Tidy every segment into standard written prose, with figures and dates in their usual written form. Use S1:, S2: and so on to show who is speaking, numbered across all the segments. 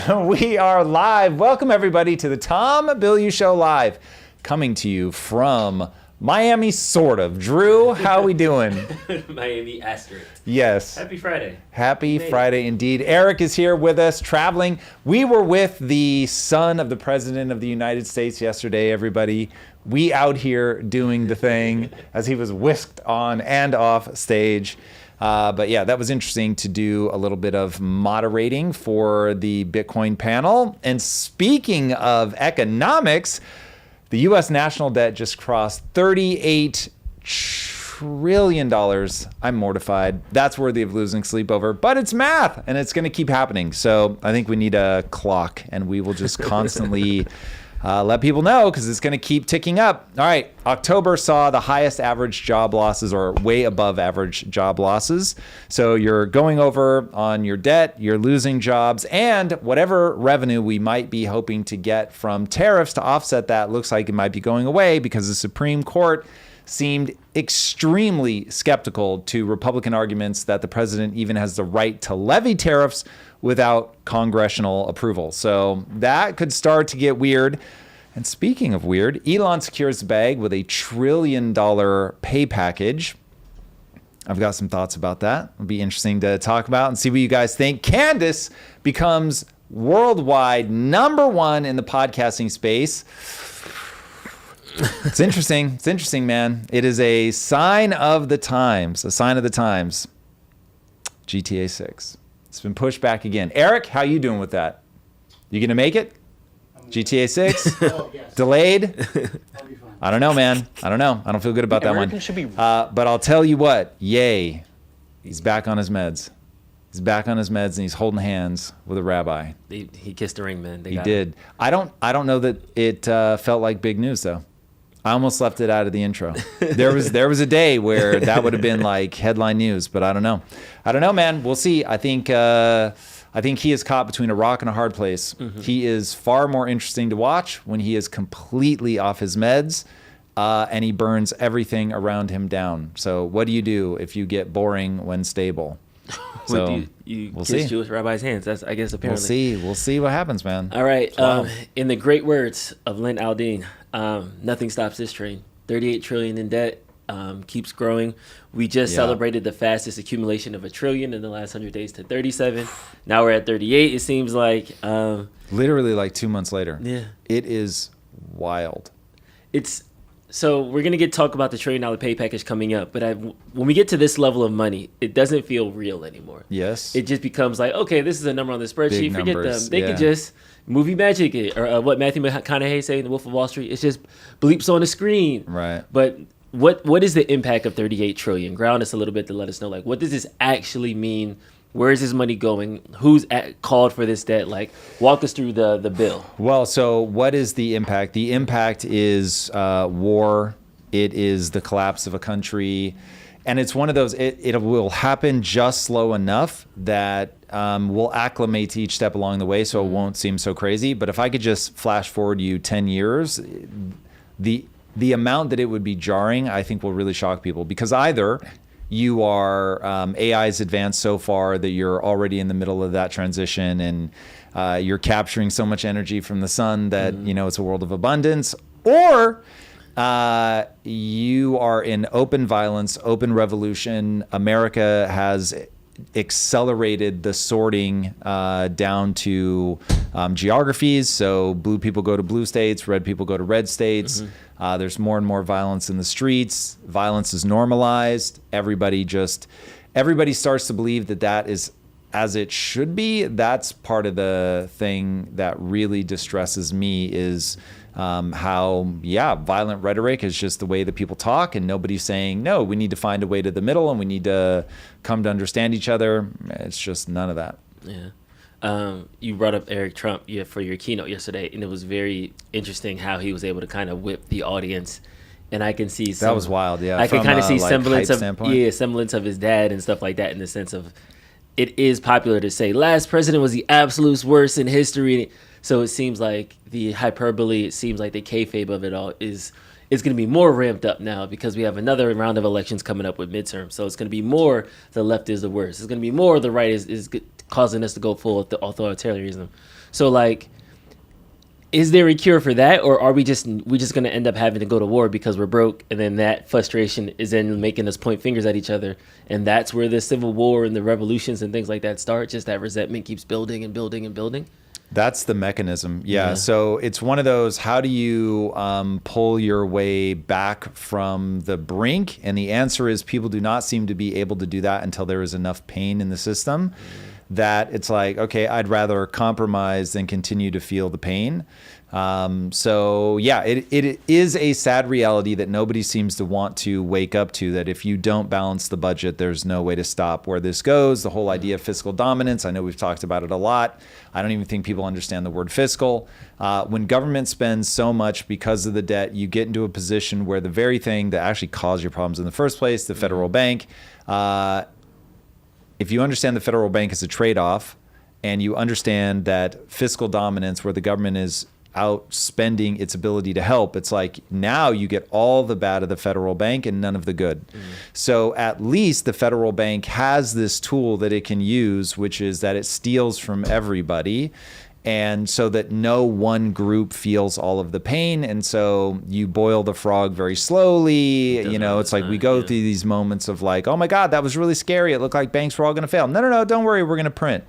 S1: We are live. Welcome, everybody, to the Tom Bilyeu Show live, coming to you from Miami, sort of. Drew, how we doing?
S2: Miami asterisk.
S1: Yes.
S2: Happy Friday.
S1: Happy Friday indeed. Eric is here with us, traveling. We were with the son of the President of the United States yesterday, everybody. We out here doing the thing as he was whisked on and off stage. But yeah, that was interesting to do a little bit of moderating for the Bitcoin panel. And speaking of economics, the U.S. national debt just crossed $38 trillion. I'm mortified. That's worthy of losing sleep over, but it's math and it's going to keep happening. So I think we need a clock and we will just constantly let people know because it's going to keep ticking up. All right. October saw the highest average job losses, or way above average job losses. So you're going over on your debt, you're losing jobs, and whatever revenue we might be hoping to get from tariffs to offset that looks like it might be going away because the Supreme Court seemed extremely skeptical to Republican arguments that the president even has the right to levy tariffs without congressional approval. So that could start to get weird. And speaking of weird, Elon secures the bag with $1 trillion pay package. I've got some thoughts about that. It'll be interesting to talk about and see what you guys think. Candace becomes worldwide #1 in the podcasting space. It's interesting. It's interesting, man. It is a sign of the times. A sign of the times. GTA 6. It's been pushed back again. Eric, how you doing with that? You gonna make it? GTA 6?
S3: Oh, yes.
S1: Delayed?
S3: I'll be fine.
S1: I don't know, man. I don't know. I don't feel good about that one.
S4: Should be...
S1: But I'll tell you what. Yay. He's back on his meds. He's back on his meds and he's holding hands with a rabbi.
S2: He kissed the ring, man.
S1: He did. I don't know that it felt like big news though. I almost left it out of the intro. There was a day where that would have been like headline news, but I don't know. I don't know, man. We'll see. I think he is caught between a rock and a hard place. Mm-hmm. He is far more interesting to watch when he is completely off his meds and he burns everything around him down. So what do you do if you get boring when stable?
S2: So you
S1: we'll
S2: kiss
S1: see.
S2: Jewish rabbi's hands. That's, I guess, apparently.
S1: We'll see what happens, man.
S2: All right.
S1: Wow.
S2: In the great words of Lynn Aldean, nothing stops this train. 38 trillion in debt, keeps growing. We just celebrated the fastest accumulation of $1 trillion in the last 100 days to 37. Now we're at 38. It seems like
S1: literally like 2 months later.
S2: Yeah,
S1: it is wild.
S2: So we're going to talk about the $1 trillion pay package coming up. But when we get to this level of money, it doesn't feel real anymore.
S1: Yes.
S2: It just becomes like, okay, this is a number on the spreadsheet.
S1: Big
S2: Forget
S1: numbers,
S2: them. They could just movie magic it. Or what Matthew McConaughey say in The Wolf of Wall Street. It's just bleeps on the screen.
S1: Right.
S2: But what is the impact of 38 trillion? Ground us a little bit to let us know, like, what does this actually mean? Where is this money going? Who's called for this debt? Like, walk us through the bill.
S1: Well, so what is the impact? The impact is war. It is the collapse of a country. And it's one of those, it will happen just slow enough that we'll acclimate to each step along the way so it won't seem so crazy. But if I could just flash forward you 10 years, the amount that it would be jarring, I think will really shock people. Because either you are AI's advanced so far that you're already in the middle of that transition and you're capturing so much energy from the sun that, it's a world of abundance, or you are in open violence, open revolution. America has accelerated the sorting down to geographies. So blue people go to blue states, red people go to red states. Mm-hmm. There's more and more violence in the streets. Violence is normalized. Everybody starts to believe that is as it should be. That's part of the thing that really distresses me is how violent rhetoric is just the way that people talk, and nobody's saying, no, we need to find a way to the middle and we need to come to understand each other. It's just none of that.
S2: Yeah. You brought up Eric Trump for your keynote yesterday, and it was very interesting how he was able to kind of whip the audience. And I can see
S1: that was wild. Yeah,
S2: I can kind of see semblance
S1: of
S2: his dad and stuff like that, in the sense of it is popular to say last president was the absolute worst in history. So it seems like the hyperbole, it seems like the kayfabe of it all is going to be more ramped up now because we have another round of elections coming up with midterms. So it's going to be more the left is the worst. It's going to be more the right is causing us to go full authoritarianism. So like, is there a cure for that, or are we just going to end up having to go to war because we're broke, and then that frustration is then making us point fingers at each other, and that's where the civil war and the revolutions and things like that start? Just that resentment keeps building and building and building.
S1: That's the mechanism. Yeah. So it's one of those, how do you pull your way back from the brink? And the answer is people do not seem to be able to do that until there is enough pain in the system that it's like, okay, I'd rather compromise than continue to feel the pain. So yeah, it is a sad reality that nobody seems to want to wake up to, that if you don't balance the budget, there's no way to stop where this goes. The whole idea of fiscal dominance, I know we've talked about it a lot. I don't even think people understand the word fiscal. When government spends so much because of the debt, you get into a position where the very thing that actually caused your problems in the first place, the federal bank, if you understand the federal bank as a trade-off, and you understand that fiscal dominance, where the government is outspending its ability to help, it's like now you get all the bad of the federal bank and none of the good. So at least the federal bank has this tool that it can use, which is that it steals from everybody, and so that no one group feels all of the pain. And so you boil the frog very slowly. You know, it's like we go through these moments of like, oh my God, that was really scary. It looked like banks were all going to fail. No, don't worry. We're going to print.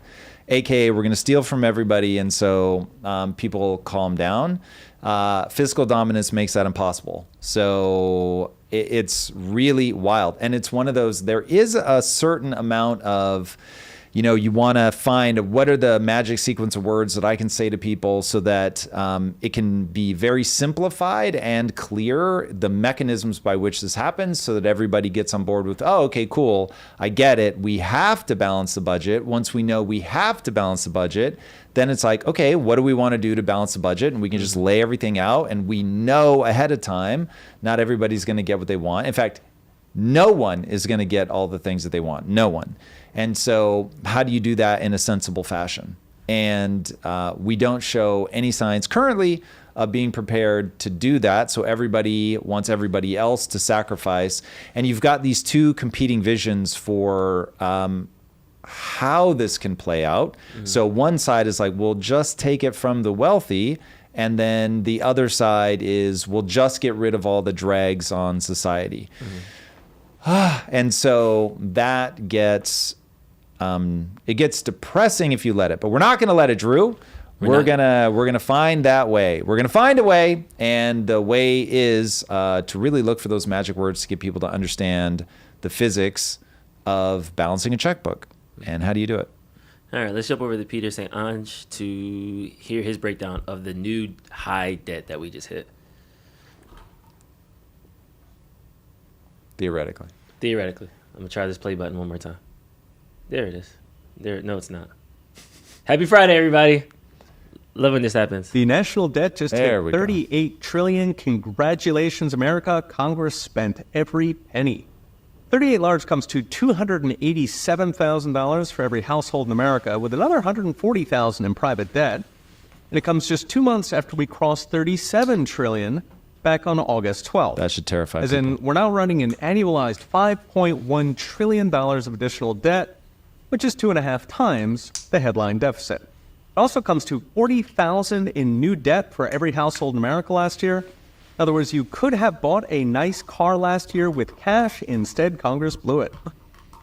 S1: AKA, we're going to steal from everybody. And so people calm down. Fiscal dominance makes that impossible. So it's really wild. And it's one of those, there is a certain amount of, you know, you want to find what are the magic sequence of words that I can say to people so that it can be very simplified and clear, the mechanisms by which this happens, so that everybody gets on board with, oh, okay, cool, I get it. We have to balance the budget. Once we know we have to balance the budget, then it's like, okay, what do we want to do to balance the budget? And we can just lay everything out, and we know ahead of time, not everybody's going to get what they want. In fact, no one is going to get all the things that they want. No one. And so how do you do that in a sensible fashion? And we don't show any signs currently of being prepared to do that. So everybody wants everybody else to sacrifice. And you've got these two competing visions for how this can play out. So one side is like, we'll just take it from the wealthy. And then the other side is, we'll just get rid of all the drags on society. And so that gets, it gets depressing if you let it, but we're not going to let it, Drew. We're gonna find that way. We're gonna find a way, and the way is to really look for those magic words to get people to understand the physics of balancing a checkbook. And how do you do it?
S2: All right, let's jump over to Peter St. Ange to hear his breakdown of the new high debt that we just hit.
S1: Theoretically.
S2: I'm gonna try this play button one more time. There it is. No, it's not. Happy Friday, everybody. Love when this happens.
S3: The national debt just hit $38 trillion. Congratulations, America. Congress spent every penny. 38 large comes to $287,000 for every household in America, with another $140,000 in private debt. And it comes just 2 months after we crossed $37 trillion back on August 12th.
S1: That should terrify
S3: As
S1: people.
S3: in, we're now running an annualized $5.1 trillion of additional debt, which is 2.5 times the headline deficit. It also comes to $40,000 in new debt for every household in America last year. In other words, you could have bought a nice car last year with cash. Instead, Congress blew it.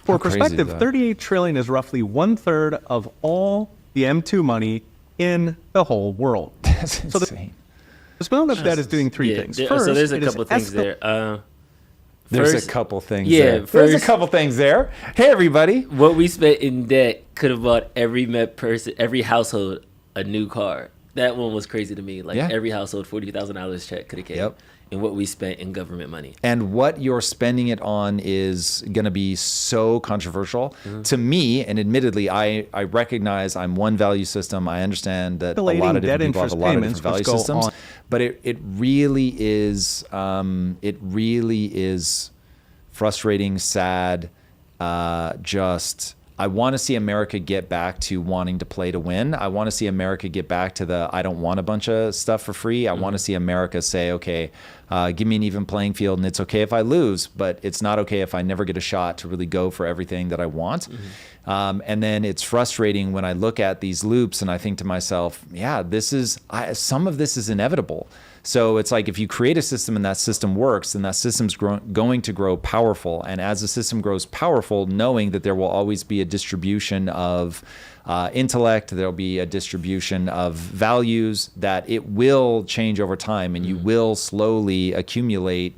S3: For perspective, $38 trillion is roughly 1/3 of all the M2 money in the whole world.
S1: That's insane.
S3: This amount of debt is doing three things. First,
S2: so there's a couple things there.
S1: There's a couple things there. There's a couple things there. Hey, everybody.
S2: What we spent in debt could have bought every every household a new car. That one was crazy to me. Like every household, $40,000 check could have came. And what we spent in government money.
S1: And what you're spending it on is going to be so controversial to me. And admittedly, I recognize I'm one value system. I understand that a lot of different people have a lot of different value systems. But it really is frustrating, sad, just I want to see America get back to wanting to play to win. I want to see America get back to the I don't want a bunch of stuff for free. I want to see America say, okay, give me an even playing field, and it's okay if I lose, but it's not okay if I never get a shot to really go for everything that I want. And then it's frustrating when I look at these loops and I think to myself, yeah, some of this is inevitable. So it's like if you create a system and that system works, then that system's going to grow powerful. And as the system grows powerful, knowing that there will always be a distribution of intellect, there'll be a distribution of values, that it will change over time, and you will slowly accumulate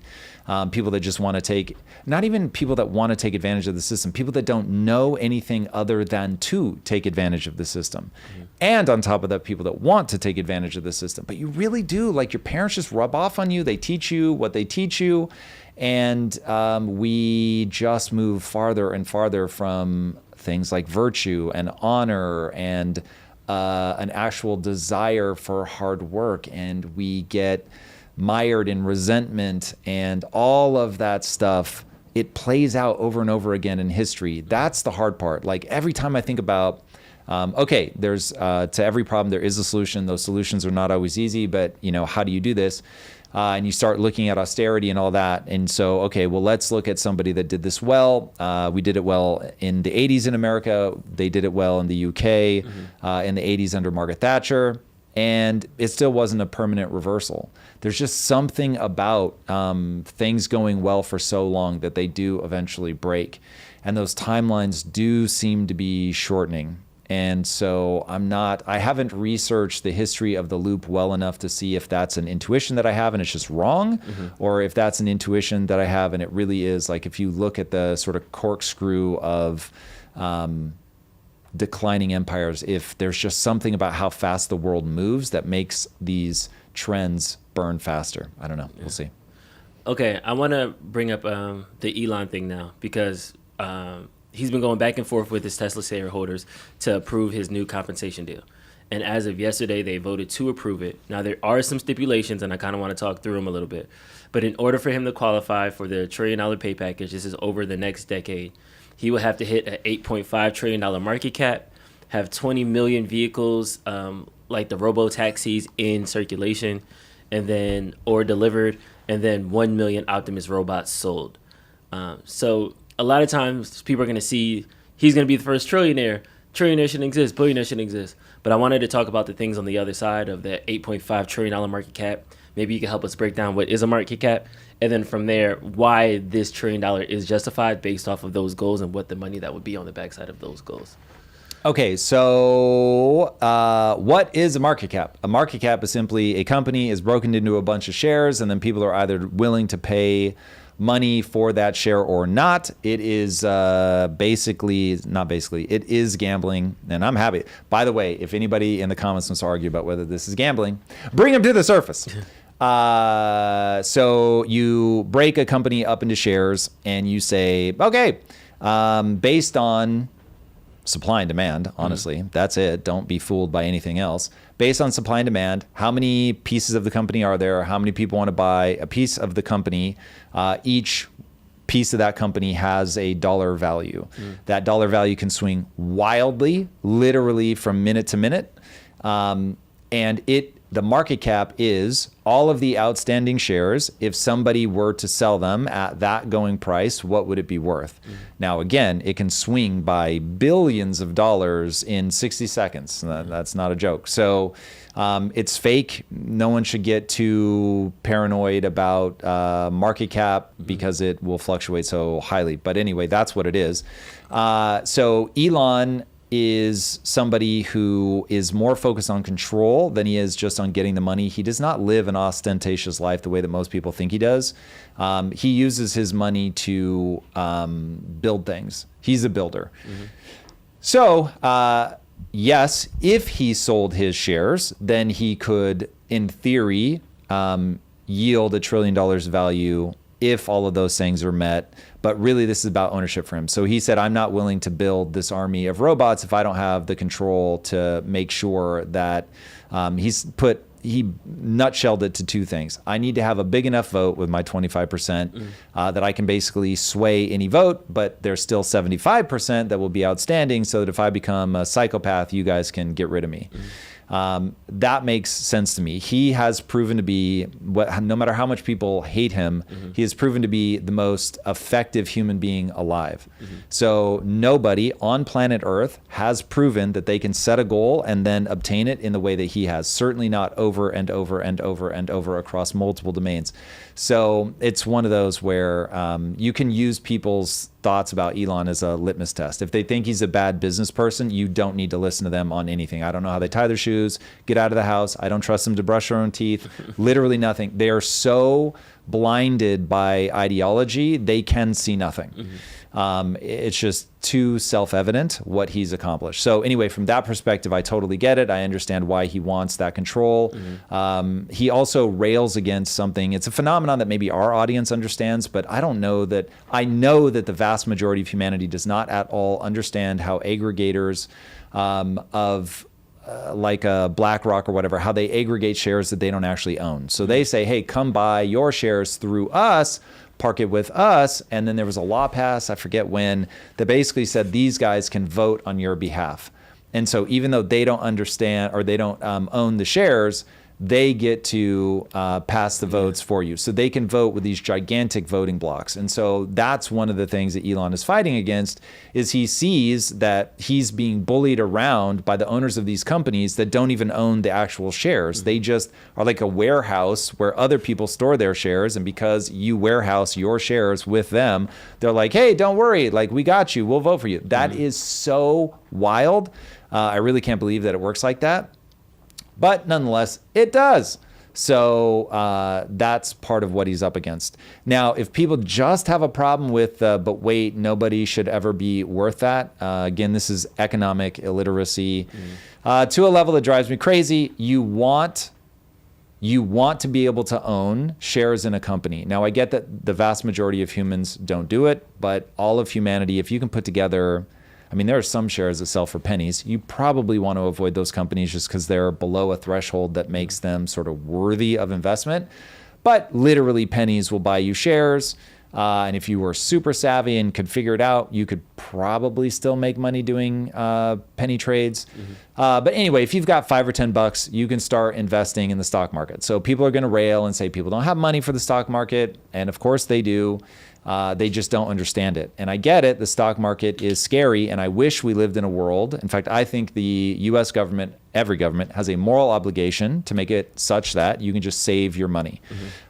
S1: people that just want to take, not even people that want to take advantage of the system, people that don't know anything other than to take advantage of the system. And on top of that, people that want to take advantage of the system. But you really do, like, your parents just rub off on you. They teach you what they teach you. And we just move farther and farther from things like virtue and honor and an actual desire for hard work. And we get mired in resentment and all of that stuff. It plays out over and over again in history. That's the hard part. Like, every time I think about, okay, there's to every problem there is a solution. Those solutions are not always easy, but how do you do this? And you start looking at austerity and all that. And so, okay, well, let's look at somebody that did this well. We did it well in the 80s in America. They did it well in the UK in the 80s under Margaret Thatcher. And it still wasn't a permanent reversal. There's just something about things going well for so long that they do eventually break. And those timelines do seem to be shortening. And so I haven't researched the history of the loop well enough to see if that's an intuition that I have and it's just wrong, or if that's an intuition that I have and it really is. Like, if you look at the sort of corkscrew of declining empires, if there's just something about how fast the world moves that makes these trends burn faster. I don't know. We'll see.
S2: Okay, I want to bring up the Elon thing now, because he's been going back and forth with his Tesla shareholders to approve his new compensation deal. And as of yesterday, they voted to approve it. Now, there are some stipulations, and I kind of want to talk through them a little bit. But in order for him to qualify for the $1 trillion pay package, this is over the next decade, he will have to hit an $8.5 trillion market cap, have 20 million vehicles like the robo-taxis in circulation, and then or delivered, and then 1 million Optimus robots sold. So a lot of times people are going to see he's going to be the first trillionaire. Trillionaire shouldn't exist. Billionaire shouldn't exist. But I wanted to talk about the things on the other side of that $8.5 trillion market cap. Maybe you can help us break down what is a market cap. And then from there, why this $1 trillion is justified based off of those goals and what the money that would be on the backside of those goals.
S1: Okay, so what is a market cap? A market cap is simply a company is broken into a bunch of shares, and then people are either willing to pay money for that share or not. It is it is gambling, and I'm happy. By the way, if anybody in the comments wants to argue about whether this is gambling, bring them to the surface. So you break a company up into shares, and you say, okay, based on supply and demand, honestly, that's it. Don't be fooled by anything else. Based on supply and demand, how many pieces of the company are there? How many people want to buy a piece of the company? Each piece of that company has a dollar value. That dollar value can swing wildly, literally from minute to minute. The market cap is all of the outstanding shares. If somebody were to sell them at that going price, what would it be worth? Now, again, it can swing by billions of dollars in 60 seconds. That's not a joke. So it's fake. No one should get too paranoid about market cap because it will fluctuate so highly. But anyway, that's what it is. So Elon is somebody who is more focused on control than he is just on getting the money. He does not live an ostentatious life the way that most people think he does. He uses his money to build things. He's a builder. So, yes, if he sold his shares, then he could, in theory, yield $1 trillion value if all of those things are met. But really, this is about ownership for him. So he said, I'm not willing to build this army of robots if I don't have the control to make sure that he's put nutshelled it to two things. I need to have a big enough vote with my 25% that I can basically sway any vote, but there's still 75% that will be outstanding, so that if I become a psychopath, you guys can get rid of me. That makes sense to me. He has proven to be, no matter how much people hate him, he has proven to be the most effective human being alive. So nobody on planet Earth has proven that they can set a goal and then obtain it in the way that he has. Certainly not over and over and over and over across multiple domains. So it's one of those where you can use people's thoughts about Elon as a litmus test. If they think he's a bad business person, you don't need to listen to them on anything. I don't know how they tie their shoes, get out of the house. I don't trust them to brush their own teeth. Literally nothing. They are so blinded by ideology, they can see nothing. It's just too self-evident what he's accomplished. So anyway, from that perspective, I totally get it. I understand why he wants that control. He also rails against something. It's a phenomenon that maybe our audience understands, but I don't know that. I know that the vast majority of humanity does not at all understand how aggregators of like a BlackRock or whatever, how they aggregate shares that they don't actually own. So they say, hey, come buy your shares through us, park it with us. And then there was a law passed, I forget when, that basically said these guys can vote on your behalf. And so even though they don't understand or they don't own the shares, they get to pass the votes for you. So they can vote with these gigantic voting blocks. And so that's one of the things that Elon is fighting against, is he sees that he's being bullied around by the owners of these companies that don't even own the actual shares. They just are like a warehouse where other people store their shares. And because you warehouse your shares with them, they're like, hey, don't worry, like we got you, we'll vote for you. That is so wild. I really can't believe that it works like that. But nonetheless, it does. So that's part of what he's up against. Now, if people just have a problem with, but wait, nobody should ever be worth that. Again, this is economic illiteracy to a level that drives me crazy. You want to be able to own shares in a company. Now, I get that the vast majority of humans don't do it, but all of humanity, if you can put together, I mean, there are some shares that sell for pennies. You probably want to avoid those companies just because they're below a threshold that makes them sort of worthy of investment. But literally pennies will buy you shares. And if you were super savvy and could figure it out, you could probably still make money doing penny trades. But anyway, if you've got $5 or $10, you can start investing in the stock market. So people are going to rail and say people don't have money for the stock market. And of course they do. They just don't understand it. And I get it. The stock market is scary. And I wish we lived in a world. In fact, I think the US government, every government, has a moral obligation to make it such that you can just save your money.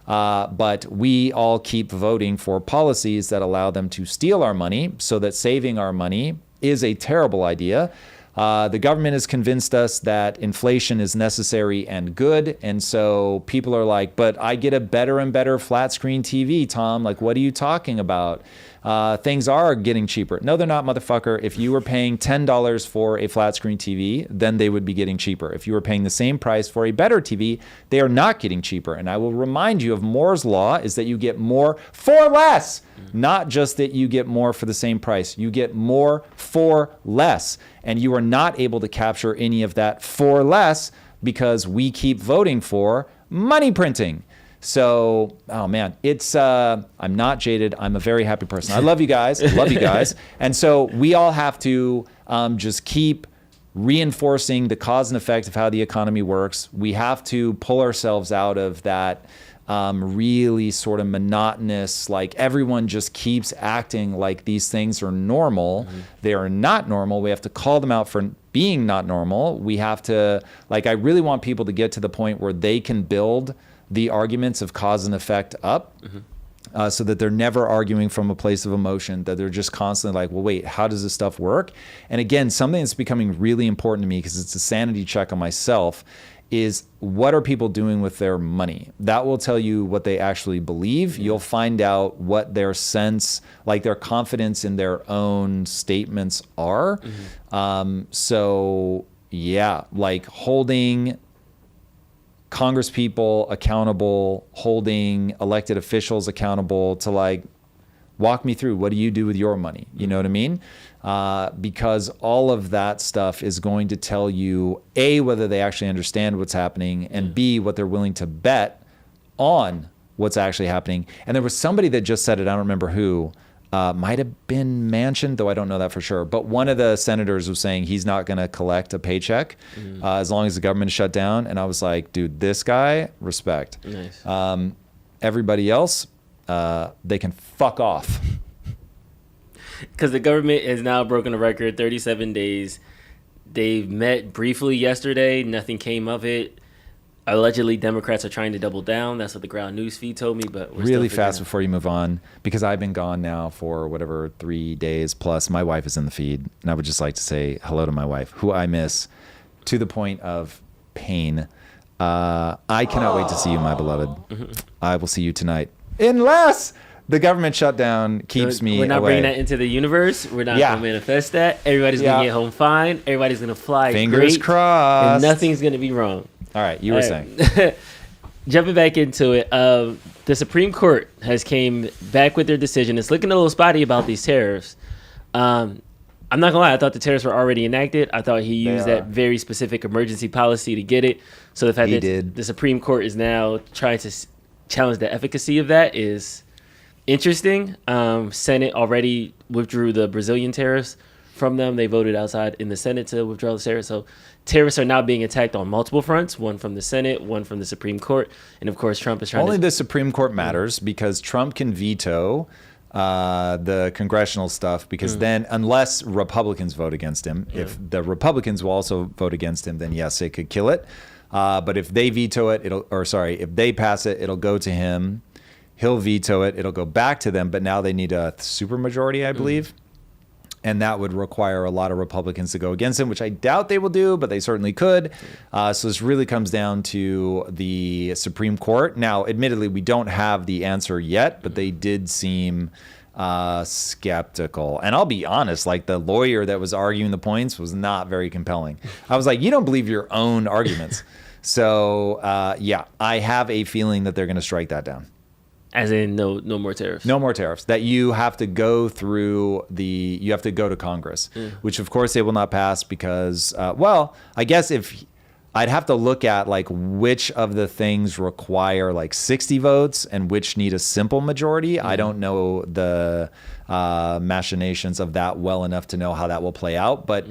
S1: But we all keep voting for policies that allow them to steal our money, so that saving our money is a terrible idea. The government has convinced us that inflation is necessary and good. And so people are like, but I get a better and better flat screen TV, Tom. Like, what are you talking about? Things are getting cheaper. No, they're not, motherfucker. If you were paying $10 for a flat screen TV, then they would be getting cheaper. If you were paying the same price for a better TV, they are not getting cheaper. And I will remind you of Moore's law, is that you get more for less. Not just that you get more for the same price. You get more for less. And you are not able to capture any of that for less because we keep voting for money printing. So, oh man, it's, I'm not jaded. I'm a very happy person. I love you guys. I love you guys. And so we all have to just keep reinforcing the cause and effect of how the economy works. We have to pull ourselves out of that really sort of monotonous, like everyone just keeps acting like these things are normal. They are not normal. We have to call them out for being not normal. We have to, like, I really want people to get to the point where they can build the arguments of cause and effect up. So that they're never arguing from a place of emotion, that they're just constantly like, well, wait, how does this stuff work? And again, something that's becoming really important to me, because it's a sanity check on myself, is what are people doing with their money? That will tell you what they actually believe. You'll find out what their sense, like their confidence in their own statements are. So yeah, like holding congresspeople accountable, holding elected officials accountable to like, Walk me through. What do you do with your money? You know what I mean? Because all of that stuff is going to tell you, A, whether they actually understand what's happening, and B, what they're willing to bet on what's actually happening. And there was somebody that just said it, I don't remember who, might have been Manchin, though I don't know that for sure. But one of the senators was saying he's not going to collect a paycheck as long as the government is shut down. And I was like, dude, this guy, respect.
S2: Nice.
S1: Everybody else, they can fuck off.
S2: Because the government has now broken a record, 37 days. They've met briefly yesterday. Nothing came of it. Allegedly, Democrats are trying to double down. That's what the ground news feed told me. But we're
S1: Really fast before you move on, because I've been gone now for whatever 3 days plus. My wife is in the feed, and I would just like to say hello to my wife, who I miss to the point of pain. I cannot wait to see you, my beloved. I will see you tonight, unless the government shutdown keeps me
S2: We're not
S1: away.
S2: bringing that into the universe. We're not going to manifest that. Everybody's going to get home fine. Everybody's going to fly
S1: Fingers
S2: great,
S1: crossed.
S2: and nothing's going to be wrong.
S1: All right, you were saying.
S2: Jumping back into it, the Supreme Court has came back with their decision. It's looking a little spotty about these tariffs. I'm not going to lie. I thought the tariffs were already enacted. I thought he used that very specific emergency policy to get it. So the fact that the Supreme Court is now trying to challenge the efficacy of that is interesting. Senate already withdrew the Brazilian tariffs from them. They voted outside in the Senate to withdraw the tariffs. So tariffs are now being attacked on multiple fronts, one from the Senate, one from the Supreme Court. And of course, Trump is trying
S1: Only the Supreme Court matters because Trump can veto the congressional stuff, because then, unless Republicans vote against him, if the Republicans will also vote against him, then yes, it could kill it. But if they veto it, if they pass it, it'll go to him. He'll veto it. It'll go back to them. But now they need a supermajority, I believe. And that would require a lot of Republicans to go against him, which I doubt they will do, but they certainly could. So this really comes down to the Supreme Court. Now, admittedly, we don't have the answer yet, but they did seem skeptical. And I'll be honest, like the lawyer that was arguing the points was not very compelling. I was like, you don't believe your own arguments. So, yeah, I have a feeling that they're going to strike that down.
S2: As in no more tariffs.
S1: No more tariffs. That you have to go through you have to go to Congress, which of course they will not pass because, I guess if I'd have to look at like which of the things require like 60 votes and which need a simple majority. I don't know the machinations of that well enough to know how that will play out. But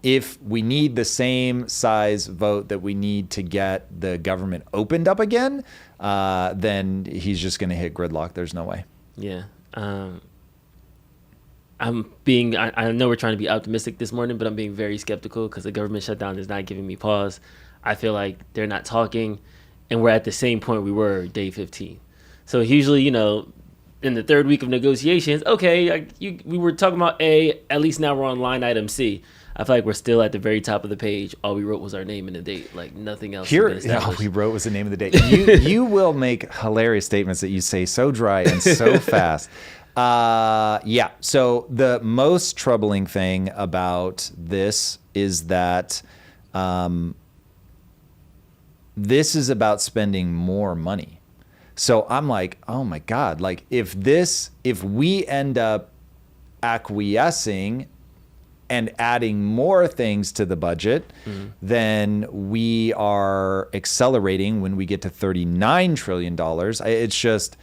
S1: if we need the same size vote that we need to get the government opened up again, then he's just going to hit gridlock. There's no way.
S2: Yeah. I know we're trying to be optimistic this morning, but I'm being very skeptical because the government shutdown is not giving me pause. I feel like they're not talking, and we're at the same point we were day 15. So usually, in the third week of negotiations, okay, we were talking about A, at least now we're on line item C. I feel like we're still at the very top of the page. All we wrote was our name and the date, like nothing else.
S1: Here, all we wrote was the name of the date. You will make hilarious statements that you say so dry and so fast. Yeah. So the most troubling thing about this is that this is about spending more money. So I'm like, oh my God, like if we end up acquiescing and adding more things to the budget, then we are accelerating when we get to $39 trillion. It's just,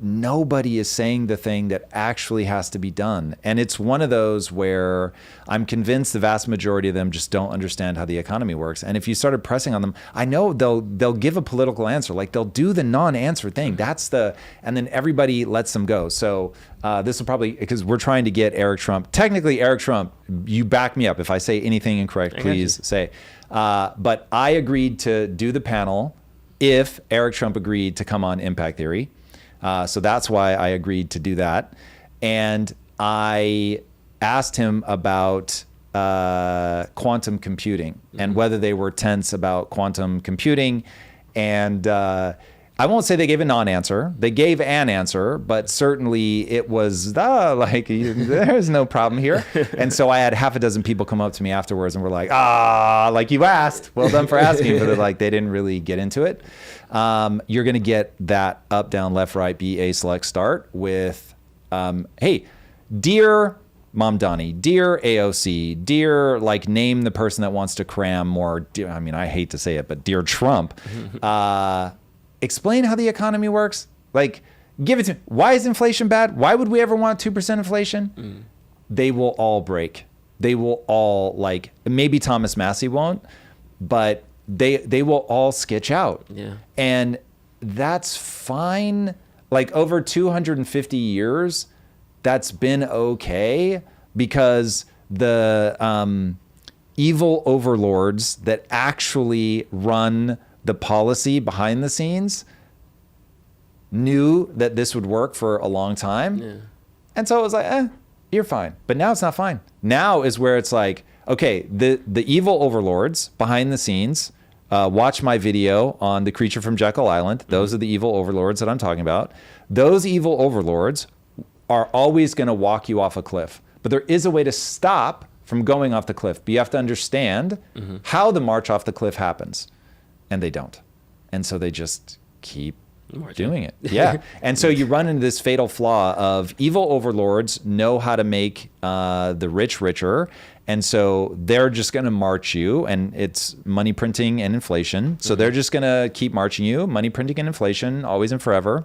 S1: nobody is saying the thing that actually has to be done. And it's one of those where I'm convinced the vast majority of them just don't understand how the economy works. And if you started pressing on them, I know they'll give a political answer. Like they'll do the non-answer thing. And then everybody lets them go. So this will probably, because we're trying to get Eric Trump. Technically, Eric Trump, you back me up. If I say anything incorrect, please say. But I agreed to do the panel if Eric Trump agreed to come on Impact Theory. So that's why I agreed to do that. And I asked him about quantum computing and whether they were tense about quantum computing. And I won't say they gave a non-answer. They gave an answer, but certainly it was there's no problem here. And so I had half a dozen people come up to me afterwards and were like, like you asked, well done for asking, but like they didn't really get into it. You're going to get that up, down, left, right, B, A, select, start with, hey, dear Mom Donnie, dear AOC, dear, like name the person that wants to cram more. I hate to say it, but dear Trump, explain how the economy works. Like, give it to me. Why is inflation bad? Why would we ever want 2% inflation? They will all break. They will all, like, maybe Thomas Massey won't, but they will all sketch out.
S2: Yeah.
S1: And that's fine. Like, over 250 years, that's been okay, because the evil overlords that actually run the policy behind the scenes knew that this would work for a long time.
S2: Yeah.
S1: And so it was like, you're fine. But now it's not fine. Now is where it's like, okay, the evil overlords behind the scenes, watch my video on the creature from Jekyll Island. Those are the evil overlords that I'm talking about. Those evil overlords are always going to walk you off a cliff. But there is a way to stop from going off the cliff. But you have to understand how the march off the cliff happens. And they don't. And so they just keep doing it. Yeah. And so you run into this fatal flaw of evil overlords know how to make the rich richer. And so they're just going to march you, and it's money printing and inflation. So they're just going to keep marching you, money printing and inflation, always and forever.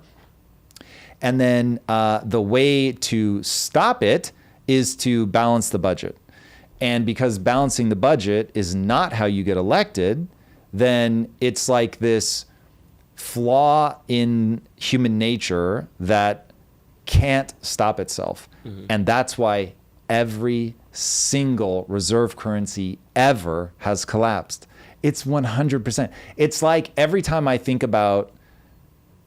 S1: And then the way to stop it is to balance the budget. And because balancing the budget is not how you get elected, then it's like this flaw in human nature that can't stop itself. And that's why every single reserve currency ever has collapsed. It's 100%. It's like every time I think about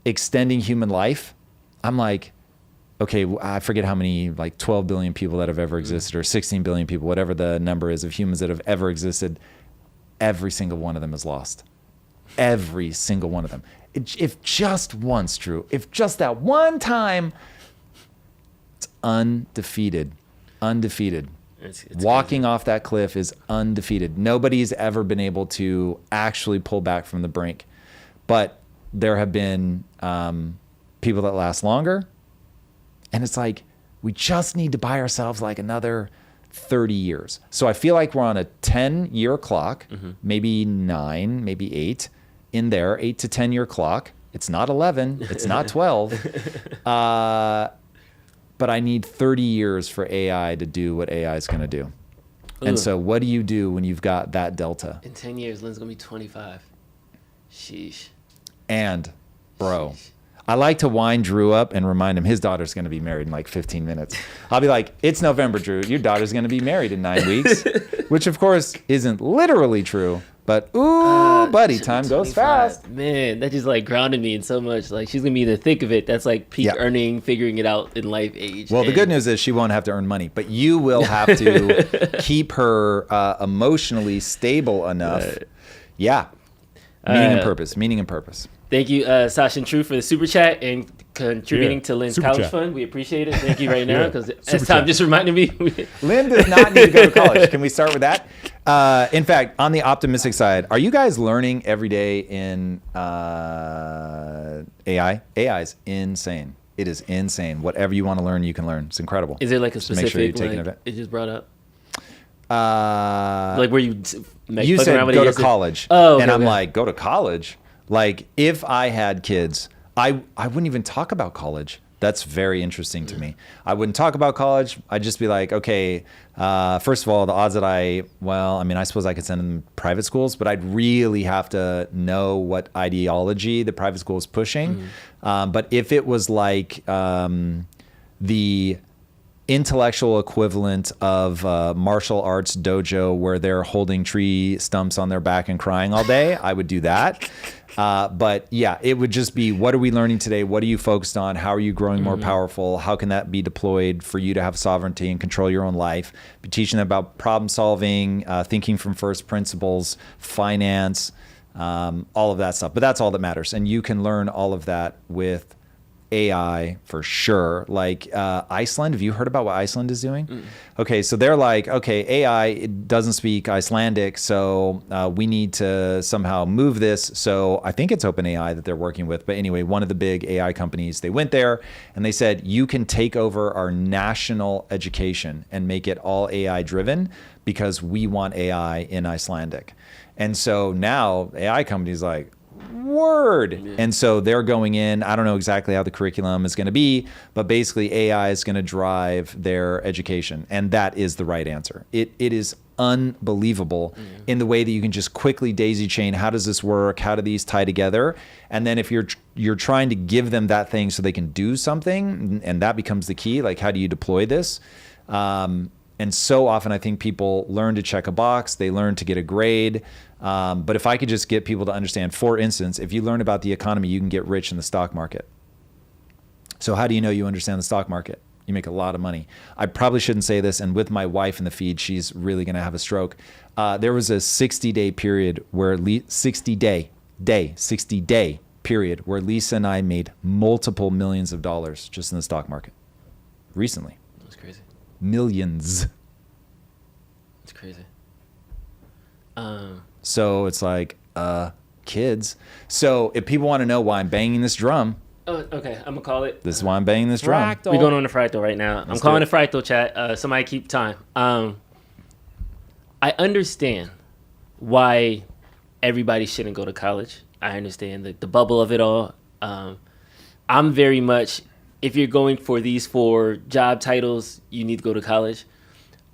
S1: extending human life, I'm like, okay, I forget how many, like 12 billion people that have ever existed, or 16 billion people, whatever the number is of humans that have ever existed. Every single one of them is lost. Every single one of them. If just once, Drew, if just that one time, it's undefeated. Undefeated.
S2: It's
S1: Walking off that cliff is undefeated. Nobody's ever been able to actually pull back from the brink. But there have been people that last longer. And it's like, we just need to buy ourselves like another 30 years. So I feel like we're on a 10-year clock, maybe 9, maybe 8 in there, 8 to 10-year clock. It's not 11. It's not 12. But I need 30 years for AI to do what AI is going to do. And so what do you do when you've got that delta?
S2: In 10 years, Lynn's going to be 25. Sheesh.
S1: And, bro, I like to wind Drew up and remind him his daughter's going to be married in like 15 minutes. I'll be like, it's November, Drew. Your daughter's going to be married in 9 weeks, which of course isn't literally true. But, buddy, time goes fast.
S2: Man, that just like grounded me in so much. Like, she's going to be in the thick of it. That's like peak earning, figuring it out in life age.
S1: Well, the good news is she won't have to earn money, but you will have to keep her emotionally stable enough. Yeah. Meaning and purpose.
S2: Thank you, Sasha and True, for the super chat and contributing to Lynn's college fund. We appreciate it. Thank you right now, because as Tom just reminded me.
S1: Lynn does not need to go to college. Can we start with that? In fact, on the optimistic side, are you guys learning every day in AI? AI is insane. It is insane. Whatever you want to learn, you can learn. It's incredible.
S2: Is there like a specific, it just brought up? Like where you
S1: said go to college.
S2: Oh, okay,
S1: and I'm like, go to college? Like, if I had kids, I wouldn't even talk about college. That's very interesting to me. I wouldn't talk about college. I'd just be like, okay, first of all, the odds that I suppose I could send them to private schools, but I'd really have to know what ideology the private school is pushing. But if it was like the intellectual equivalent of martial arts dojo where they're holding tree stumps on their back and crying all day, I would do that. But yeah, it would just be, what are we learning today? What are you focused on? How are you growing more powerful? How can that be deployed for you to have sovereignty and control your own life? Be teaching them about problem solving, thinking from first principles, finance, all of that stuff. But that's all that matters. And you can learn all of that with AI for sure. Like Iceland, have you heard about what Iceland is doing? Okay, so they're like, okay, AI it doesn't speak Icelandic, so we need to somehow move this. So I think it's OpenAI that they're working with. But anyway, one of the big AI companies, they went there and they said, you can take over our national education and make it all AI driven because we want AI in Icelandic. And so now AI companies like, word. Yeah. And so they're going in. I don't know exactly how the curriculum is going to be, but basically AI is going to drive their education. And that is the right answer. It is unbelievable in the way that you can just quickly daisy chain. How does this work? How do these tie together? And then if you're trying to give them that thing so they can do something, and that becomes the key, like how do you deploy this? And so often I think people learn to check a box, they learn to get a grade. But if I could just get people to understand, for instance, if you learn about the economy, you can get rich in the stock market. So how do you know you understand the stock market? You make a lot of money. I probably shouldn't say this, and with my wife in the feed, she's really going to have a stroke. There was a 60-day period where 60-day period where Lisa and I made multiple millions of dollars just in the stock market recently.
S2: That's crazy.
S1: Millions.
S2: That's crazy.
S1: So it's like, kids. So if people want to know why I'm banging this drum,
S2: oh, okay, I'm gonna call it.
S1: This is why I'm banging this drum.
S2: We're going on the fractal right now. I'm calling the fractal chat. Somebody keep time. I understand why everybody shouldn't go to college. I understand the bubble of it all. I'm very much, if you're going for these 4 job titles, you need to go to college.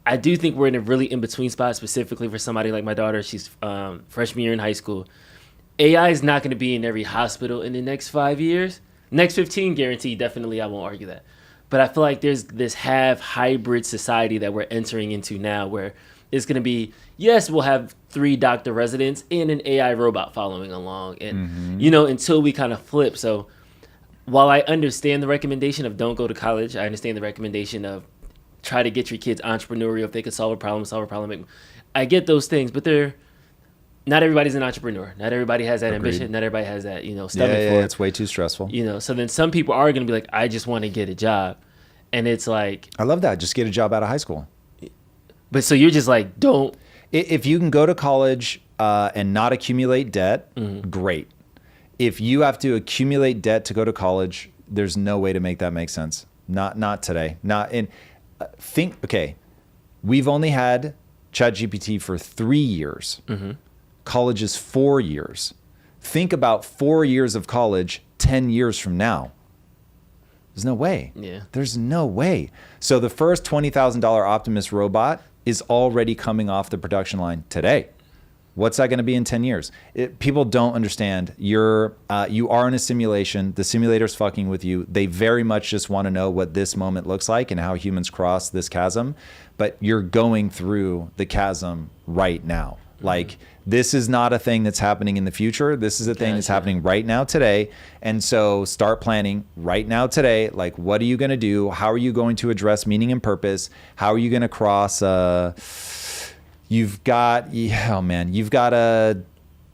S2: I do think we're in a really in-between spot, specifically for somebody like my daughter. She's freshman year in high school. AI is not going to be in every hospital in the next 5 years. Next 15, guaranteed, definitely, I won't argue that. But I feel like there's this hybrid society that we're entering into now where it's going to be, yes, we'll have 3 doctor residents and an AI robot following along. And, until we kind of flip. So while I understand the recommendation of don't go to college, I understand the recommendation of try to get your kids entrepreneurial. If they could solve a problem. I get those things, but not everybody's an entrepreneur. Not everybody has that ambition. Not everybody has that, stomach for it.
S1: It's way too stressful.
S2: So then some people are going to be like, I just want to get a job. And it's like,
S1: I love that. Just get a job out of high school.
S2: But so you're just like, don't.
S1: If you can go to college and not accumulate debt, great. If you have to accumulate debt to go to college, there's no way to make that make sense. Not today. Okay, we've only had ChatGPT for 3 years. College is 4 years. Think about 4 years of college 10 years from now. There's no way.
S2: Yeah.
S1: There's no way. So the first $20,000 Optimus robot is already coming off the production line today. What's that going to be in 10 years? People don't understand. You are in a simulation. The simulator's fucking with you. They very much just want to know what this moment looks like and how humans cross this chasm. But you're going through the chasm right now. Like, this is not a thing that's happening in the future. This is a thing that's happening right now today. And so start planning right now today. Like, what are you going to do? How are you going to address meaning and purpose? How are you going to cross... You've got a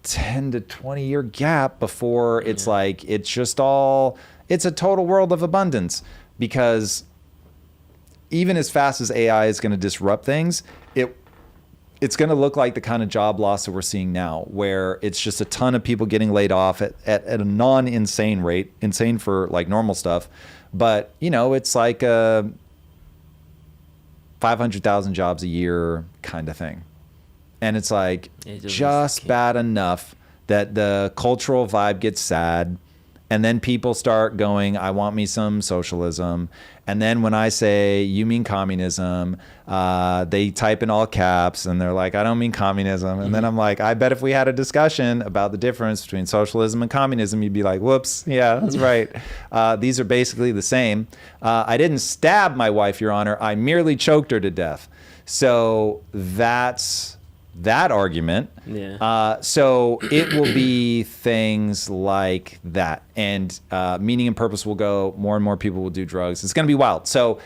S1: 10 to 20 year gap before it's like, it's a total world of abundance, because even as fast as AI is going to disrupt things, it's going to look like the kind of job loss that we're seeing now, where it's just a ton of people getting laid off at a non-insane rate, insane for like normal stuff. But, it's like 500,000 jobs a year kind of thing. And it's like just bad enough that the cultural vibe gets sad. And then people start going, I want me some socialism. And then when I say, you mean communism, they type in all caps and they're like, I don't mean communism. And then I'm like, I bet if we had a discussion about the difference between socialism and communism, you'd be like, whoops, yeah, that's right. These are basically the same. I didn't stab my wife, Your Honor. I merely choked her to death. So that's that argument.
S2: Yeah.
S1: So it will be things like that. And meaning and purpose will go, more and more people will do drugs. It's going to be wild. So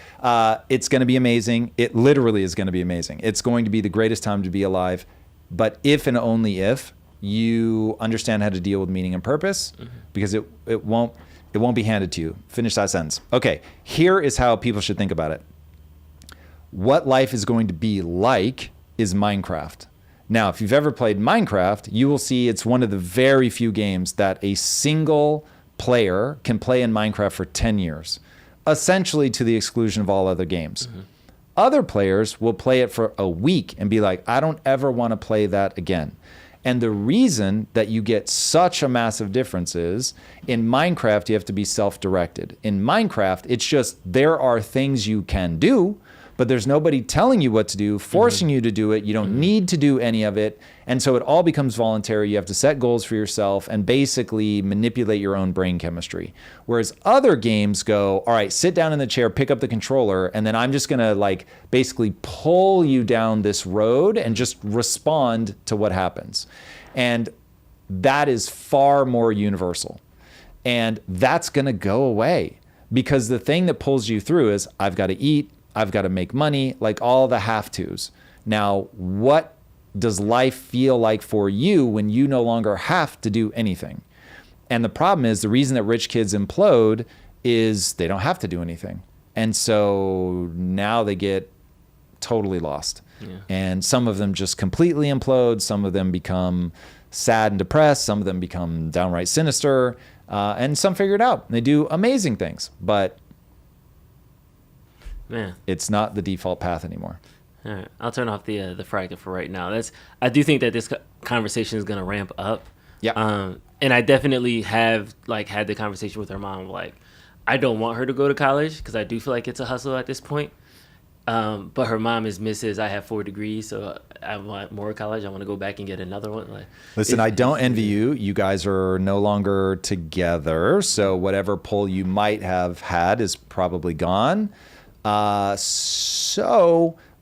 S1: it's going to be amazing. It literally is going to be amazing. It's going to be the greatest time to be alive. But if and only if you understand how to deal with meaning and purpose, because it won't be handed to you. Finish that sentence. Okay, here is how people should think about it. What life is going to be like is Minecraft. Now, if you've ever played Minecraft, you will see it's one of the very few games that a single player can play in Minecraft for 10 years, essentially to the exclusion of all other games. Other players will play it for a week and be like, I don't ever want to play that again. And the reason that you get such a massive difference is in Minecraft, you have to be self-directed. In Minecraft, it's just there are things you can do, but there's nobody telling you what to do, forcing you to do it. You don't need to do any of it. And so it all becomes voluntary. You have to set goals for yourself and basically manipulate your own brain chemistry. Whereas other games go, all right, sit down in the chair, pick up the controller, and then I'm just gonna like basically pull you down this road and just respond to what happens. And that is far more universal. And that's gonna go away, because the thing that pulls you through is I've got to eat, I've got to make money, like all the have-tos. Now, what does life feel like for you when you no longer have to do anything? And the problem is, the reason that rich kids implode is they don't have to do anything. And so now they get totally lost. Yeah. And some of them just completely implode. Some of them become sad and depressed. Some of them become downright sinister. And some figure it out. They do amazing things. But
S2: man,
S1: it's not the default path anymore.
S2: All right, I'll turn off the fracking for right now. I do think that this conversation is going to ramp up.
S1: Yeah.
S2: And I definitely have like had the conversation with her mom. Like, I don't want her to go to college because I do feel like it's a hustle at this point. But her mom is Mrs. I have 4 degrees, so I want more college. I want to go back and get another one. Like,
S1: listen, I don't envy you. You guys are no longer together, so whatever pull you might have had is probably gone.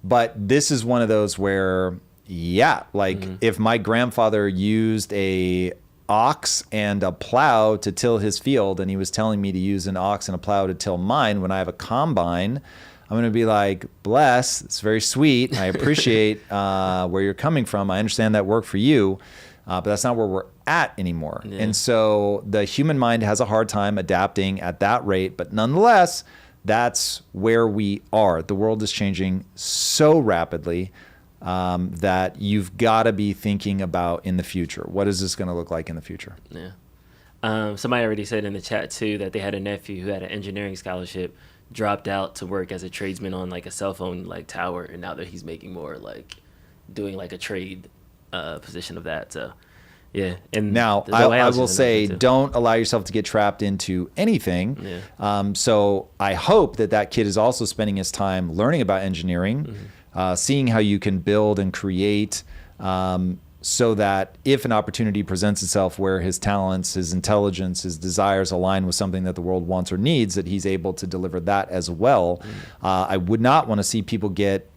S1: But this is one of those where, yeah, like if my grandfather used a ox and a plow to till his field, and he was telling me to use an ox and a plow to till mine when I have a combine, I'm going to be like, bless, it's very sweet. I appreciate where you're coming from. I understand that worked for you, but that's not where we're at anymore. Yeah. And so the human mind has a hard time adapting at that rate, but nonetheless, that's where we are. The world is changing so rapidly that you've got to be thinking about in the future. What is this going to look like in the future?
S2: Yeah. Somebody already said in the chat too that they had a nephew who had an engineering scholarship, dropped out to work as a tradesman on like a cell phone like tower, and now that he's making more, like doing like a trade position of that. So yeah. And
S1: now I will say, don't allow yourself to get trapped into anything. Yeah. So I hope that kid is also spending his time learning about engineering, seeing how you can build and create, so that if an opportunity presents itself where his talents, his intelligence, his desires align with something that the world wants or needs, that he's able to deliver that as well. I would not want to see people get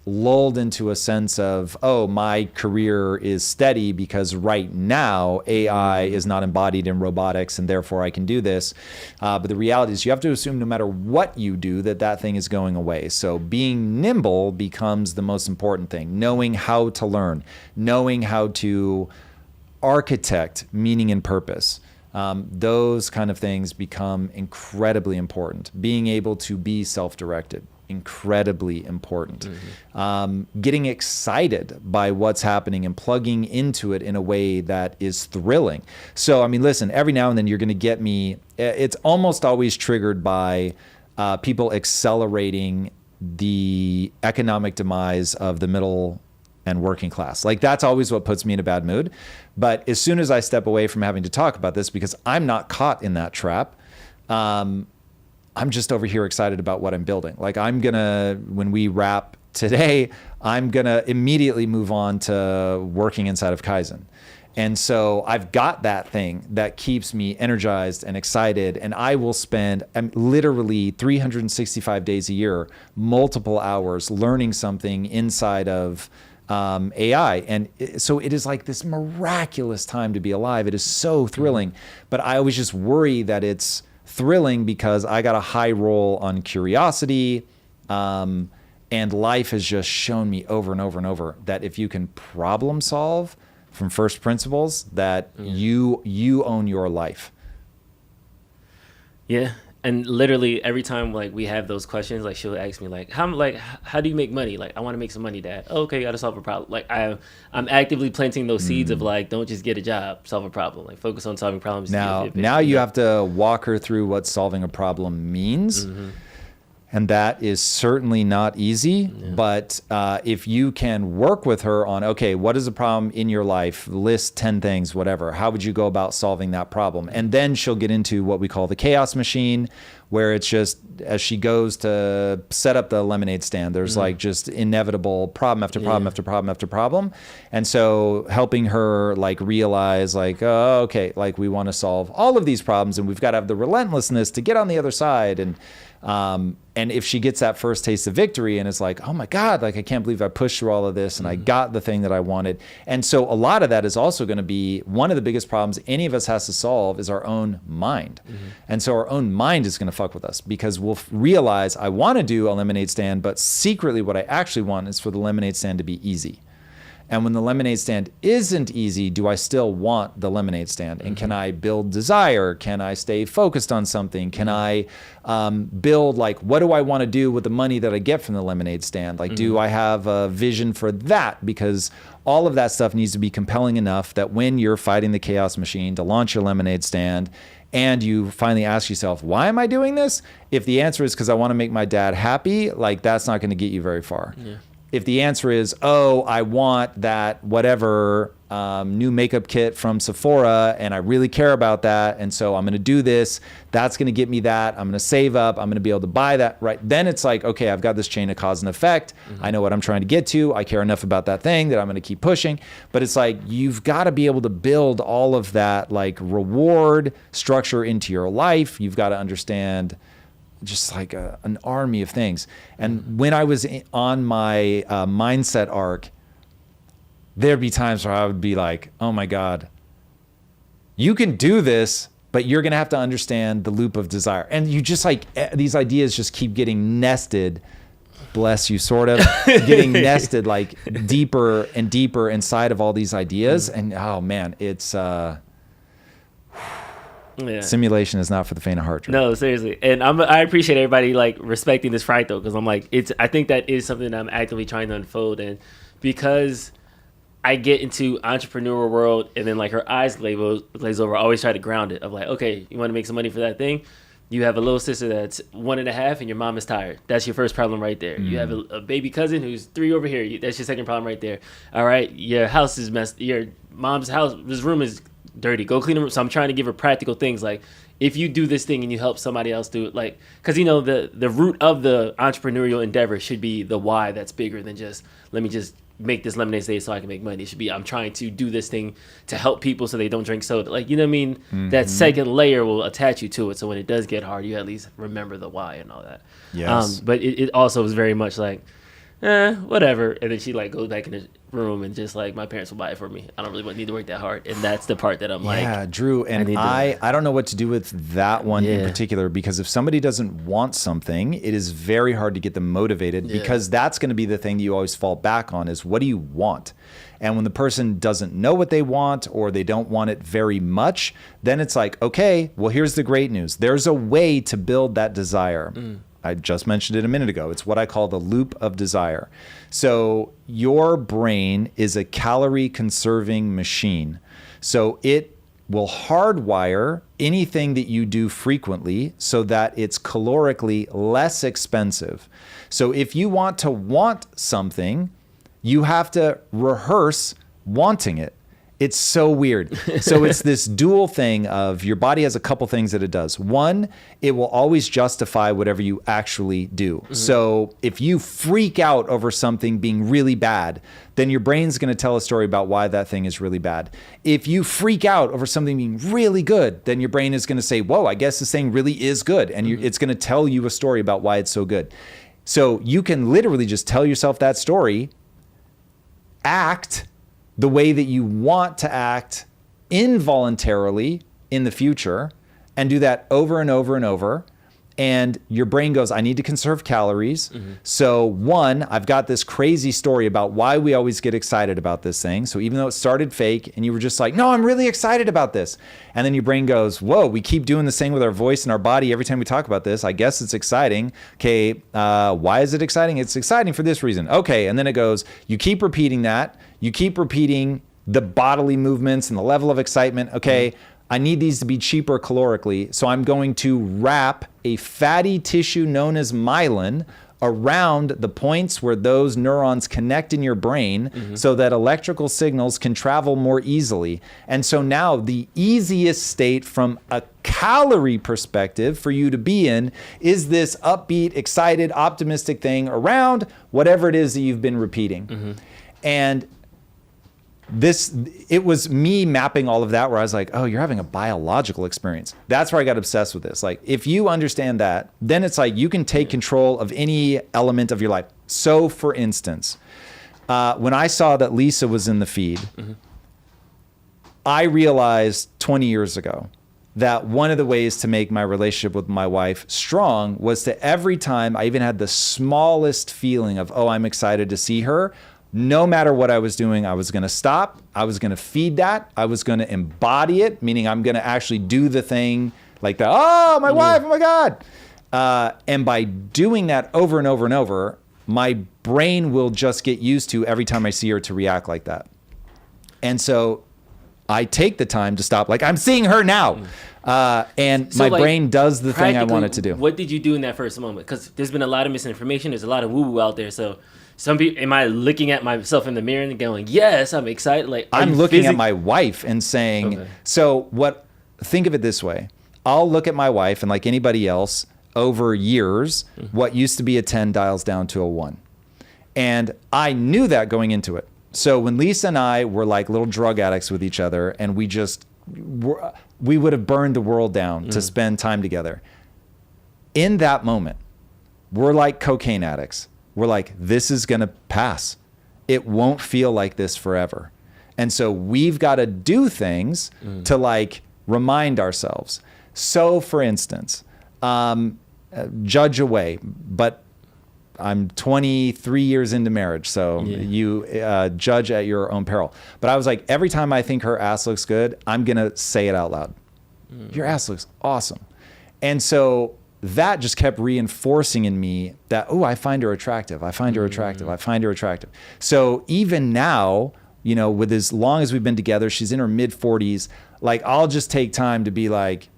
S1: lulled into a sense of, oh, my career is steady because right now AI is not embodied in robotics and therefore I can do this. But the reality is you have to assume no matter what you do that thing is going away. So being nimble becomes the most important thing. Knowing how to learn, knowing how to architect meaning and purpose. Those kind of things become incredibly important. Being able to be self-directed. Incredibly important. Getting excited by what's happening and plugging into it in a way that is thrilling. So, I mean, listen, every now and then you're going to get me, it's almost always triggered by people accelerating the economic demise of the middle and working class. Like, that's always what puts me in a bad mood. But as soon as I step away from having to talk about this, because I'm not caught in that trap, I'm just over here excited about what I'm building. Like, I'm gonna, when we wrap today, I'm gonna immediately move on to working inside of Kaizen. And so I've got that thing that keeps me energized and excited. And I will spend literally 365 days a year, multiple hours learning something inside of AI. And so it is like this miraculous time to be alive. It is so thrilling. But I always just worry that it's thrilling because I got a high roll on curiosity, and life has just shown me over and over and over that if you can problem solve, from first principles that you own your life.
S2: Yeah. And literally every time like we have those questions, like she'll ask me like how do you make money? Like, I want to make some money, Dad. Oh, okay, you got to solve a problem. Like I'm actively planting those seeds of like, don't just get a job, solve a problem. Like, focus on solving problems.
S1: Now you have to walk her through what solving a problem means. And that is certainly not easy, but if you can work with her on, okay, what is the problem in your life? List 10 things, whatever. How would you go about solving that problem? And then she'll get into what we call the chaos machine, where it's just, as she goes to set up the lemonade stand, there's like just inevitable problem after problem after problem after problem. And so helping her like realize like, oh, okay, like we want to solve all of these problems and we've got to have the relentlessness to get on the other side. And if she gets that first taste of victory and is like, oh my God, like I can't believe I pushed through all of this and I got the thing that I wanted. And so a lot of that is also going to be one of the biggest problems any of us has to solve is our own mind. And so our own mind is going to fuck with us because we'll realize I want to do a lemonade stand, but secretly what I actually want is for the lemonade stand to be easy. And when the lemonade stand isn't easy, do I still want the lemonade stand? And can I build desire? Can I stay focused on something? Can I build, like, what do I want to do with the money that I get from the lemonade stand? Like, do I have a vision for that? Because all of that stuff needs to be compelling enough that when you're fighting the chaos machine to launch your lemonade stand, and you finally ask yourself, why am I doing this? If the answer is because I want to make my dad happy, like, that's not going to get you very far. If the answer is, oh, I want that whatever new makeup kit from Sephora and I really care about that, and so I'm going to do this, that's going to get me that, I'm going to save up, I'm going to be able to buy that, right? Then it's like, okay, I've got this chain of cause and effect. I know what I'm trying to get to. I care enough about that thing that I'm going to keep pushing. But it's like, you've got to be able to build all of that like reward structure into your life. You've got to understand just like an army of things. And when I was on my mindset arc, there'd be times where I would be like, oh my God, you can do this, but you're going to have to understand the loop of desire. And you just like, these ideas just keep getting nested, bless you, sort of, getting nested like deeper and deeper inside of all these ideas. And oh man, it's... Simulation is not for the faint of heart. Drew.
S2: No, seriously. And I appreciate everybody like respecting this fight though, because I'm like, I think that is something that I'm actively trying to unfold. And because I get into entrepreneurial world and then like her eyes glaze over, I always try to ground it of like, okay, you want to make some money for that thing? You have a little sister that's 1.5 and your mom is tired. That's your first problem right there. You have a baby cousin who's 3 over here. That's your second problem right there. All right, your house is messed. Your mom's house, this room is dirty. Go clean them. So I'm trying to give her practical things like, if you do this thing and you help somebody else do it, like, because you know the root of the entrepreneurial endeavor should be the why that's bigger than just let me just make this lemonade stand so I can make money. It should be I'm trying to do this thing to help people so they don't drink soda. Like, you know what I mean? That second layer will attach you to it. So when it does get hard, you at least remember the why and all that.
S1: Yes.
S2: But it also was very much like, whatever. And then she like goes back in the room and just like, my parents will buy it for me. I don't really need to work that hard. And that's the part that I'm like,
S1: yeah, Drew. And I don't know what to do with that one in particular, because if somebody doesn't want something, it is very hard to get them motivated because that's going to be the thing you always fall back on is, what do you want? And when the person doesn't know what they want or they don't want it very much, then it's like, okay, well, here's the great news. There's a way to build that desire. I just mentioned it a minute ago. It's what I call the loop of desire. So your brain is a calorie conserving machine. So it will hardwire anything that you do frequently so that it's calorically less expensive. So if you want to want something, you have to rehearse wanting it. It's so weird. So it's this dual thing of your body has a couple things that it does. One, it will always justify whatever you actually do. So if you freak out over something being really bad, then your brain's going to tell a story about why that thing is really bad. If you freak out over something being really good, then your brain is going to say, whoa, I guess this thing really is good. And it's going to tell you a story about why it's so good. So you can literally just tell yourself that story, act the way that you want to act involuntarily in the future, and do that over and over and over. And your brain goes, I need to conserve calories. So one, I've got this crazy story about why we always get excited about this thing. So even though it started fake and you were just like, no, I'm really excited about this. And then your brain goes, whoa, we keep doing this thing with our voice and our body every time we talk about this. I guess it's exciting. Okay, why is it exciting? It's exciting for this reason. Okay, and then it goes, you keep repeating that. You keep repeating the bodily movements and the level of excitement. Okay, I need these to be cheaper calorically, so I'm going to wrap a fatty tissue known as myelin around the points where those neurons connect in your brain so that electrical signals can travel more easily. And so now the easiest state from a calorie perspective for you to be in is this upbeat, excited, optimistic thing around whatever it is that you've been repeating. And it was me mapping all of that where I was like, oh, you're having a biological experience. That's where I got obsessed with this. Like, if you understand that, then it's like you can take control of any element of your life. So for instance, when I saw that Lisa was in the feed, I realized 20 years ago that one of the ways to make my relationship with my wife strong was to every time I even had the smallest feeling of, oh, I'm excited to see her, no matter what I was doing, I was going to stop. I was going to feed that. I was going to embody it, meaning I'm going to actually do the thing like that. Oh, my wife, oh my God. And by doing that over and over and over, my brain will just get used to every time I see her to react like that. And so I take the time to stop. Like, I'm seeing her now. And so my brain does the thing I want it to do.
S2: What did you do in that first moment? Because there's been a lot of misinformation. There's a lot of woo-woo out there. So some people, am I looking at myself in the mirror and going, yes, I'm excited? Like,
S1: I'm looking at my wife and saying, think of it this way. I'll look at my wife, and like anybody else, over years, what used to be a 10 dials down to a 1. And I knew that going into it. So when Lisa and I were like little drug addicts with each other, and we would have burned the world down to spend time together. In that moment, we're like cocaine addicts. We're like, this is going to pass. It won't feel like this forever. And so we've got to do things to like remind ourselves. So for instance, judge away, but I'm 23 years into marriage, so you judge at your own peril. But I was like, every time I think her ass looks good, I'm going to say it out loud. Your ass looks awesome. And so that just kept reinforcing in me that, oh, I find her attractive. I find her attractive. I find her attractive. So even now, you know, with as long as we've been together, she's in her mid 40s. Like, I'll just take time to be like,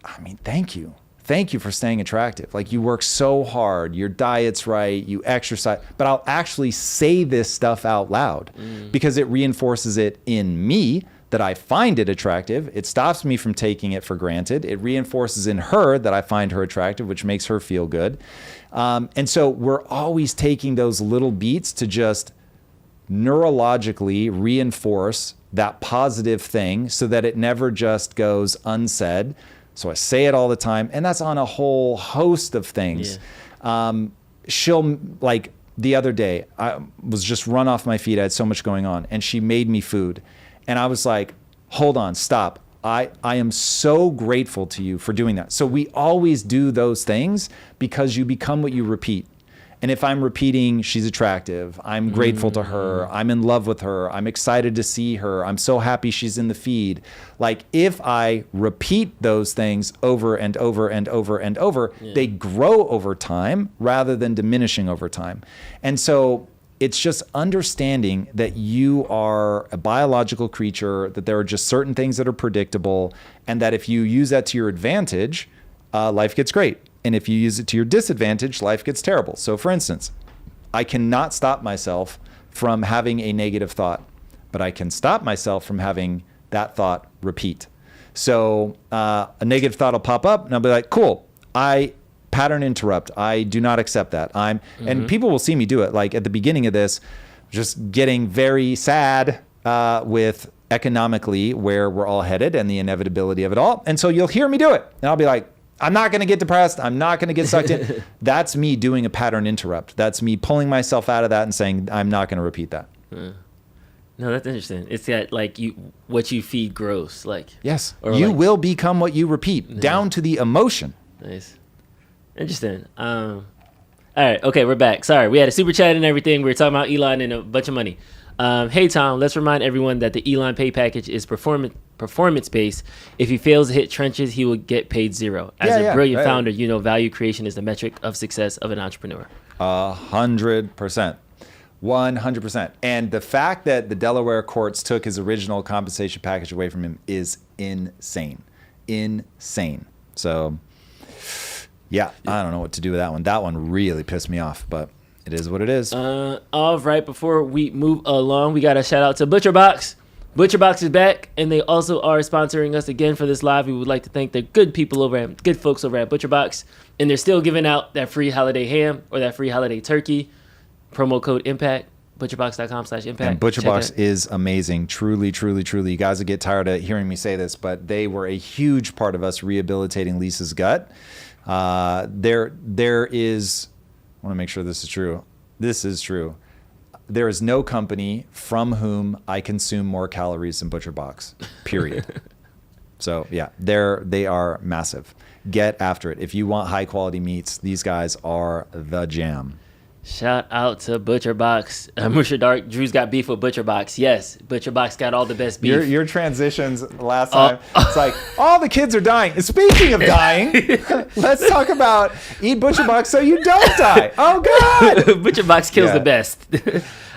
S1: I mean, thank you. Thank you for staying attractive. Like, you work so hard, your diet's right, you exercise, but I'll actually say this stuff out loud because it reinforces it in me that I find it attractive. It stops me from taking it for granted. It reinforces in her that I find her attractive, which makes her feel good. And so we're always taking those little beats to just neurologically reinforce that positive thing so that it never just goes unsaid. So I say it all the time, and that's on a whole host of things. She'll, like the other day, I was just run off my feet. I had so much going on, and she made me food. And I was like, hold on, stop. I am so grateful to you for doing that. So we always do those things because you become what you repeat. And if I'm repeating, she's attractive, I'm grateful to her, I'm in love with her, I'm excited to see her, I'm so happy she's in the feed. Like, if I repeat those things over and over and over and over, they grow over time rather than diminishing over time. And so it's just understanding that you are a biological creature, that there are just certain things that are predictable, and that if you use that to your advantage, life gets great. And if you use it to your disadvantage, life gets terrible. So for instance, I cannot stop myself from having a negative thought, but I can stop myself from having that thought repeat. So a negative thought will pop up and I'll be like, cool, I pattern interrupt. I do not accept that. And people will see me do it. Like at the beginning of this, just getting very sad with economically where we're all headed and the inevitability of it all. And so you'll hear me do it. And I'll be like, I'm not going to get depressed. I'm not going to get sucked in. That's me doing a pattern interrupt. That's me pulling myself out of that and saying, I'm not going to repeat that.
S2: No, that's interesting. It's that, like, what you feed grows. Like,
S1: yes, you will become what you repeat, down to the emotion.
S2: Nice. Interesting. All right. Okay, we're back. Sorry, we had a super chat and everything. We were talking about Elon and a bunch of money. Hey, Tom, let's remind everyone that the Elon pay package is performance-based. If he fails to hit trenches, he will get paid zero. As a brilliant founder, you know value creation is the metric of success of an entrepreneur.
S1: 100%. 100%. And the fact that the Delaware courts took his original compensation package away from him is insane. Insane. So, yeah, I don't know what to do with that one. That one really pissed me off, but it is what it is.
S2: All right, before we move along, we got a shout out to ButcherBox. ButcherBox is back, and they also are sponsoring us again for this live. We would like to thank the good folks over at ButcherBox, and they're still giving out that free holiday ham or that free holiday turkey. Promo code IMPACT, butcherbox.com/impact.
S1: And ButcherBox is amazing. Truly, truly, truly. You guys will get tired of hearing me say this, but they were a huge part of us rehabilitating Lisa's gut. There is, I want to make sure this is true. This is true. There is no company from whom I consume more calories than ButcherBox, period. So yeah, they are massive. Get after it. If you want high quality meats, these guys are the jam.
S2: Shout out to ButcherBox. Musha Dark, Drew's got beef with ButcherBox. Yes, ButcherBox got all the best beef.
S1: Your transitions last time, it's like, all the kids are dying. And speaking of dying, let's talk about eat ButcherBox so you don't die. Oh, God.
S2: ButcherBox kills the best.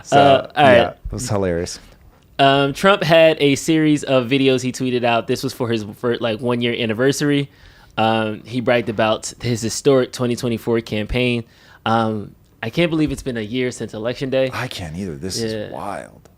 S1: So,
S2: all right.
S1: Yeah, it was hilarious.
S2: Trump had a series of videos he tweeted out. This was for his 1 year anniversary. He bragged about his historic 2024 campaign. I can't believe it's been a year since Election Day.
S1: I can't either. This is wild.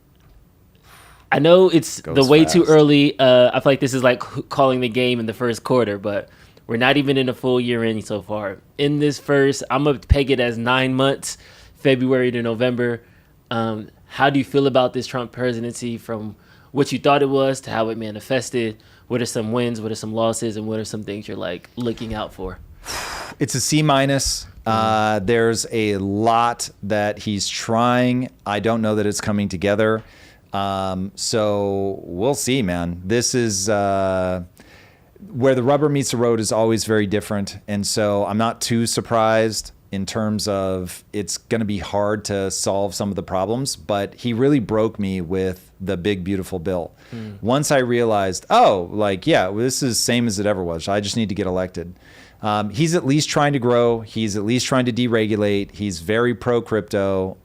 S2: I know it's
S1: Goes
S2: way
S1: fast.
S2: too early. I feel like this is like calling the game in the first quarter, but we're not even in a full year in so far. In this first, I'm going to peg it as 9 months, February to November. How do you feel about this Trump presidency from what you thought it was to how it manifested? What are some wins? What are some losses? And what are some things you're like looking out for?
S1: It's a C-. There's a lot that he's trying. I don't know that it's coming together. So we'll see, man. This is where the rubber meets the road is always very different. And so I'm not too surprised in terms of it's going to be hard to solve some of the problems. But he really broke me with the big, beautiful bill. Once I realized, this is same as it ever was. I just need to get elected. He's at least trying to grow. He's at least trying to deregulate. He's very pro-crypto.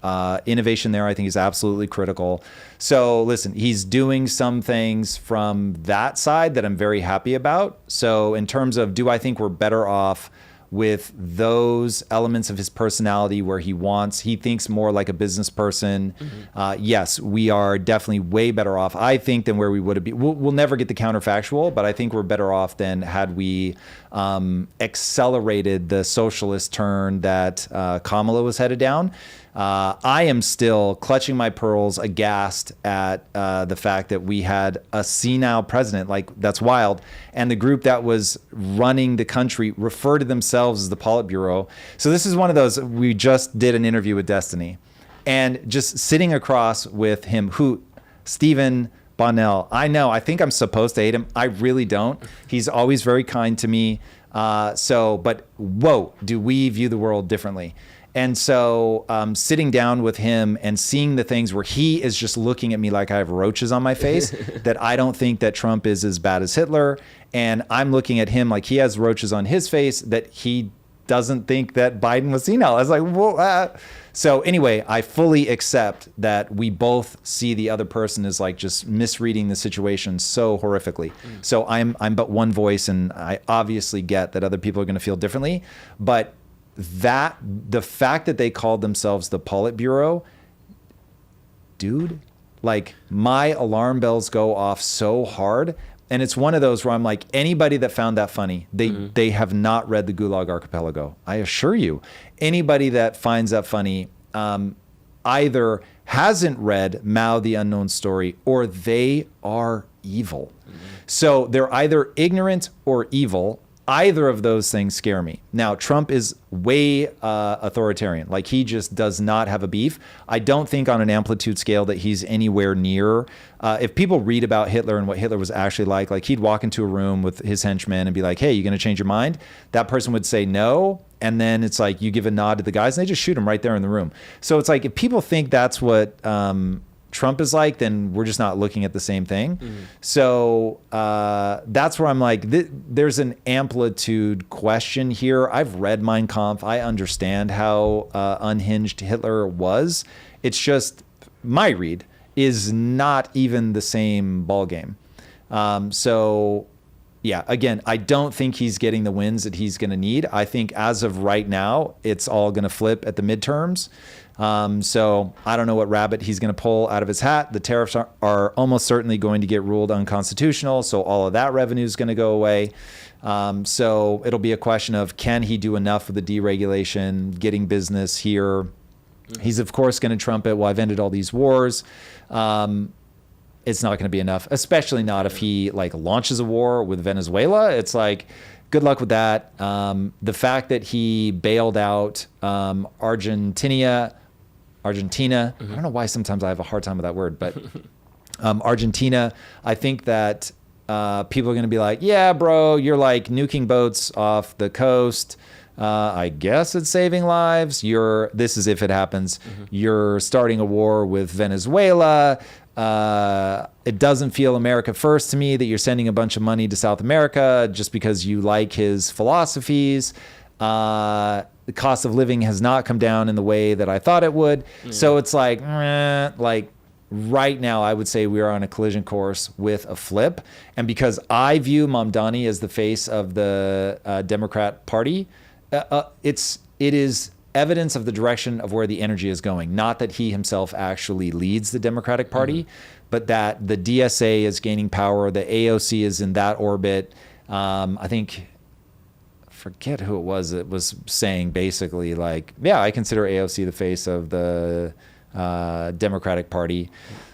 S1: Innovation there, I think, is absolutely critical. So listen, he's doing some things from that side that I'm very happy about. So in terms of, do I think we're better off with those elements of his personality where he thinks more like a business person? Yes, we are definitely way better off, I think, than where we would have been. We'll never get the counterfactual, but I think we're better off than had we accelerated the socialist turn that Kamala was headed down. I am still clutching my pearls, aghast at the fact that we had a senile president. Like, that's wild. And the group that was running the country refer to themselves as the Politburo. So this is one of those, we just did an interview with Destiny. And just sitting across with him, Stephen Bonnell, I think I'm supposed to hate him. I really don't. He's always very kind to me. But whoa, do we view the world differently? And so sitting down with him and seeing the things where he is just looking at me like I have roaches on my face, that I don't think that Trump is as bad as Hitler. And I'm looking at him like he has roaches on his face, that he doesn't think that Biden was senile. I was like, whoa. So anyway, I fully accept that we both see the other person as like just misreading the situation so horrifically. So I'm but one voice, and I obviously get that other people are going to feel differently. But the fact that they called themselves the Politburo, dude, like my alarm bells go off so hard. And it's one of those where I'm like, anybody that found that funny, they have not read the Gulag Archipelago. I assure you, anybody that finds that funny either hasn't read Mao the Unknown Story, or they are evil. So they're either ignorant or evil. either of those things scare me. Now, Trump is way authoritarian. Like, he just does not have a beef. I don't think on an amplitude scale that he's anywhere near. If people read about Hitler and what Hitler was actually like he'd walk into a room with his henchmen and be like, hey, you going to change your mind? That person would say no. And then it's like you give a nod to the guys and they just shoot him right there in the room. So it's like, if people think that's what Trump is like, then we're just not looking at the same thing. So that's where I'm like, there's an amplitude question here. I've read Mein Kampf. I understand how unhinged Hitler was. It's just my read is not even the same ballgame. So yeah, again, I don't think he's getting the wins that he's going to need. I think as of right now, it's all going to flip at the midterms. So I don't know what rabbit he's going to pull out of his hat. The tariffs are almost certainly going to get ruled unconstitutional. So all of that revenue is going to go away. So it'll be a question of, can he do enough with the deregulation, getting business here? He's of course going to trumpet, well, I've ended all these wars. It's not going to be enough, especially not if he like launches a war with Venezuela. It's like, good luck with that. The fact that he bailed out Argentina. I don't know why sometimes I have a hard time with that word, but Argentina, I think that people are going to be like, yeah, bro, you're like nuking boats off the coast. I guess it's saving lives. This is if it happens. You're starting a war with Venezuela. It doesn't feel America first to me that you're sending a bunch of money to South America just because you like his philosophies. The cost of living has not come down in the way that I thought it would. So it's like right now, I would say we are on a collision course with a flip. And because I view Mamdani as the face of the Democrat Party, it is evidence of the direction of where the energy is going. Not that he himself actually leads the Democratic Party, but that the DSA is gaining power. The AOC is in that orbit. I think, forget who it was that was saying basically like, yeah, I consider AOC the face of the Democratic Party.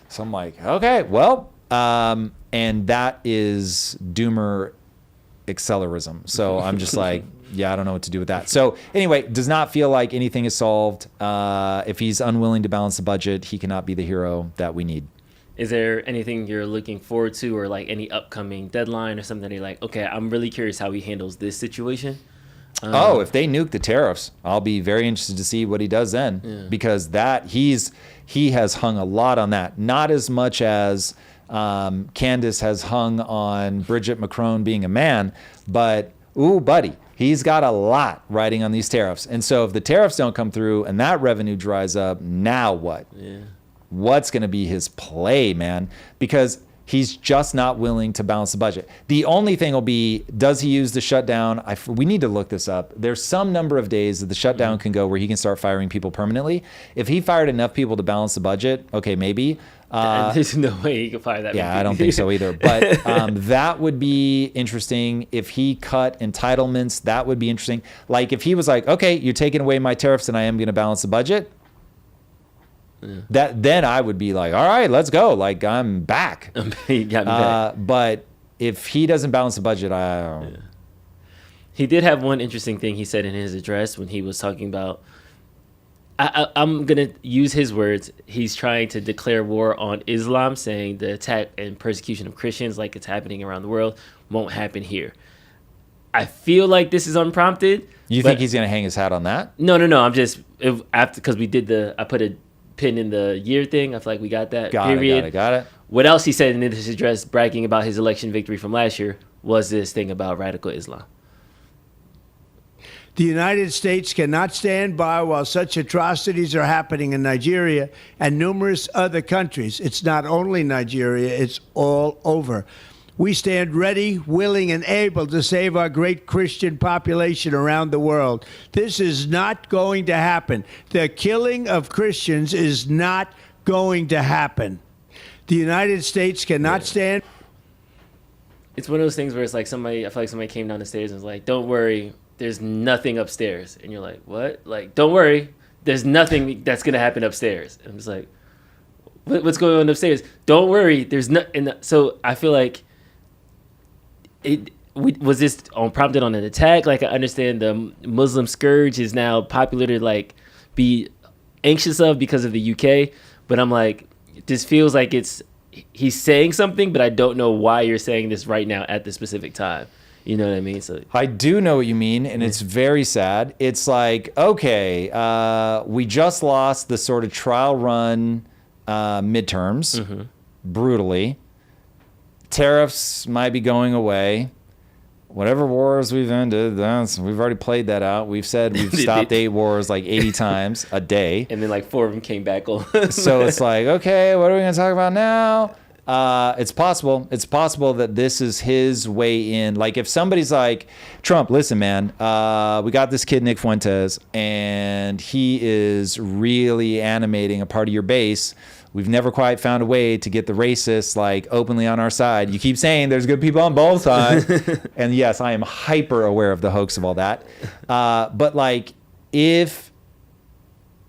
S1: So I'm like, okay, well, and that is doomer accelerism. So I'm just like, yeah, I don't know what to do with that. So anyway, does not feel like anything is solved. If he's unwilling to balance the budget, he cannot be the hero that we need.
S2: Is there anything you're looking forward to, or like any upcoming deadline or something that you're like, okay, I'm really curious how he handles this situation?
S1: If they nuke the tariffs, I'll be very interested to see what he does then, because he has hung a lot on that. Not as much as Candace has hung on Bridget Macron being a man, but ooh, buddy, he's got a lot riding on these tariffs. And so if the tariffs don't come through and that revenue dries up, now what? Yeah. What's going to be his play, man? Because he's just not willing to balance the budget. The only thing will be, does he use the shutdown? We need to look this up. There's some number of days that the shutdown can go where he can start firing people permanently. If he fired enough people to balance the budget, okay, maybe.
S2: There's no way he can fire that many
S1: Yeah,
S2: people.
S1: I don't think so either. But that would be interesting. If he cut entitlements, that would be interesting. Like if he was like, okay, you're taking away my tariffs and I am going to balance the budget. Then I would be like, all right, let's go. Like I'm back.
S2: He got me back.
S1: But if he doesn't balance the budget, I don't.
S2: Yeah. He did have one interesting thing he said in his address when he was talking about, I'm going to use his words. He's trying to declare war on Islam, saying the attack and persecution of Christians, like it's happening around the world, won't happen here. I feel like this is unprompted.
S1: You think he's going to hang his hat on that?
S2: No. I'm just, because we did I put a pin in the year thing. I feel like we got that. Got it. What else he said in his address, bragging about his election victory from last year, was this thing about radical Islam.
S4: The United States cannot stand by while such atrocities are happening in Nigeria and numerous other countries. It's not only Nigeria, it's all over. We stand ready, willing, and able to save our great Christian population around the world. This is not going to happen. The killing of Christians is not going to happen. The United States cannot stand.
S2: It's one of those things where it's like I feel like somebody came down the stairs and was like, don't worry, there's nothing upstairs. And you're like, what? Like, don't worry, there's nothing that's going to happen upstairs. And I'm just like, what's going on upstairs? Don't worry, there's nothing. So I feel like was this prompted on an attack? Like, I understand the Muslim scourge is now popular to like be anxious of because of the UK, but I'm like, this feels like he's saying something, but I don't know why you're saying this right now at this specific time. You know what I mean? So
S1: I do know what you mean, and it's very sad. It's like, okay, we just lost the sort of trial run midterms brutally. Tariffs might be going away. Whatever wars we've ended, we've already played that out. We've said we've stopped 8 wars like 80 times a day.
S2: And then like 4 of them came back on.
S1: So it's like, okay, what are we going to talk about now? It's possible. It's possible that this is his way in. Like if somebody's like, Trump, listen, man, we got this kid, Nick Fuentes, and he is really animating a part of your base. We've never quite found a way to get the racists like openly on our side. You keep saying there's good people on both sides. And yes, I am hyper aware of the hoax of all that. But like if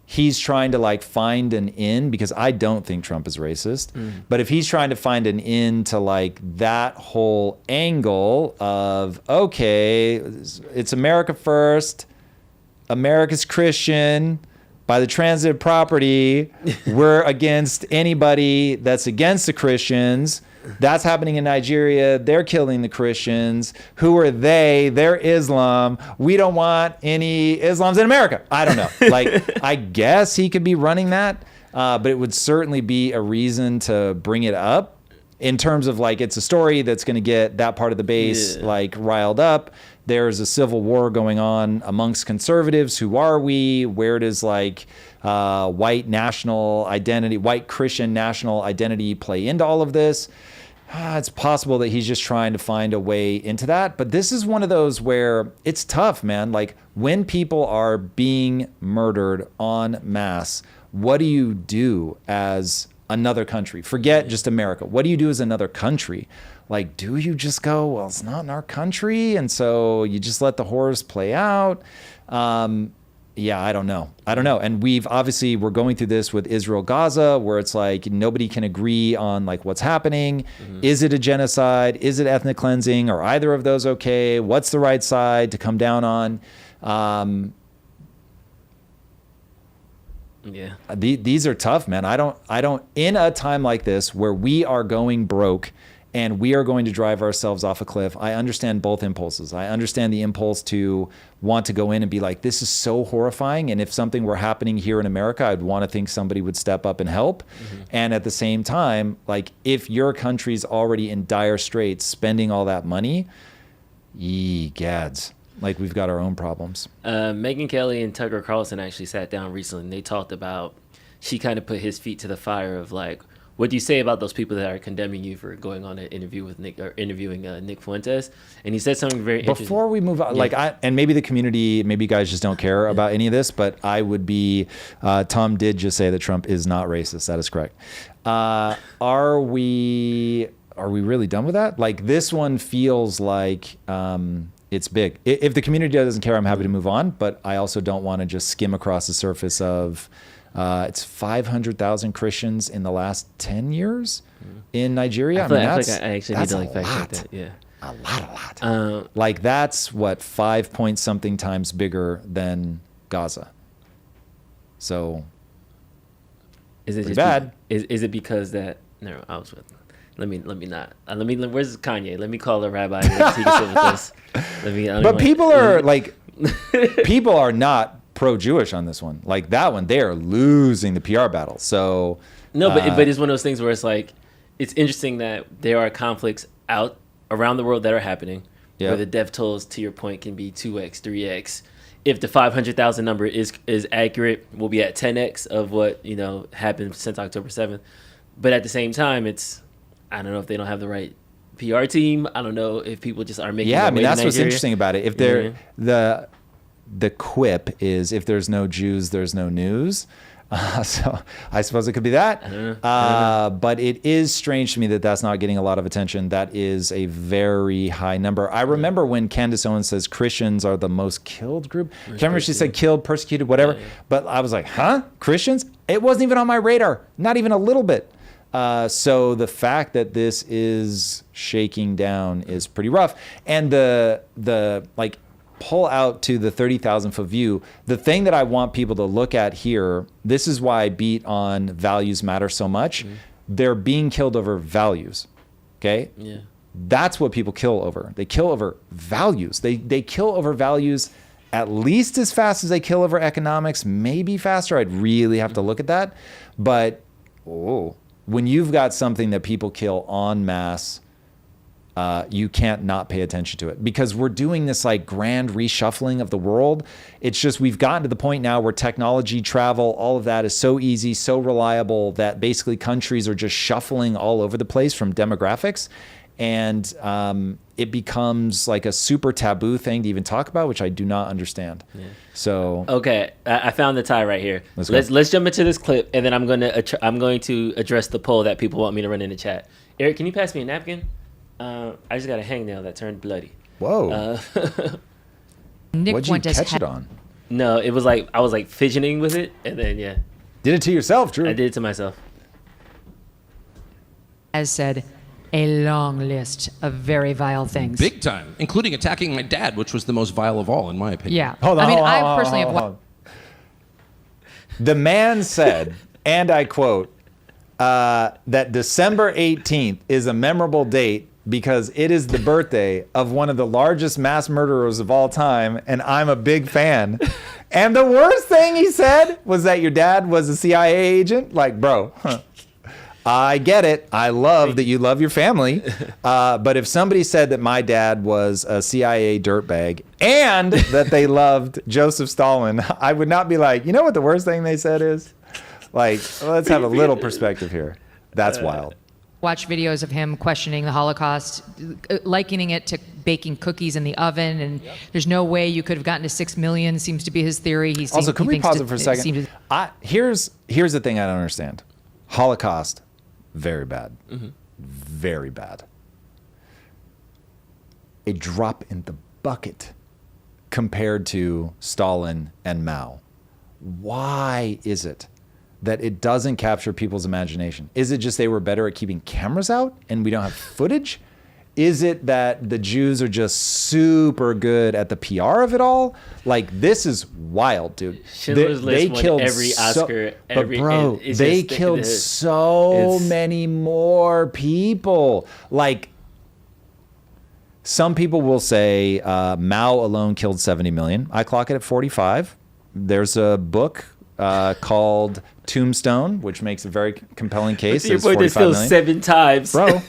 S1: he's trying to like find an in, because I don't think Trump is racist, but if he's trying to find an in to like that whole angle of, okay, it's America first, America's Christian, by the transitive property, we're against anybody that's against the Christians. That's happening in Nigeria. They're killing the Christians. Who are they? They're Islam. We don't want any Islams in America. I don't know. Like, I guess he could be running that, but it would certainly be a reason to bring it up in terms of like, it's a story that's going to get that part of the base like riled up. There's a civil war going on amongst conservatives. Who are we? Where does like white national identity, white Christian national identity play into all of this? It's possible that he's just trying to find a way into that. But this is one of those where it's tough, man. Like when people are being murdered en masse, what do you do as another country? Forget just America. What do you do as another country? Like, do you just go, well, it's not in our country, and so you just let the horrors play out? Yeah, I don't know. And we're going through this with Israel, Gaza, where it's like nobody can agree on like what's happening. Is it a genocide? Is it ethnic cleansing? Are either of those okay? What's the right side to come down on? These are tough, man. I don't, in a time like this where we are going broke and we are going to drive ourselves off a cliff, I understand both impulses. I understand the impulse to want to go in and be like, this is so horrifying. And if something were happening here in America, I'd want to think somebody would step up and help. And at the same time, like if your country's already in dire straits, spending all that money, yee gads. Like we've got our own problems.
S2: Megyn Kelly and Tucker Carlson actually sat down recently and they talked about, she kind of put his feet to the fire of like, what do you say about those people that are condemning you for going on an interview with Nick or interviewing Nick Fuentes? And he said something very interesting. Before
S1: we move on, and maybe the community, maybe you guys just don't care about any of this, but I would be, Tom did just say that Trump is not racist. That is correct. Are we really done with that? Like this one feels like, it's big. If the community doesn't care, I'm happy to move on, but I also don't want to just skim across the surface of, it's 500,000 Christians in the last 10 years in Nigeria.
S2: I feel like I actually need to like fact check that. Yeah.
S1: A lot. Like that's what 5 point something times bigger than Gaza. So
S2: is it
S1: pretty
S2: just
S1: bad?
S2: Is it because that? No, I was with. Let me not. Where's Kanye? Let me call a rabbi. He can sit with us.
S1: But people are like, people are not pro-Jewish on this one. Like that one, they are losing the PR battle. So
S2: no, but it's one of those things where it's like, it's interesting that there are conflicts out around the world that are happening, where the death tolls, to your point, can be 2x, 3x. If the 500,000 number is accurate, we'll be at 10x of what happened since October 7th. But at the same time, I don't know if they don't have the right PR team. I don't know if people just are making. Yeah, I mean
S1: that's what's interesting about it. If they're the quip is, if there's no Jews, there's no news. So I suppose it could be that.
S2: I don't know.
S1: But it is strange to me that that's not getting a lot of attention. That is a very high number. I remember when Candace Owens says Christians are the most killed group. Can't remember if she said killed, persecuted, whatever. Yeah. But I was like, huh? Christians? It wasn't even on my radar. Not even a little bit. So the fact that this is shaking down is pretty rough. And the like pull out to the 30,000 foot view, the thing that I want people to look at here, this is why I beat on values matter so much. They're being killed over values. Okay?
S2: Yeah.
S1: That's what people kill over. They kill over values. They kill over values at least as fast as they kill over economics, maybe faster. I'd really have to look at that. But when you've got something that people kill en masse, you can't not pay attention to it, because we're doing this like grand reshuffling of the world. It's just we've gotten to the point now where technology, travel, all of that is so easy, so reliable that basically countries are just shuffling all over the place from demographics. And it becomes like a super taboo thing to even talk about, which I do not understand. Yeah. So
S2: okay, I found the tie right here.
S1: Let's
S2: jump into this clip, and then I'm going to address the poll that people want me to run in the chat. Eric, can you pass me a napkin? I just got a hangnail that turned bloody.
S1: Whoa.
S5: Nick
S1: What'd you catch it on?
S2: No, it was like I was like fidgeting with it, and then
S1: Did it to yourself, Drew?
S2: I did it to myself.
S5: Has said a long list of very vile things.
S6: Big time, including attacking my dad, which was the most vile of all, in my opinion.
S5: Yeah.
S1: Hold on,
S5: I mean,
S1: hold on,
S5: I
S1: hold on,
S5: personally
S1: hold
S5: have.
S1: on. The man said, and I quote, that December 18th is a memorable date because it is the birthday of one of the largest mass murderers of all time, and I'm a big fan. And the worst thing he said was that your dad was a CIA agent. Like, bro, I get it. I love that you love your family. But if somebody said that my dad was a CIA dirtbag and that they loved Joseph Stalin, I would not be like, you know what the worst thing they said is? Like, let's have a little perspective here. That's wild.
S5: Watch videos of him questioning the Holocaust, likening it to baking cookies in the oven, and there's no way you could have gotten to 6 million. Seems to be his theory.
S1: Also, can we pause it for a second? Here's the thing I don't understand. Holocaust, very bad, very bad. A drop in the bucket compared to Stalin and Mao. Why is it that it doesn't capture people's imagination? Is it just they were better at keeping cameras out and we don't have footage? Is it that the Jews are just super good at the PR of it all? Like, this is wild, dude.
S2: Schindler's List won every Oscar.
S1: But bro, they killed so many more people. Like, some people will say Mao alone killed 70 million. I clock it at 45. There's a book called Tombstone, which makes a very compelling case.
S2: Your point is still 7 times,
S1: bro,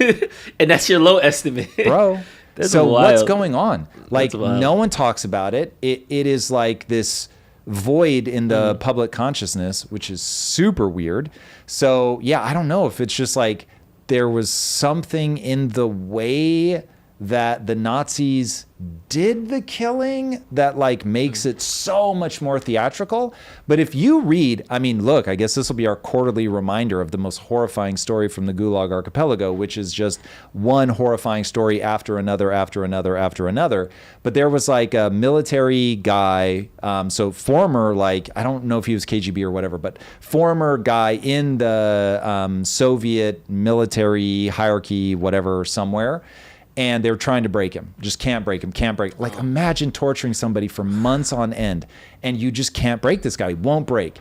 S2: and that's your low estimate,
S1: bro. So
S2: wild.
S1: What's going on? Like, no one talks about it. It is like this void in the public consciousness, which is super weird. So yeah, I don't know if it's just like there was something in the way that the Nazis did the killing that like makes it so much more theatrical. But if you read, I mean, look, I guess this will be our quarterly reminder of the most horrifying story from the Gulag Archipelago, which is just one horrifying story after another, after another, after another. But there was like a military guy, so former, like, I don't know if he was KGB or whatever, but former guy in the Soviet military hierarchy, whatever, somewhere. And they're trying to break him. Just can't break him, can't break. Like, imagine torturing somebody for months on end and you just can't break this guy. He won't break.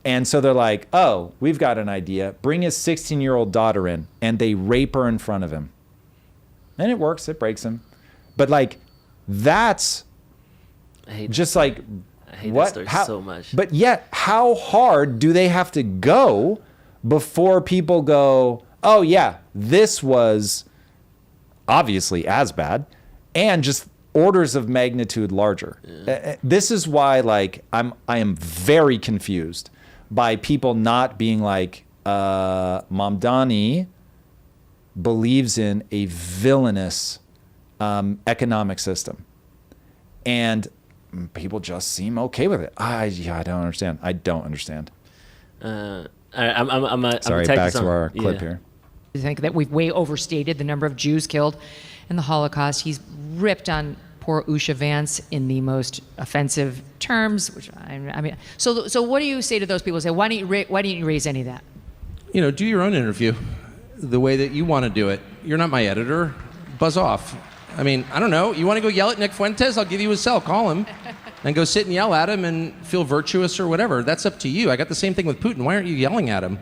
S1: And so they're like, oh, we've got an idea. Bring his 16-year-old daughter in, and they rape her in front of him. And it works, it breaks him. But like, that's just like,
S2: I hate
S1: what?
S2: that story
S1: How,
S2: so much.
S1: But yet, how hard do they have to go before people go, oh yeah, this was obviously as bad, and just orders of magnitude larger. Yeah. This is why, like, I am very confused by people not being like, Mamdani believes in a villainous economic system, and people just seem okay with it. I don't understand. I don't understand. Sorry, back to our clip here.
S5: I think that we've way overstated the number of Jews killed in the Holocaust. He's ripped on poor Usha Vance in the most offensive terms. Which I mean, so what do you say to those people who say, why didn't you raise any of that?
S6: You know, do your own interview. the way that you want to do it. You're not my editor. Buzz off. I mean, I don't know. You want to go yell at Nick Fuentes? I'll give you his cell. Call him. And go sit and yell at him and feel virtuous or whatever. That's up to you. I got the same thing with Putin. Why aren't you yelling at him?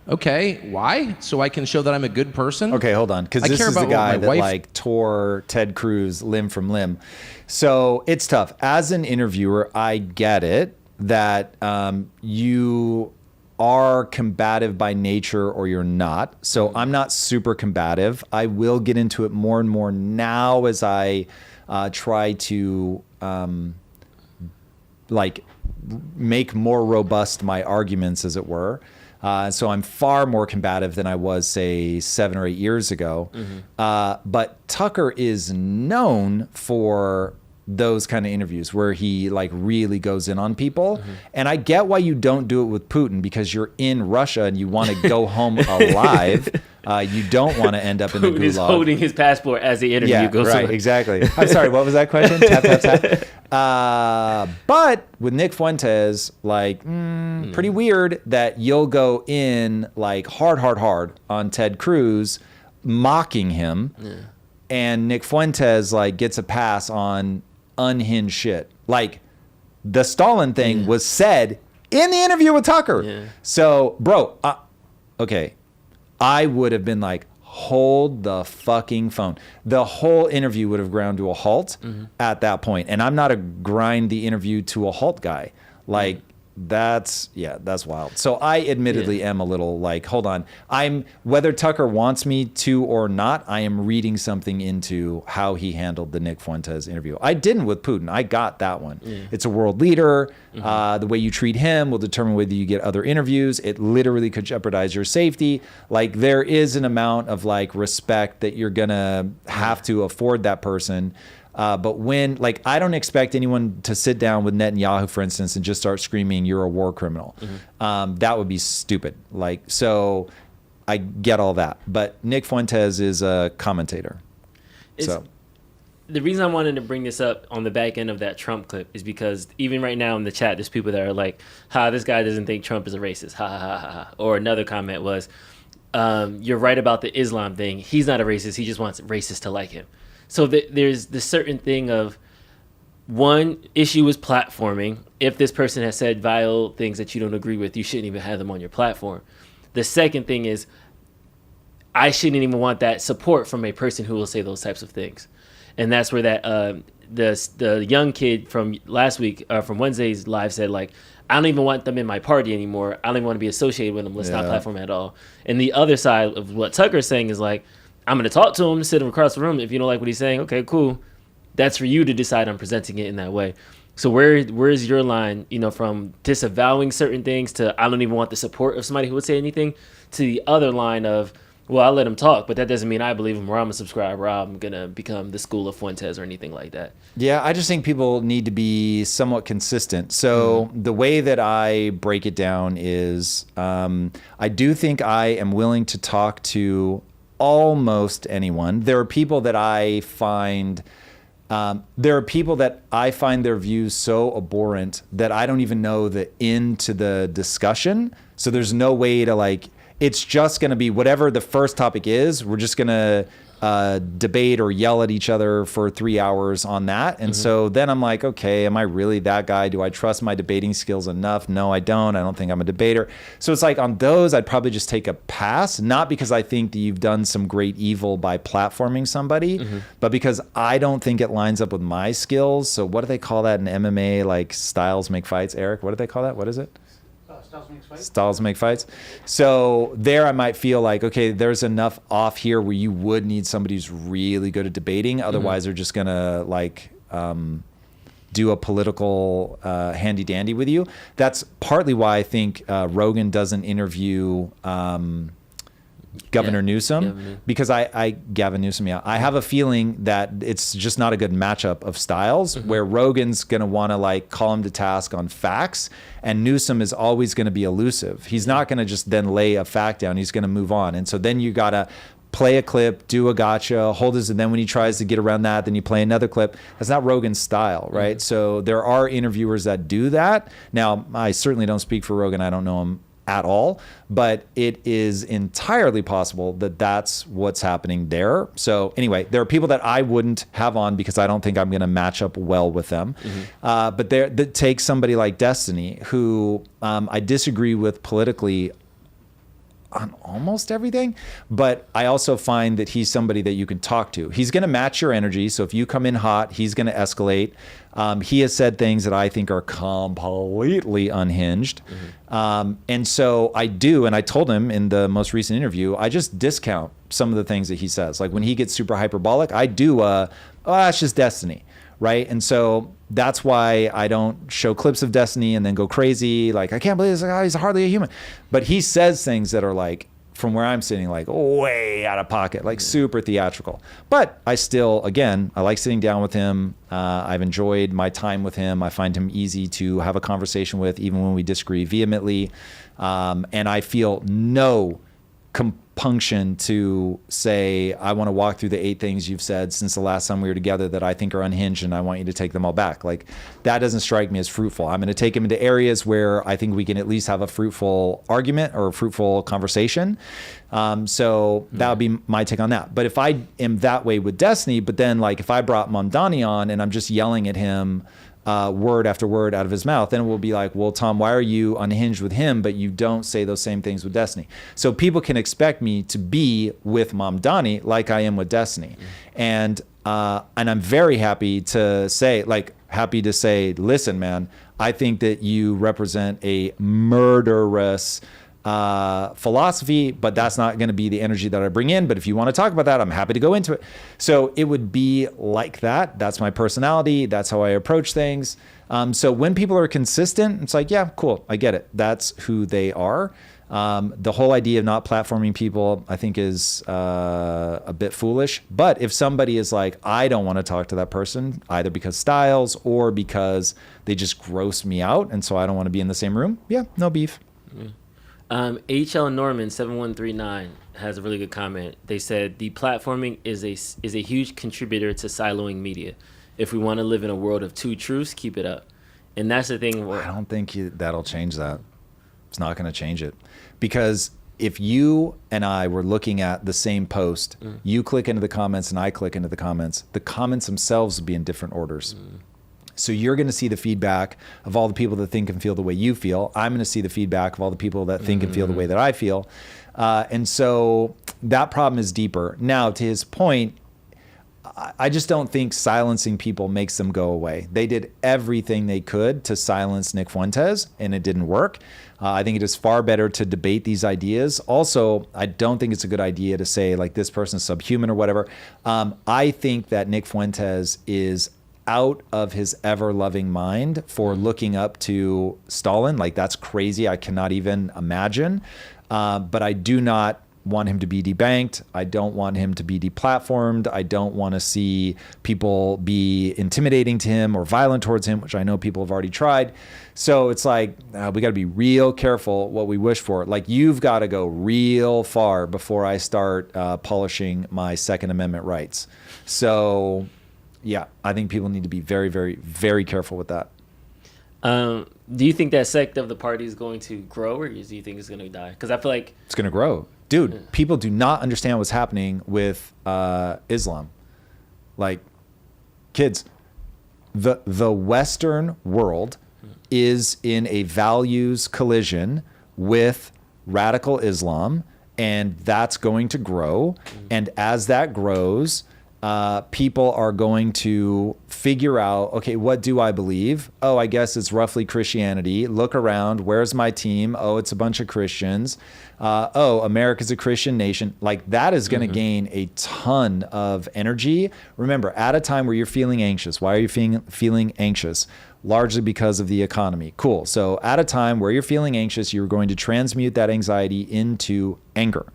S6: Okay, why? So I can show that I'm a good person?
S1: Okay, hold on, because this is the guy that like tore Ted Cruz limb from limb. So it's tough. As an interviewer, I get it that you are combative by nature or you're not. So I'm not super combative. I will get into it more and more now as I try to like make more robust my arguments, as it were. So I'm far more combative than I was, say, 7 or 8 years ago. But Tucker is known for those kind of interviews where he like really goes in on people. And I get why you don't do it with Putin, because you're in Russia and you want to go home alive. You don't want to end up in the gulag.
S2: Putin is holding his passport as the interview goes on.
S1: Exactly. I'm sorry, what was that question? Tap, tap, tap. But with Nick Fuentes, like, pretty weird that you'll go in like hard on Ted Cruz, mocking him, and Nick Fuentes like gets a pass on unhinged shit. Like, the Stalin thing was said in the interview with Tucker. So, bro, okay, I would have been like, hold the fucking phone. The whole interview would have ground to a halt at that point. And I'm not a grind the interview to a halt guy. Like, that's wild. So I admittedly am a little like, hold on. Whether Tucker wants me to or not, I am reading something into how he handled the Nick Fuentes interview. I didn't with Putin. I got that one. It's a world leader. The way you treat him will determine whether you get other interviews. It literally could jeopardize your safety. Like, there is an amount of like respect that you're gonna have to afford that person. But when, like, I don't expect anyone to sit down with Netanyahu, for instance, and just start screaming, "You're a war criminal." That would be stupid. Like, so I get all that. But Nick Fuentes is a commentator.
S2: The reason I wanted to bring this up on the back end of that Trump clip is because even right now in the chat, there's people that are like, this guy doesn't think Trump is a racist. Ha, ha, ha, ha. Or another comment was, you're right about the Islam thing. He's not a racist. He just wants racists to like him. So there's the certain thing of, one issue is platforming. If this person has said vile things that you don't agree with, you shouldn't even have them on your platform. The second thing is, I shouldn't even want that support from a person who will say those types of things. And that's where that the young kid from last week, from Wednesday's live said, like, I don't even want them in my party anymore. I don't even want to be associated with them. Let's not platform at all. And the other side of what Tucker's saying is like, I'm going to talk to him, sit him across the room. If you don't like what he's saying, okay, cool. That's for you to decide on presenting it in that way. So where's your line, from disavowing certain things to I don't even want the support of somebody who would say anything, to the other line of, well, I'll let him talk, but that doesn't mean I believe him or I'm a subscriber or I'm going to become the school of Fuentes or anything like that.
S1: Yeah, I just think people need to be somewhat consistent. So the way that I break it down is I do think I am willing to talk to almost anyone. There are people that I find their views so abhorrent that I don't even know the end to the discussion. So there's no way to like, it's just going to be whatever the first topic is. We're just going to debate or yell at each other for 3 hours on that. And so then I'm like, okay, am I really that guy? Do I trust my debating skills enough? No, I don't. I don't think I'm a debater. So it's like on those, I'd probably just take a pass, not because I think that you've done some great evil by platforming somebody, but because I don't think it lines up with my skills. So what do they call that in MMA? Like styles make fights, Eric? What do they call that? What is it? Styles make fights. So there I might feel like, okay, there's enough off here where you would need somebody who's really good at debating. Otherwise, they're just going to like do a political handy dandy with you. That's partly why I think Rogan doesn't interview Governor Newsom, because Gavin Newsom, I have a feeling that it's just not a good matchup of styles where Rogan's going to want to like call him to task on facts and Newsom is always going to be elusive. He's not going to just then lay a fact down. He's going to move on. And so then you got to play a clip, do a gotcha, hold his, and then when he tries to get around that, then you play another clip. That's not Rogan's style, right? So there are interviewers that do that. Now, I certainly don't speak for Rogan. I don't know him at all, but it is entirely possible that that's what's happening there. So anyway, there are people that I wouldn't have on because I don't think I'm going to match up well with them. But that takes somebody like Destiny, who I disagree with politically on almost everything, but I also find that he's somebody that you can talk to. He's going to match your energy. So if you come in hot, he's going to escalate. He has said things that I think are completely unhinged. And so I do, and I told him in the most recent interview, I just discount some of the things that he says. Like when he gets super hyperbolic, I do, oh, that's just Destiny, right? And so that's why I don't show clips of Destiny and then go crazy. Like, I can't believe this guy, he's hardly a human. But he says things that are like, from where I'm sitting, like way out of pocket, like super theatrical. But I still, again, I like sitting down with him. I've enjoyed my time with him. I find him easy to have a conversation with, even when we disagree vehemently. And I feel no compunction to say, I want to walk through the 8 things you've said since the last time we were together that I think are unhinged, and I want you to take them all back. Like, that doesn't strike me as fruitful. I'm going to take him into areas where I think we can at least have a fruitful argument or a fruitful conversation. So that would be my take on that. But if I am that way with Destiny, but then like if I brought Mamdani on and I'm just yelling at him word after word out of his mouth, then it will be like, well, Tom, why are you unhinged with him, but you don't say those same things with Destiny? So people can expect me to be with Mamdani like I am with Destiny. And I'm very happy to say, listen, man, I think that you represent a murderous philosophy, but that's not going to be the energy that I bring in. But if you want to talk about that, I'm happy to go into it. So it would be like that. That's my personality. That's how I approach things. So when people are consistent, it's like, yeah, cool. I get it. That's who they are. The whole idea of not platforming people, I think, is a bit foolish. But if somebody is like, I don't want to talk to that person, either because styles or because they just gross me out, and so I don't want to be in the same room, yeah, no beef.
S2: HL Norman 7139 has a really good comment. They said the platforming is a huge contributor to siloing media. If we want to live in a world of 2 truths, keep it up. And that's the thing.
S1: I don't think that'll change that. It's not going to change it, because if you and I were looking at the same post, you click into the comments and I click into the comments themselves would be in different orders. So you're going to see the feedback of all the people that think and feel the way you feel. I'm going to see the feedback of all the people that think and feel the way that I feel. And so that problem is deeper. Now, to his point, I just don't think silencing people makes them go away. They did everything they could to silence Nick Fuentes, and it didn't work. I think it is far better to debate these ideas. Also, I don't think it's a good idea to say, like, this person's subhuman or whatever. I think that Nick Fuentes is out of his ever-loving mind for looking up to Stalin. Like, that's crazy. I cannot even imagine. But I do not want him to be debanked. I don't want him to be deplatformed. I don't want to see people be intimidating to him or violent towards him, which I know people have already tried. So it's like, we got to be real careful what we wish for. Like, you've got to go real far before I start polishing my Second Amendment rights. So yeah, I think people need to be very, very, very careful with that.
S2: Do you think that sect of the party is going to grow, or do you think it's going to die? Because I feel like
S1: it's going to grow. Dude, people do not understand what's happening with Islam. Like, kids, the Western world is in a values collision with radical Islam, and that's going to grow. And as that grows, people are going to figure out, okay, what do I believe? Oh, I guess it's roughly Christianity. Look around. Where's my team? Oh, it's a bunch of Christians. Oh, America's a Christian nation. Like, that is going to gain a ton of energy. Remember, at a time where you're feeling anxious. Why are you feeling anxious? Largely because of the economy. Cool. So at a time where you're feeling anxious, you're going to transmute that anxiety into anger.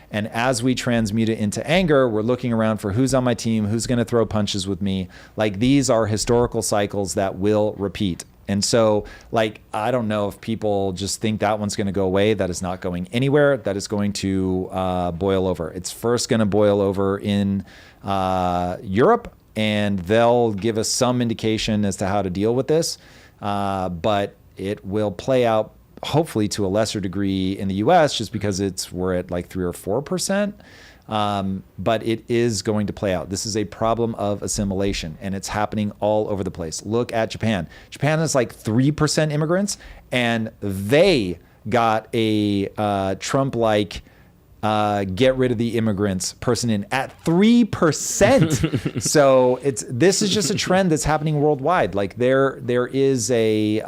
S1: And as we transmute it into anger, we're looking around for who's on my team, who's going to throw punches with me. Like, these are historical cycles that will repeat. And so, like, I don't know if people just think that one's going to go away. That is not going anywhere. That is going to boil over. It's first going to boil over in Europe, and they'll give us some indication as to how to deal with this. But it will play out hopefully to a lesser degree in the US, just because we're at like 3 or 4%. But it is going to play out. This is a problem of assimilation, and it's happening all over the place. Look at Japan. Japan is like 3% immigrants, and they got a Trump-like get rid of the immigrants person in at 3%. So this is just a trend that's happening worldwide. Like there is a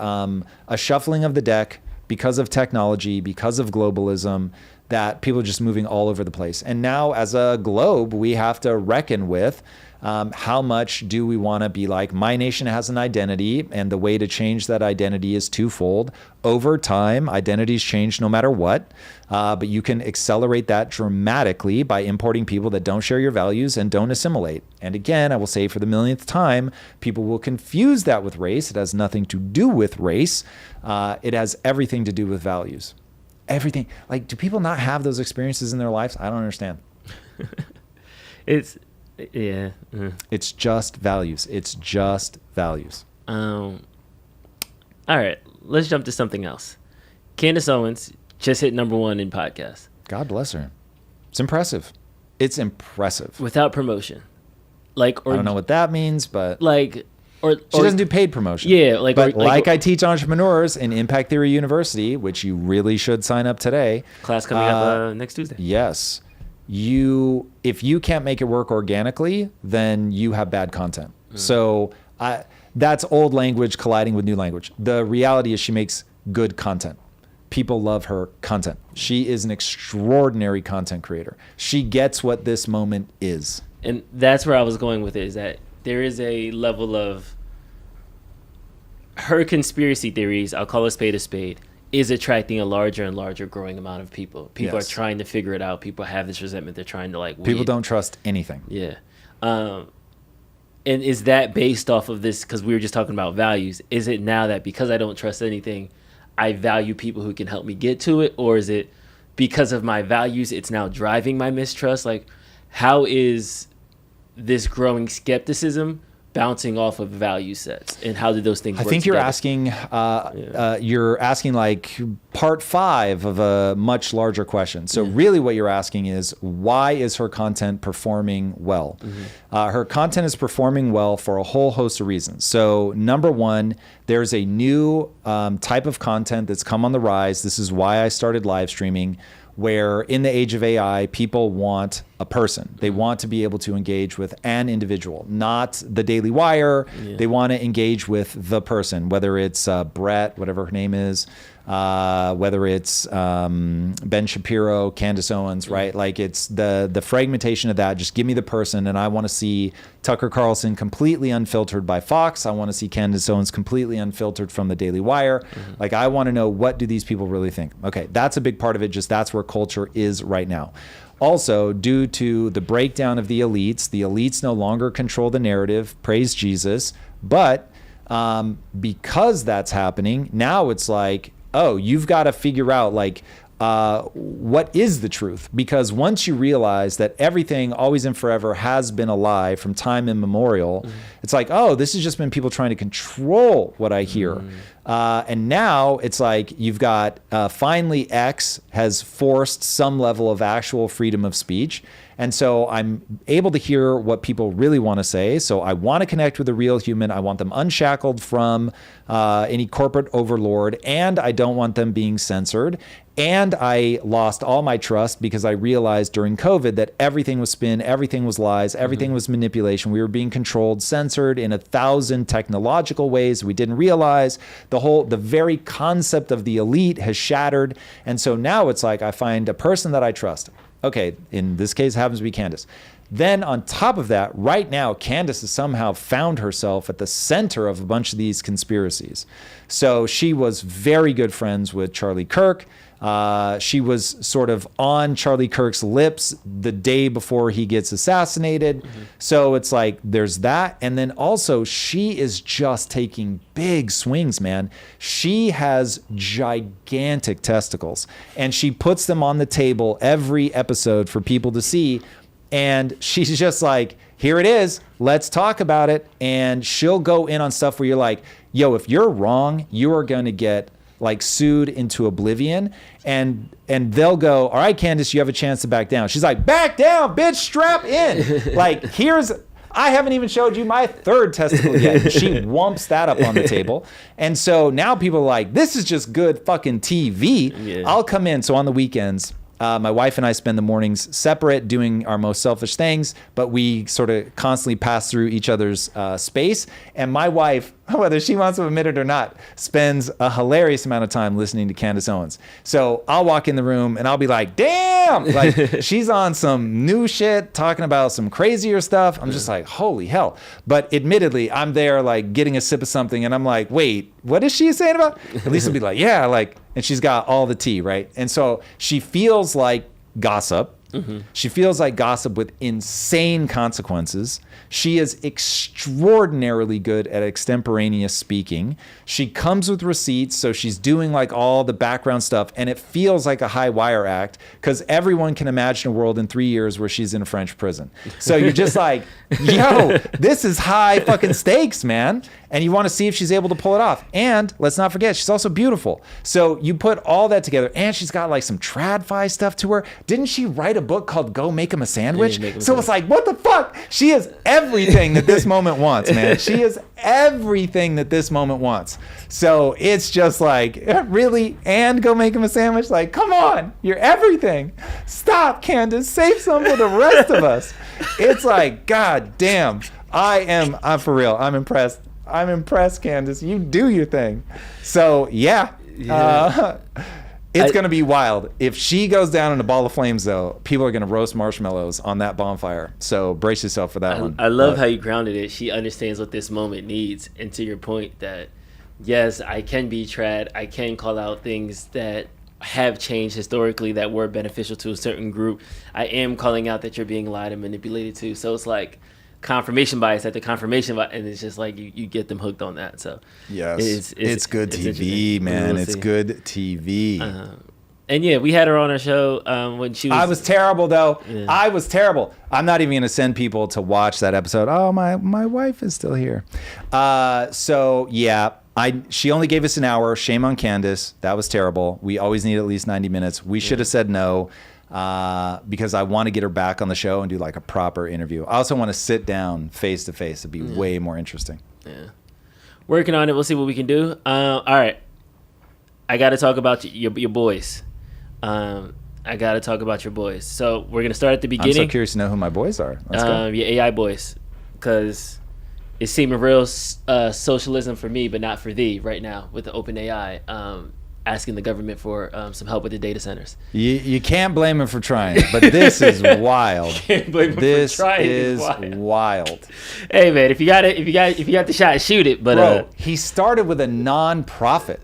S1: shuffling of the deck because of technology, because of globalism, that people are just moving all over the place. And now as a globe, we have to reckon with how much do we want to be like, my nation has an identity, and the way to change that identity is twofold. Over time, identities change no matter what, but you can accelerate that dramatically by importing people that don't share your values and don't assimilate. And again, I will say for the millionth time, people will confuse that with race. It has nothing to do with race. It has everything to do with values. Everything. Like, do people not have those experiences in their lives? I don't understand.
S2: It's
S1: just values. It's just values.
S2: All right, let's jump to something else. Candace Owens just hit #1 in podcasts.
S1: God bless her. It's impressive. It's impressive.
S2: Without promotion. I
S1: don't know what that means, but
S2: she
S1: doesn't do paid promotion.
S2: Yeah,
S1: I teach entrepreneurs in Impact Theory University, which you really should sign up today.
S2: Class coming up next Tuesday.
S1: Yes. If you can't make it work organically, then you have bad content. So that's old language colliding with new language. The reality is she makes good content. People love her content. She is an extraordinary content creator. She gets what this moment is.
S2: And that's where I was going with it, is that there is a level of her conspiracy theories, I'll call a spade, is attracting a larger and larger growing amount of people. People are trying to figure it out. People have this resentment. They're trying to
S1: People don't trust anything.
S2: Yeah. And is that based off of this, because we were just talking about values, is it now that because I don't trust anything, I value people who can help me get to it? Or is it because of my values, it's now driving my mistrust? Like, how is this growing skepticism bouncing off of value sets, and how did those things work
S1: I think
S2: together?
S1: you're asking like part 5 of a much larger question. So really what you're asking is, why is her content performing well? Her content is performing well for a whole host of reasons. So number one, there's a new type of content that's come on the rise. This is why I started live streaming, where in the age of AI, people want a person. They want to be able to engage with an individual, not the Daily Wire. They want to engage with the person, whether it's Brett, whatever her name is, whether it's Ben Shapiro, Candace Owens, right? Like, it's the fragmentation of that. Just give me the person, and I want to see Tucker Carlson completely unfiltered by Fox. I want to see Candace Owens completely unfiltered from the Daily Wire. Like, I want to know, what do these people really think? Okay, that's a big part of it. Just that's where culture is right now. Also, due to the breakdown of the elites no longer control the narrative, praise Jesus. But because that's happening, now it's like, oh, you've got to figure out, like, what is the truth? Because once you realize that everything always and forever has been a lie from time immemorial, it's like, oh, this has just been people trying to control what I hear. And now it's like you've got finally X has forced some level of actual freedom of speech. And so I'm able to hear what people really want to say. So I want to connect with a real human. I want them unshackled from any corporate overlord, and I don't want them being censored. And I lost all my trust because I realized during COVID that everything was spin, everything was lies, everything was manipulation. We were being controlled, censored in 1,000 technological ways we didn't realize. The very concept of the elite has shattered. And so now it's like I find a person that I trust. Okay, in this case, it happens to be Candace. Then on top of that, right now, Candace has somehow found herself at the center of a bunch of these conspiracies. So she was very good friends with Charlie Kirk. She was sort of on Charlie Kirk's lips the day before he gets assassinated. So it's like there's that. And then also she is just taking big swings, man. She has gigantic testicles, and she puts them on the table every episode for people to see. And she's just like, here it is. Let's talk about it. And she'll go in on stuff where you're like, yo, if you're wrong, you are going to get like soothed into oblivion, and they'll go, all right, Candace, you have a chance to back down. She's like, back down, bitch, strap in. Like, I haven't even showed you my third testicle yet. And she whumps that up on the table. And so now people are like, this is just good fucking TV.
S2: Yeah.
S1: I'll come in. So on the weekends, my wife and I spend the mornings separate doing our most selfish things, but we sort of constantly pass through each other's space. And my wife, whether she wants to admit it or not, spends a hilarious amount of time listening to Candace Owens. So I'll walk in the room and I'll be like, damn, like she's on some new shit, talking about some crazier stuff. I'm just like, holy hell. But admittedly, I'm there like getting a sip of something and I'm like, wait, what is she saying about? At least will be like, yeah, like, and she's got all the tea, right? And so she feels like gossip. Mm-hmm. She feels like gossip with insane consequences. She is extraordinarily good at extemporaneous speaking. She comes with receipts, so she's doing like all the background stuff, and it feels like a high wire act because everyone can imagine a world in 3 years where she's in a French prison. So you're just like, yo, this is high fucking stakes, man. And you want to see if she's able to pull it off. And let's not forget, she's also beautiful. So you put all that together, and she's got like some tradfi stuff to her. Didn't she write a book called Go Make Him a Sandwich? So it's like, what the fuck? She is everything that this moment wants, man. She is everything that this moment wants. So it's just like, really? And Go Make Him a Sandwich? Like, come on, you're everything. Stop, Candace. Save some for the rest of us. It's like, God damn. I'm for real. I'm impressed. I'm impressed, Candace. You do your thing. So, yeah. It's going to be wild. If she goes down in a ball of flames, though, people are going to roast marshmallows on that bonfire. So brace yourself for that one.
S2: I love how you grounded it. She understands what this moment needs. And to your point that, yes, I can be trad. I can call out things that have changed historically that were beneficial to a certain group. I am calling out that you're being lied and manipulated to. So it's like confirmation bias at the confirmation bias, and it's just like you get them hooked on that. So
S1: yes, it's good TV, man. It's good TV.
S2: And yeah, we had her on our show when she was.
S1: I was terrible though.
S2: Yeah.
S1: I was terrible. I'm not even gonna send people to watch that episode. Oh, my wife is still here. So yeah. She only gave us an hour. Shame on Candace. That was terrible. We always need at least 90 minutes. We should have said no. Because I want to get her back on the show and do like a proper interview. I also want to sit down face to face. It'd be way more interesting.
S2: Yeah, working on it. We'll see what we can do. All right, I got to talk about your boys. I got to talk about your boys. So we're gonna start at the beginning.
S1: I'm so curious to know who my boys are. Let's go.
S2: Your AI boys, because it's seeming real socialism for me, but not for thee right now with the open AI. Asking the government for some help with the data centers.
S1: You can't blame him for trying, but this is wild.
S2: Can't blame him
S1: this
S2: for trying.
S1: Is wild.
S2: Hey man, if you got the shot, shoot it. But
S1: bro, he started with a non-profit,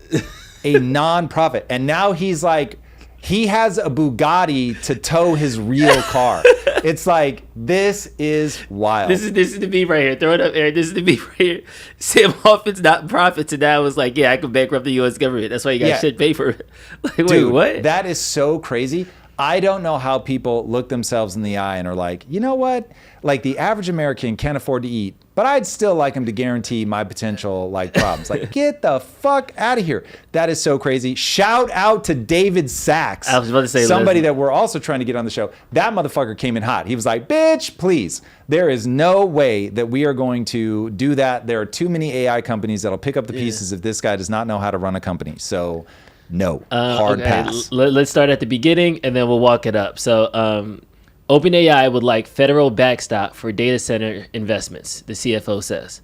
S1: and now he's like, he has a Bugatti to tow his real car. It's like, this is wild.
S2: This is the beef right here. Throw it up, Eric. This is the beef right here. Sam Hoffman's not profits, and now was like, yeah, I could bankrupt the U.S. government. That's why you guys should pay for it. Like, wait,
S1: dude,
S2: what?
S1: That is so crazy. I don't know how people look themselves in the eye and are like, you know what? Like, the average American can't afford to eat, but I'd still like him to guarantee my potential like problems. Like, get the fuck out of here. That is so crazy. Shout out to David Sachs.
S2: I was about to say
S1: somebody that we're also trying to get on the show. That motherfucker came in hot. He was like, bitch, please. There is no way that we are going to do that. There are too many AI companies that'll pick up the pieces if this guy does not know how to run a company. So no, hard pass.
S2: Let's start at the beginning and then we'll walk it up. So OpenAI would like federal backstop for data center investments, the CFO says.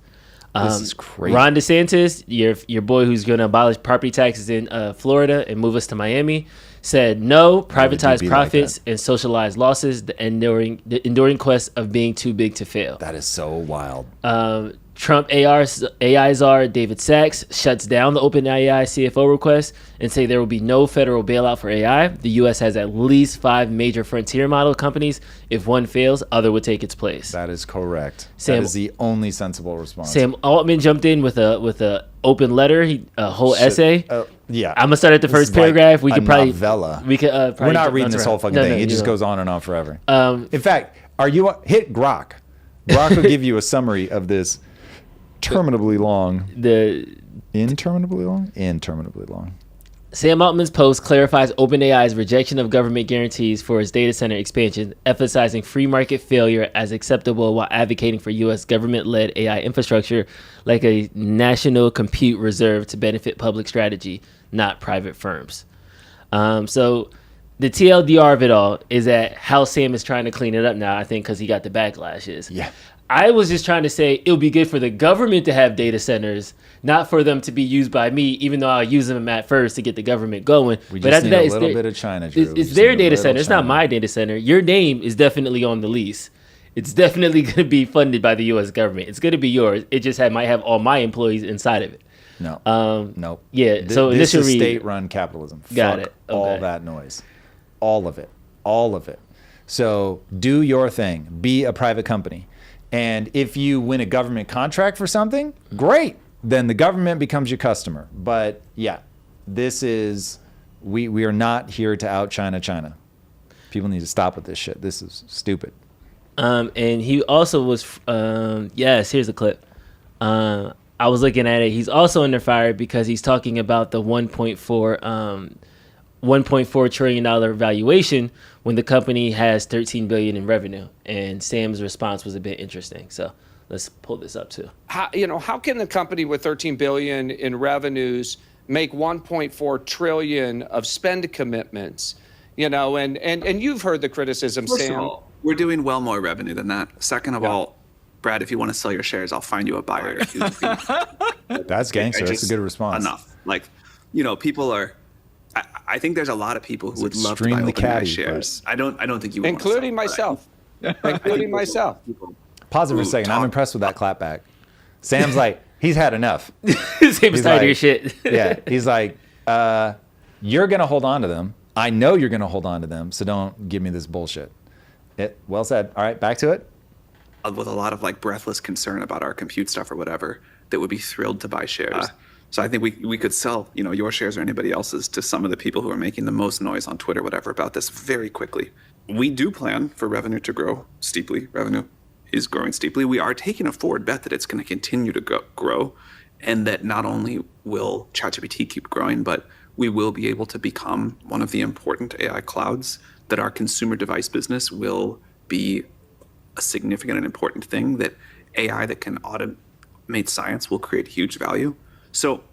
S1: This is crazy.
S2: Ron DeSantis, your boy who's going to abolish property taxes in Florida and move us to Miami, said no, privatize profits and socialize losses, the enduring quest of being too big to fail.
S1: That is so wild.
S2: Trump AI czar David Sachs shuts down the OpenAI CFO request and say there will be no federal bailout for AI. The U.S. has at least 5 major frontier model companies. If one fails, other would take its place.
S1: That is correct. That is the only sensible response.
S2: Sam Altman jumped in with a open letter, a whole essay.
S1: Yeah,
S2: I'm gonna start at the first paragraph.
S1: Like novella.
S2: We could.
S1: We're not reading this whole fucking thing. It just goes on and on forever. In fact, hit Grok? Grok will give you a summary of this. Interminably long.
S2: Sam Altman's post clarifies OpenAI's rejection of government guarantees for its data center expansion, emphasizing free market failure as acceptable while advocating for U.S. government-led AI infrastructure like a national compute reserve to benefit public strategy, not private firms. So the TLDR of it all is that how Sam is trying to clean it up now, I think, because he got the backlashes.
S1: Yeah.
S2: I was just trying to say it would be good for the government to have data centers, not for them to be used by me, even though I'll use them at first to get the government going.
S1: We
S2: but
S1: just
S2: after
S1: need
S2: that,
S1: a
S2: it's
S1: little
S2: their,
S1: bit of China, Drew. We
S2: it's
S1: just
S2: their
S1: need a
S2: data
S1: little
S2: center. It's not
S1: China.
S2: my data center. Your name is definitely on the lease. It's definitely going to be funded by the U.S. government. It's going to be yours. It just might have all my employees inside of it.
S1: No. Nope.
S2: Yeah. So
S1: this
S2: initial
S1: is
S2: read.
S1: state-run capitalism.
S2: Got
S1: Fuck
S2: it.
S1: all
S2: Okay.
S1: that noise. All of it. All of it. So do your thing. Be a private company. And if you win a government contract for something, great. Then the government becomes your customer. But yeah, this is, we are not here to out China. People need to stop with this shit. This is stupid.
S2: And he also was, yes, here's a clip. I was looking at it. He's also under fire because he's talking about the $1.4 trillion valuation when the company has $13 billion in revenue. And Sam's response was a bit interesting. So let's pull this up too.
S7: How can the company with 13 billion in revenues make 1.4 trillion of spend commitments? And you've heard the criticism,
S8: First
S7: Sam.
S8: of all, we're doing well more revenue than that. Second of all, Brad, if you want to sell your shares, I'll find you a buyer.
S1: That's gangster. That's a good response.
S8: Enough. People are. I think there's a lot of people who would love to buy
S1: extremely
S8: OpenAI
S1: catty,
S8: shares. I don't think you would
S7: Including
S8: want to sell,
S7: myself. Including myself.
S1: Pause it for a second. I'm impressed with that clapback. Sam's like, he's had enough.
S2: Sam's tired of your shit.
S1: Yeah. He's like, you're going to hold on to them. I know you're going to hold on to them. So don't give me this bullshit. Well said. All right. Back to it.
S8: with a lot of breathless concern about our compute stuff or whatever, that would be thrilled to buy shares. So I think we could sell, your shares or anybody else's to some of the people who are making the most noise on Twitter, whatever, about this very quickly. We do plan for revenue to grow steeply. Revenue is growing steeply. We are taking a forward bet that it's going to continue to grow, and that not only will ChatGPT keep growing, but we will be able to become one of the important AI clouds, that our consumer device business will be a significant and important thing, that AI that can automate science will create huge value. So,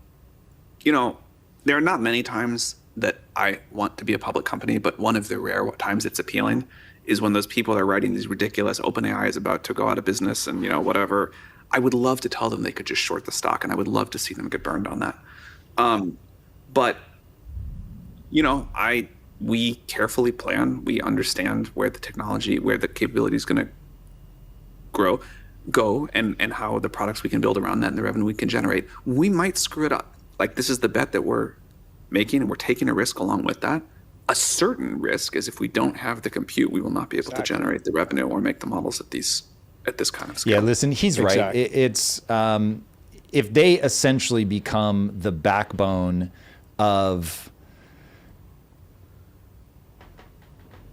S8: there are not many times that I want to be a public company, but one of the rare times it's appealing is when those people are writing these ridiculous OpenAI is about to go out of business and, whatever. I would love to tell them they could just short the stock, and I would love to see them get burned on that. But, we carefully plan. We understand where the technology, where the capability is going to go, and how the products we can build around that and the revenue we can generate. We might screw it up. This is the bet that we're making, and we're taking a risk along with that. A certain risk is if we don't have the compute, we will not be able to generate the revenue or make the models at this kind of scale.
S1: Yeah, listen, he's right. It's if they essentially become the backbone of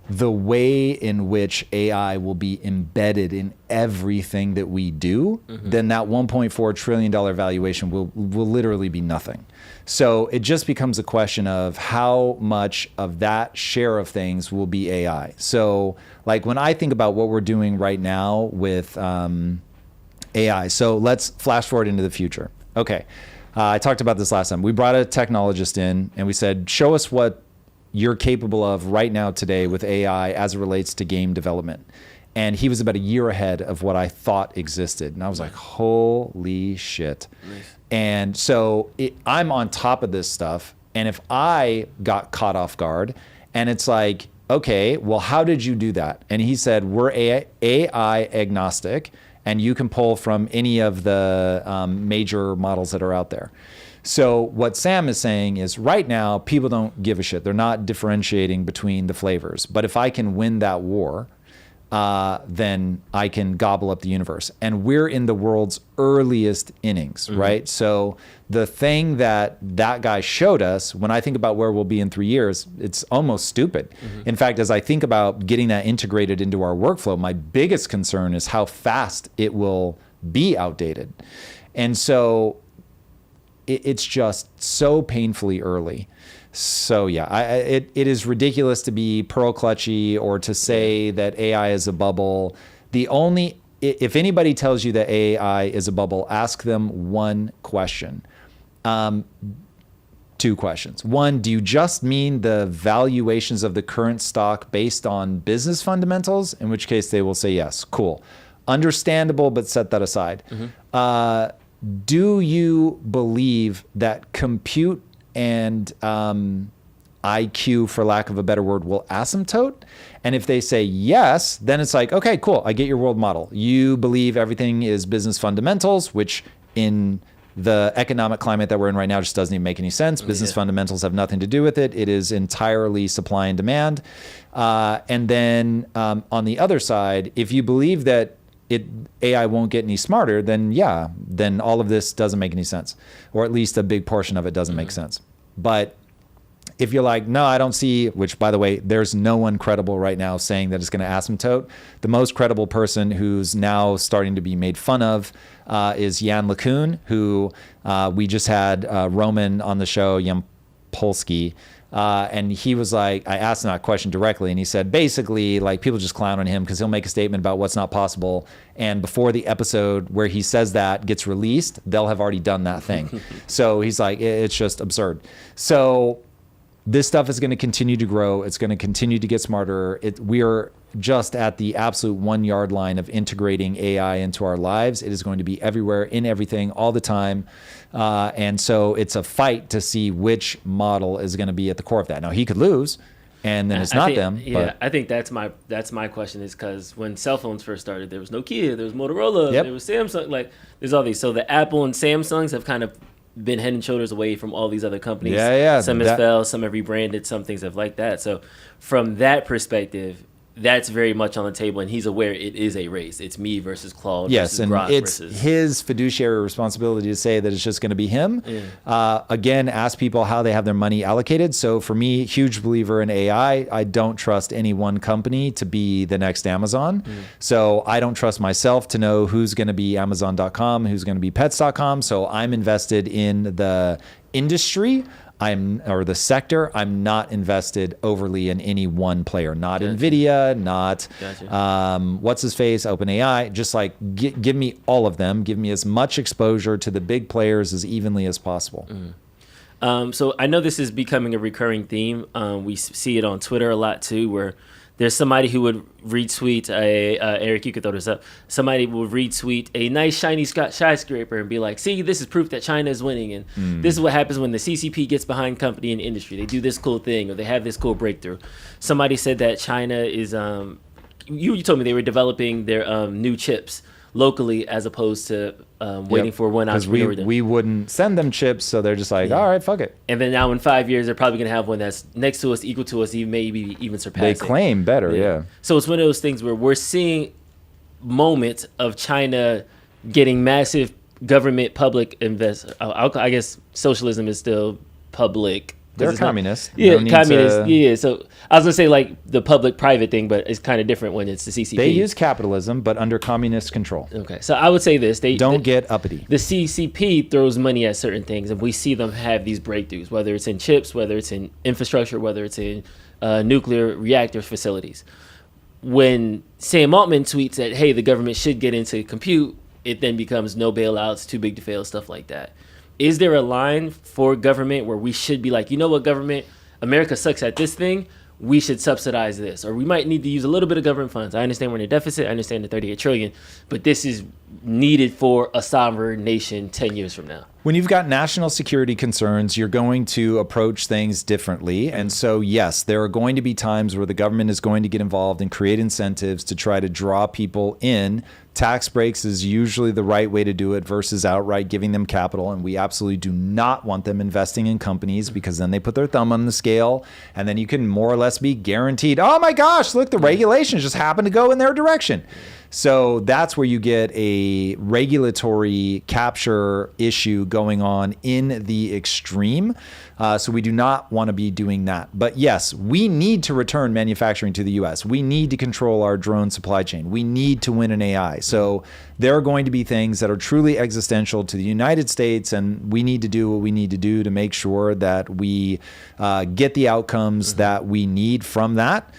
S1: the way in which AI will be embedded in everything that we do, then that $1.4 trillion valuation will literally be nothing. So it just becomes a question of how much of that share of things will be AI. So when I think about what we're doing right now with AI, so let's flash forward into the future. Okay, I talked about this last time. We brought a technologist in and we said, show us what you're capable of right now today with AI as it relates to game development. And he was about a year ahead of what I thought existed. And I was like, holy shit. Nice. And so I'm on top of this stuff. And if I got caught off guard and it's like, okay, well, how did you do that? And he said, we're AI agnostic, and you can pull from any of the major models that are out there. So what Sam is saying is right now, people don't give a shit. They're not differentiating between the flavors. But if I can win that war, then I can gobble up the universe. And we're in the world's earliest innings, right? So the thing that guy showed us, when I think about where we'll be in 3 years, it's almost stupid. In fact, as I think about getting that integrated into our workflow, my biggest concern is how fast it will be outdated. And so it's just so painfully early. So yeah, it is ridiculous to be pearl clutchy or to say that AI is a bubble. If anybody tells you that AI is a bubble, ask them one question. Two questions. One, do you just mean the valuations of the current stock based on business fundamentals? In which case they will say yes. Cool. Understandable, but set that aside. Do you believe that compute and IQ, for lack of a better word, will asymptote? And if they say yes, then it's like, okay, cool, I get your world model. You believe everything is business fundamentals, which in the economic climate that we're in right now just doesn't even make any sense. Business fundamentals have nothing to do with it. It is entirely supply and demand. And then on the other side, if you believe that AI won't get any smarter, then yeah, then all of this doesn't make any sense, or at least a big portion of it doesn't make sense. But if you're like, no, I don't see, which by the way, there's no one credible right now saying that it's going to asymptote. The most credible person who's now starting to be made fun of is Jan LeCun, who we just had Roman on the show, Jan Polsky. And he was like, I asked him that question directly, and he said, basically, like, people just clown on him because he'll make a statement about what's not possible. And before the episode where he says that gets released, they'll have already done that thing. So he's like, it's just absurd. So this stuff is going to continue to grow. It's going to continue to get smarter. We are just at the absolute 1 yard line of integrating AI into our lives. It is going to be everywhere, in everything, all the time. And so it's a fight to see which model is going to be at the core of that. Now, he could lose, and then it's not them.
S2: Yeah,
S1: but
S2: I think that's my question, is because when cell phones first started, there was Nokia, there was Motorola, there was Samsung. Like, there's all these. So the Apple and Samsungs have kind of been head and shoulders away from all these other companies. Some has fell, some have rebranded, some things have like that. So from that perspective, that's very much on the table, and he's aware it is a race. It's me versus Claude.
S1: Yes,
S2: versus
S1: and
S2: Grok
S1: it's
S2: versus
S1: his fiduciary responsibility to say that it's just going to be him. Again, ask people how they have their money allocated. So for me, huge believer in AI. I don't trust any one company to be the next Amazon. So I don't trust myself to know who's going to be Amazon.com, who's going to be Pets.com. So I'm invested in the industry. Or the sector. I'm not invested overly in any one player, not Nvidia, not what's his face, OpenAI. Just like give me all of them. Give me as much exposure to the big players as evenly as possible.
S2: So I know this is becoming a recurring theme. We see it on Twitter a lot too, where there's somebody who would retweet Eric, you could throw this up. Somebody will retweet a nice shiny skyscraper and be like, see, this is proof that China is winning. And this is what happens when the CCP gets behind company and industry. They do this cool thing, or they have this cool breakthrough. Somebody said that China is, you told me they were developing their new chips locally as opposed to waiting for one
S1: because we wouldn't send them chips, so they're just like, all right, fuck it.
S2: And then now in 5 years, they're probably going to have one that's next to us, equal to us, maybe even surpassing.
S1: They claim better,
S2: So it's one of those things where we're seeing moments of China getting massive government public I guess socialism is still public.
S1: They're communists.
S2: Communists. So I was gonna say like the public-private thing, but it's kind of different when it's the CCP.
S1: They use capitalism, but under communist control.
S2: Okay, so I would say this: they
S1: don't get uppity.
S2: The CCP throws money at certain things, and we see them have these breakthroughs, whether it's in chips, whether it's in infrastructure, whether it's in nuclear reactor facilities. When Sam Altman tweets that, hey, the government should get into compute, it then becomes no bailouts, too big to fail, stuff like that. Is there a line for government where we should be like, you know what, government, America sucks at this thing, we should subsidize this, or we might need to use a little bit of government funds. I understand we're in a deficit, I understand the 38 trillion, but this is needed for a sovereign nation 10 years from now.
S1: When you've got national security concerns, you're going to approach things differently. And so, yes, there are going to be times where the government is going to get involved and create incentives to try to draw people in. Tax breaks is usually the right way to do it versus outright giving them capital. And we absolutely do not want them investing in companies because then they put their thumb on the scale and then you can more or less be guaranteed, oh my gosh, look, the regulations just happen to go in their direction. So that's where you get a a regulatory capture issue going on in the extreme. So we do not want to be doing that. But yes, we need to return manufacturing to the US. We need to control our drone supply chain. We need to win in AI. So there are going to be things that are truly existential to the United States, and we need to do what we need to do to make sure that we get the outcomes that we need from that.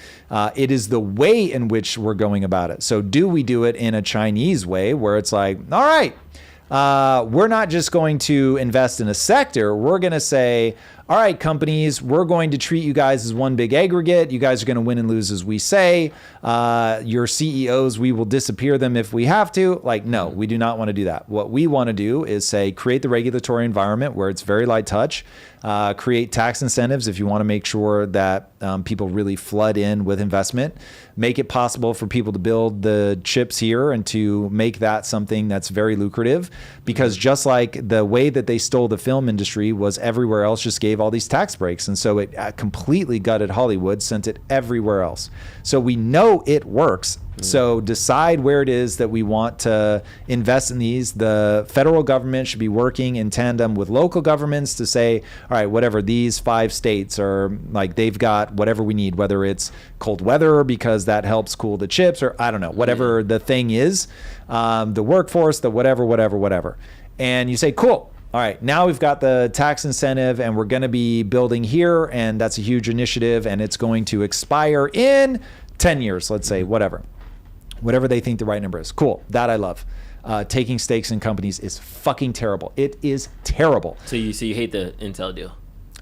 S1: It is the way in which we're going about it. So do we do it in a Chinese way where it's like, all right, we're not just going to invest in a sector. We're going to say, all right, companies, we're going to treat you guys as one big aggregate. You guys are going to win and lose as we say. Your CEOs, we will disappear them if we have to. Like, no, we do not want to do that. What we want to do is say, create the regulatory environment where it's very light touch. Create tax incentives if you want to make sure that people really flood in with investment. Make it possible for people to build the chips here and to make that something that's very lucrative. Because just like the way that they stole the film industry was everywhere else just gave all these tax breaks. And so it completely gutted Hollywood, sent it everywhere else. So we know it works. So decide where it is that we want to invest in these. The federal government should be working in tandem with local governments to say, all right, whatever, these 5 states are like, they've got whatever we need, whether it's cold weather because that helps cool the chips, or I don't know, whatever the thing is, the workforce, the whatever. And you say, cool. All right, now we've got the tax incentive and we're going to be building here, and that's a huge initiative, and it's going to expire in 10 years, let's say, whatever they think the right number is. Cool. That I love. Taking stakes in companies is fucking terrible. It is terrible.
S2: So you hate the Intel deal?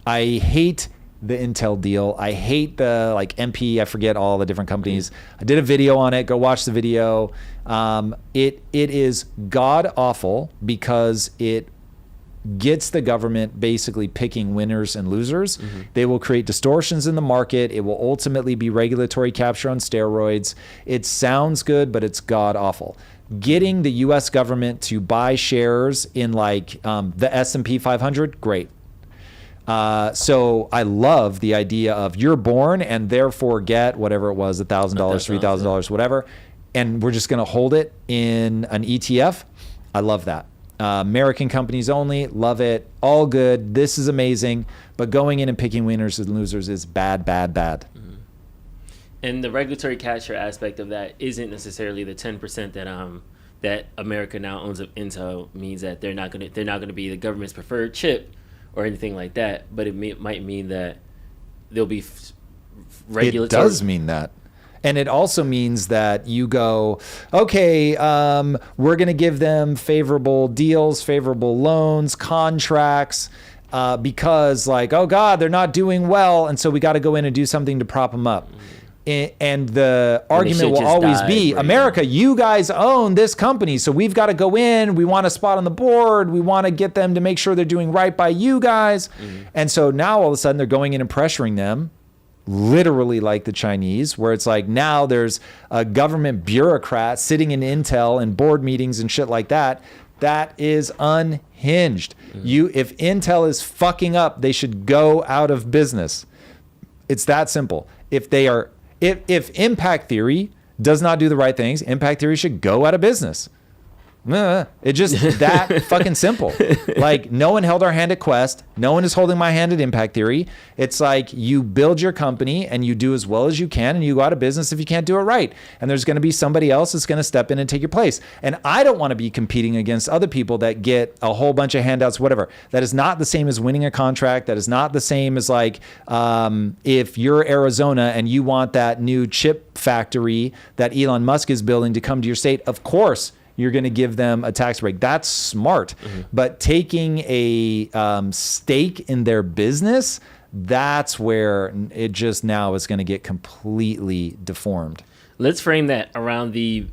S1: I hate the Intel deal. I hate the MP. I forget all the different companies. I did a video on it. Go watch the video. It is god awful because it gets the government basically picking winners and losers. They will create distortions in the market. It will ultimately be regulatory capture on steroids. It sounds good, but it's god awful. Getting the US government to buy shares in the S&P 500, great. So I love the idea of you're born and therefore get whatever it was, $1,000, $3,000, whatever, and we're just going to hold it in an ETF. I love that. American companies only, love it, all good, this is amazing, but going in and picking winners and losers is bad.
S2: And the regulatory capture aspect of that isn't necessarily the 10% that America now owns of Intel means that they're not going to be the government's preferred chip or anything like that, but it might mean that there'll be regulatory. It
S1: does mean that. And it also means that you go, okay, we're going to give them favorable deals, favorable loans, contracts, because oh God, they're not doing well. And so we got to go in and do something to prop them up. And the argument will always be, America, you guys own this company. So we've got to go in. We want a spot on the board. We want to get them to make sure they're doing right by you guys. And so now all of a sudden they're going in and pressuring them. Literally like the Chinese, where it's now there's a government bureaucrat sitting in Intel and board meetings and shit like that. That is unhinged. If Intel is fucking up, they should go out of business. It's that simple. If impact theory does not do the right things, impact theory should go out of business. It's just that fucking simple. No one held our hand at Quest. No one is holding my hand at Impact Theory. It's you build your company and you do as well as you can and you go out of business if you can't do it right. And there's going to be somebody else that's going to step in and take your place. And I don't want to be competing against other people that get a whole bunch of handouts, whatever. That is not the same as winning a contract. That is not the same as if you're Arizona and you want that new chip factory that Elon Musk is building to come to your state. Of course, you're going to give them a tax break. That's smart. But taking a stake in their business, that's where it just now is going to get completely deformed.
S2: Let's frame that around the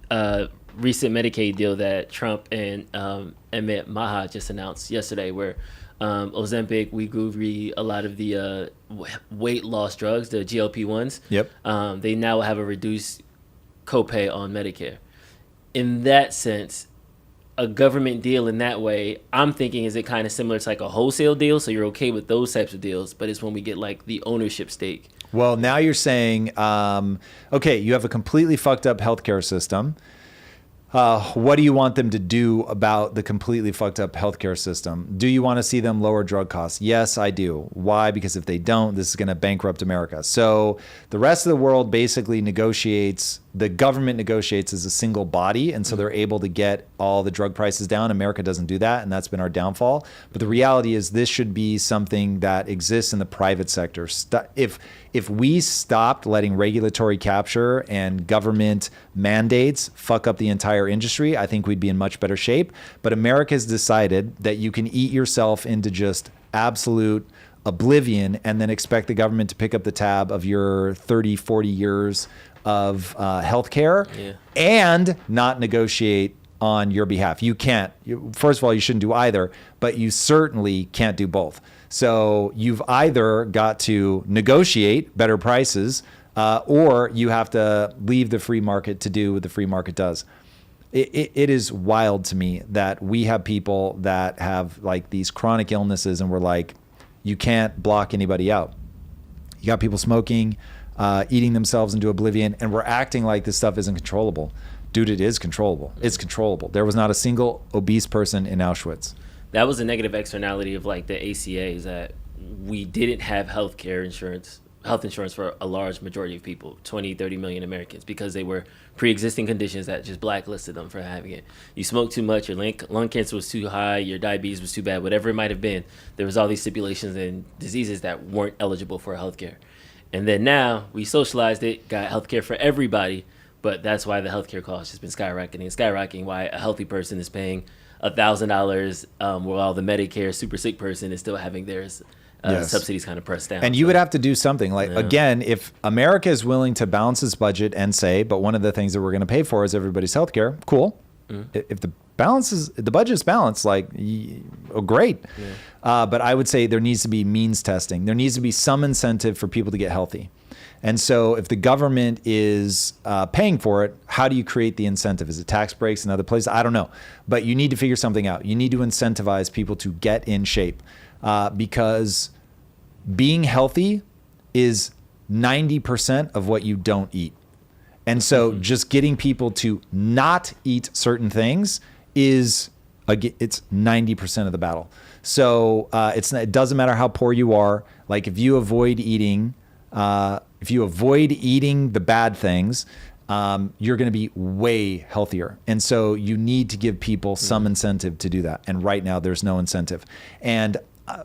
S2: recent Medicaid deal that Trump and Emmett Maha just announced yesterday, where Ozempic, Wegovy, a lot of the weight loss drugs, the GLP-1s, they now have a reduced copay on Medicare. In that sense, a government deal in that way, I'm thinking, is it kind of similar to a wholesale deal? So you're okay with those types of deals, but it's when we get the ownership stake.
S1: Well, now you're saying, okay, you have a completely fucked up healthcare system. What do you want them to do about the completely fucked up healthcare system? Do you want to see them lower drug costs? Yes, I do. Why? Because if they don't, this is going to bankrupt America. So the rest of the world basically negotiates, the government negotiates as a single body, and so they're able to get all the drug prices down. America doesn't do that, and that's been our downfall. But the reality is this should be something that exists in the private sector. If we stopped letting regulatory capture and government mandates fuck up the entire industry, I think we'd be in much better shape. But America's decided that you can eat yourself into just absolute oblivion and then expect the government to pick up the tab of your 30, 40 years of healthcare and not negotiate on your behalf. You can't. First of all, you shouldn't do either, but you certainly can't do both. So you've either got to negotiate better prices or you have to leave the free market to do what the free market does. It is wild to me that we have people that have like these chronic illnesses and we're like, you can't block anybody out. You got people smoking, eating themselves into oblivion, and we're acting like this stuff isn't controllable. Dude, it is controllable. It's controllable. There was not a single obese person in Auschwitz.
S2: That was a negative externality of like the ACA, is that we didn't have health insurance for a large majority of people, 20, 30 million Americans, because they were pre-existing conditions that just blacklisted them for having it. You smoked too much, your lung cancer was too high, your diabetes was too bad, whatever it might have been. There was all these stipulations and diseases that weren't eligible for healthcare. And then now we socialized it, got healthcare for everybody, but that's why the healthcare cost has been skyrocketing, why a healthy person is paying $1,000 while the Medicare super sick person is still having theirs subsidies kind of pressed down.
S1: And you would have to do something like, again, if America is willing to balance its budget and say, but one of the things that we're going to pay for is everybody's healthcare, cool. If the budget is balanced, like, great. But I would say there needs to be means testing. There needs to be some incentive for people to get healthy. And so if the government is paying for it, how do you create the incentive? Is it tax breaks in other places? I don't know. But you need to figure something out. You need to incentivize people to get in shape because being healthy is 90% of what you don't eat. And so just getting people to not eat certain things it's 90% of the battle. So it doesn't matter how poor you are. Like if you avoid eating the bad things, you're going to be way healthier. And so you need to give people some incentive to do that. And right now there's no incentive. And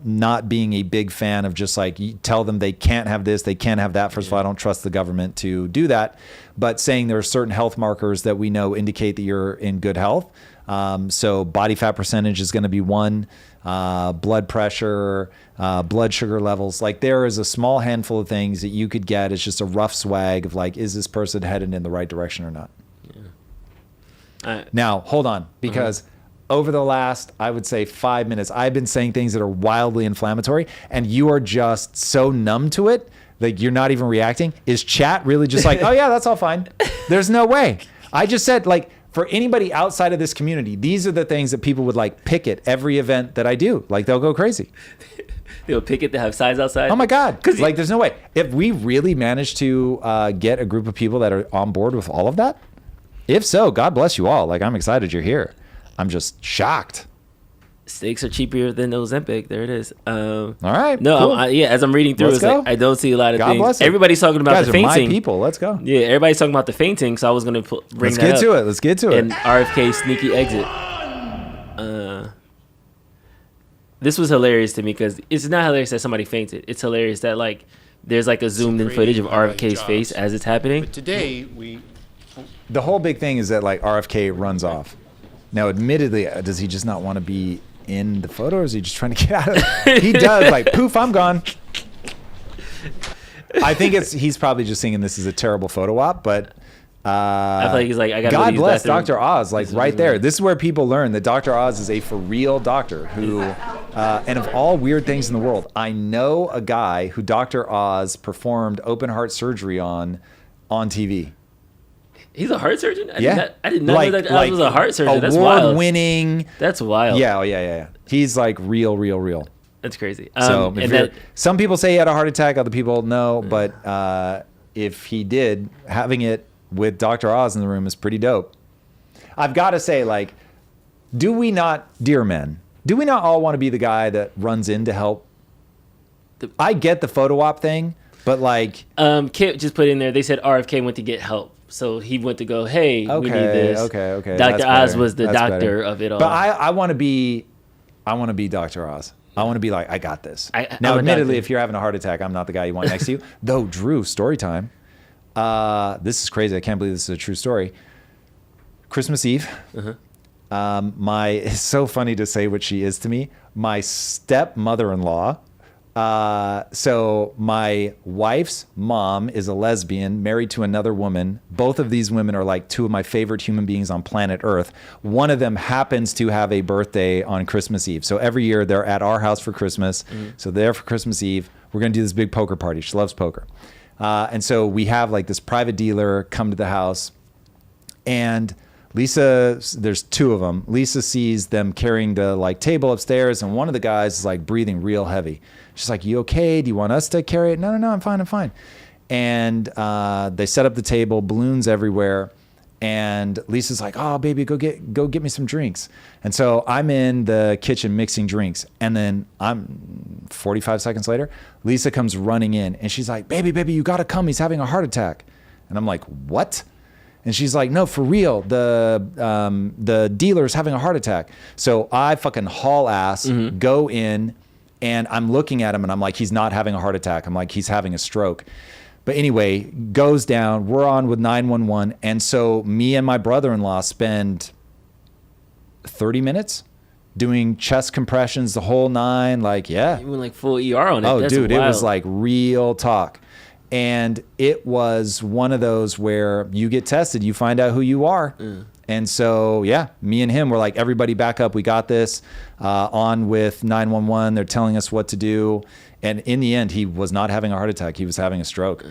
S1: not being a big fan of just like, you tell them they can't have this, they can't have that. First of all, I don't trust the government to do that. But saying there are certain health markers that we know indicate that you're in good health. So body fat percentage is going to be one, blood pressure, blood sugar levels. Like there is a small handful of things that you could get. It's just a rough swag of like, is this person headed in the right direction or not? Now, hold on, because over the last, I would say 5 minutes, I've been saying things that are wildly inflammatory and you are just so numb to it. Like you're not even reacting. Is chat really just like, oh yeah, that's all fine. There's no way. I just said like, for anybody outside of this community, these are the things that people would like pick at every event that I do. Like they'll go crazy.
S2: They'll pick it to have signs outside.
S1: Oh my God. Like there's no way. If we really manage to get a group of people that are on board with all of that, if so, God bless you all. Like I'm excited you're here. I'm just shocked.
S2: Steaks are cheaper than Ozempic. There it is.
S1: All right.
S2: No,
S1: cool.
S2: As I'm reading through, it's like, I don't see a lot of
S1: God
S2: things.
S1: Bless it.
S2: Everybody's talking about the fainting.
S1: You guys are my people. Let's go.
S2: Yeah, everybody's talking about the fainting, so I was going to bring that up.
S1: Let's get to it.
S2: And RFK sneaky exit. This was hilarious to me because it's not hilarious that somebody fainted. It's hilarious that like there's like a zoomed in footage of RFK's face as it's happening.
S9: But today
S1: the whole big thing is that like RFK runs off. Now, admittedly, does he just not want to be in the photo, or is he just trying to get out of it? He does, like, poof, I'm gone. I think he's probably just thinking this is a terrible photo op, but
S2: I feel like he's like, I got to
S1: God bless Dr. Oz, like right there. This is where people learn that Dr. Oz is a for real doctor who, and of all weird things in the world, I know a guy who Dr. Oz performed open heart surgery on TV.
S2: He's a heart surgeon? I did not know that
S1: like
S2: was a heart surgeon. That's wild.
S1: Award-winning.
S2: That's wild.
S1: Yeah. He's like real.
S2: That's crazy.
S1: Some people say he had a heart attack. Other people no. But if he did, having it with Dr. Oz in the room is pretty dope. I've got to say, like, do we not, dear men, do we not all want to be the guy that runs in to help? I get the photo op thing, but like,
S2: Kit just put in there. They said RFK went to get help, so he went to go. Hey, we need this.
S1: Okay.
S2: Dr.
S1: That's
S2: Oz
S1: better.
S2: was the
S1: That's
S2: doctor
S1: better.
S2: of it all.
S1: But I want to be Dr. Oz. I want to be like, I got this. Now,
S2: I'm a
S1: admittedly,
S2: doctor.
S1: if you're having a heart attack, I'm not the guy you want next to you. Though, Drew, story time. This is crazy. I can't believe this is a true story. Christmas Eve. It's so funny to say what she is to me. My stepmother-in-law. So my wife's mom is a lesbian, married to another woman. Both of these women are like two of my favorite human beings on planet Earth. One of them happens to have a birthday on Christmas Eve. So every year they're at our house for Christmas. So they're there for Christmas Eve. We're going to do this big poker party. She loves poker. And so we have like this private dealer come to the house, and Lisa, there's two of them. Lisa sees them carrying the like table upstairs, and one of the guys is like breathing real heavy. She's like, "You okay? Do you want us to carry it?" No, I'm fine. And they set up the table, balloons everywhere. And Lisa's like, "Oh, baby, go get me some drinks." And so I'm in the kitchen mixing drinks. And then 45 seconds later, Lisa comes running in and she's like, baby, you got to come. He's having a heart attack. And I'm like, what? And she's like, no, for real. The dealer's having a heart attack. So I fucking haul ass, go in, and I'm looking at him and I'm like, he's not having a heart attack. I'm like, he's having a stroke. But anyway, goes down. We're on with 911. And so me and my brother-in-law spend 30 minutes doing chest compressions, the whole nine. Like, yeah.
S2: You went like full ER on it.
S1: Oh,
S2: That's
S1: dude,
S2: wild.
S1: it was like real talk. And it was one of those where you get tested, you find out who you are. And so, yeah, me and him were like, everybody back up. We got this. On with 911. They're telling us what to do. And in the end, he was not having a heart attack. He was having a stroke.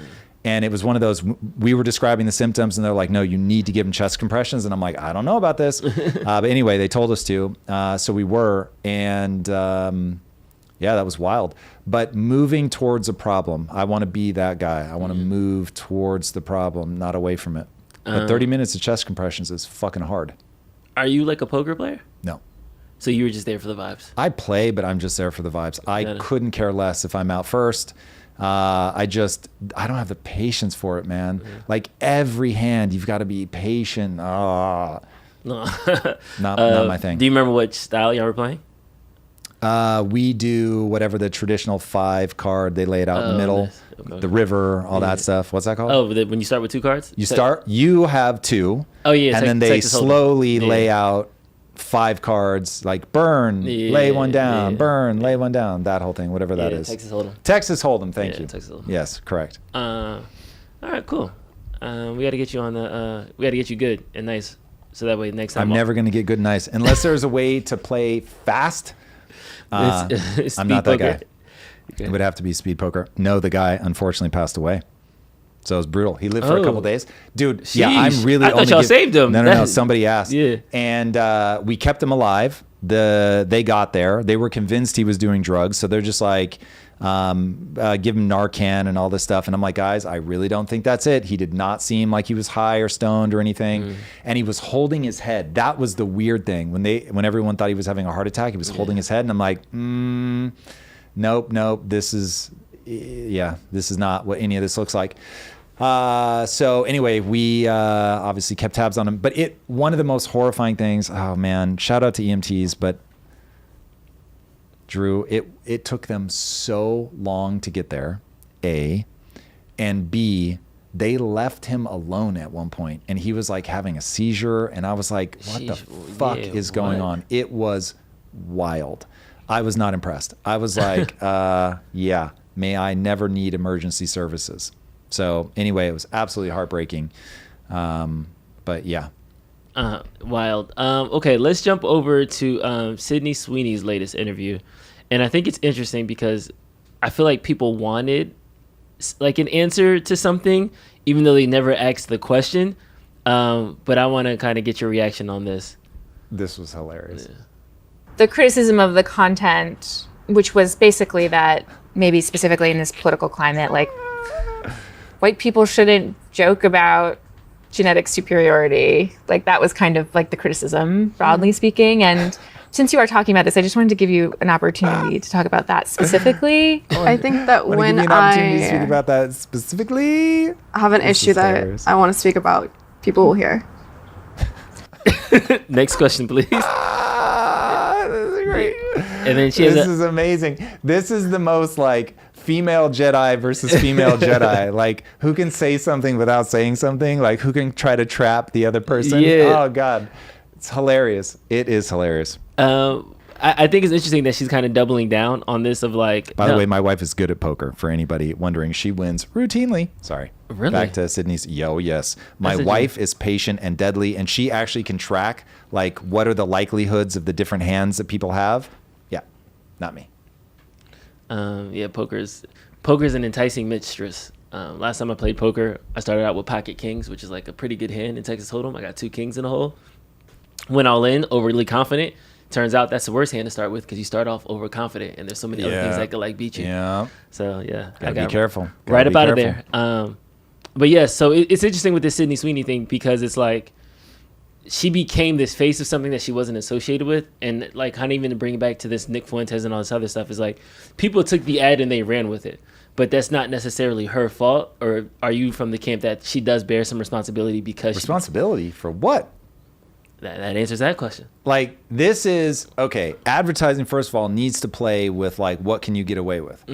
S1: And it was one of those, we were describing the symptoms and they're like, no, you need to give him chest compressions. And I'm like, I don't know about this. But anyway, they told us to. So we were. And yeah, that was wild. But moving towards a problem, I want to be that guy. I want to move towards the problem, not away from it. But 30 minutes of chest compressions is fucking hard.
S2: Are you like a poker player?
S1: No.
S2: So you were just there for the vibes?
S1: I play, but I'm just there for the vibes. I couldn't care less if I'm out first. I don't have the patience for it, man. Like every hand, you've got to be patient.
S2: No.
S1: Not my thing.
S2: Do you remember what style y'all were playing?
S1: We do whatever the traditional 5 card, they lay it out in the middle,
S2: nice. Okay.
S1: the river, all that stuff. What's that called?
S2: Oh, when you start with 2 cards?
S1: You have 2.
S2: Oh, yeah.
S1: And then they
S2: Texas Hold'em.
S1: slowly lay out 5 cards, like burn, lay one down, burn, lay one down, that whole thing, whatever that is.
S2: Texas Hold'em.
S1: Texas Hold'em, thank you.
S2: Texas Hold'em.
S1: Yes, correct.
S2: All right, cool. We got to get you on the. We got to get you good and nice, so that way next time.
S1: I'm never going to get good and nice unless there's a way to play fast. I'm not that guy.
S2: Okay.
S1: It would have to be speed poker. No, the guy unfortunately passed away. So it was brutal. He lived for a couple days. Dude, yeah, I'm
S2: Sheesh.
S1: really
S2: I thought y'all saved him.
S1: No. Somebody asked.
S2: Yeah.
S1: And we kept him alive. They got there. They were convinced he was doing drugs. So they're just like, give him Narcan and all this stuff. And I'm like, guys, I really don't think that's it. He did not seem like he was high or stoned or anything. And he was holding his head. That was the weird thing. When everyone thought he was having a heart attack, he was holding his head. And I'm like, nope. This is not what any of this looks like. So anyway, we obviously kept tabs on him. But one of the most horrifying things, oh man, shout out to EMTs, but Drew, it took them so long to get there, A, and B, they left him alone at one point, and he was like having a seizure, and I was like, what the fuck is going on? It was wild. I was not impressed. I was like, yeah, may I never need emergency services. So anyway, it was absolutely heartbreaking. But yeah.
S2: Wild. Okay, let's jump over to Sydney Sweeney's latest interview. And I think it's interesting because I feel like people wanted like an answer to something, even though they never asked the question. But I want to kind of get your reaction on this.
S1: This was hilarious.
S2: Yeah.
S9: The criticism of the content, which was basically that maybe specifically in this political climate, like white people shouldn't joke about genetic superiority. Like that was kind of like the criticism, broadly speaking. And since you are talking about this, I just wanted to give you an opportunity to talk about that specifically.
S10: I think that
S1: Want to give
S10: when
S1: you an opportunity to speak
S10: I
S1: about that specifically?
S10: have an issue that
S1: hilarious.
S10: I want to speak about, people will hear.
S2: Next question, please.
S1: This is great.
S2: And then she has
S1: This is amazing. This is the most like female Jedi versus female Jedi. Like who can say something without saying something? Like who can try to trap the other person?
S2: Yeah.
S1: Oh God. It's hilarious. It is hilarious.
S2: I think it's interesting that she's kind of doubling down on this of like.
S1: By the way, my wife is good at poker. For anybody wondering, she wins routinely. Sorry.
S2: Really?
S1: Back to Sydney's. Yes. My
S2: That's
S1: wife is patient and deadly, and she actually can track like what are the likelihoods of the different hands that people have. Yeah, not me.
S2: Yeah, poker's an enticing mistress. Last time I played poker, I started out with pocket kings, which is like a pretty good hand in Texas Hold'em. I got 2 kings in the hole. Went all in, overly confident. Turns out that's the worst hand to start with because you start off overconfident, and there's so many other things that could like beat you.
S1: Yeah.
S2: So yeah,
S1: Gotta be careful. Gotta
S2: Right
S1: be
S2: about it
S1: careful.
S2: there. But yeah, so it's interesting with this Sydney Sweeney thing because it's like she became this face of something that she wasn't associated with, and like kind of even to bring it back to this Nick Fuentes and all this other stuff is like people took the ad and they ran with it, but that's not necessarily her fault. Or are you from the camp that she does bear some responsibility because
S1: Responsibility for what?
S2: that answers that question?
S1: Like this is okay. Advertising, first of all, needs to play with like what can you get away with.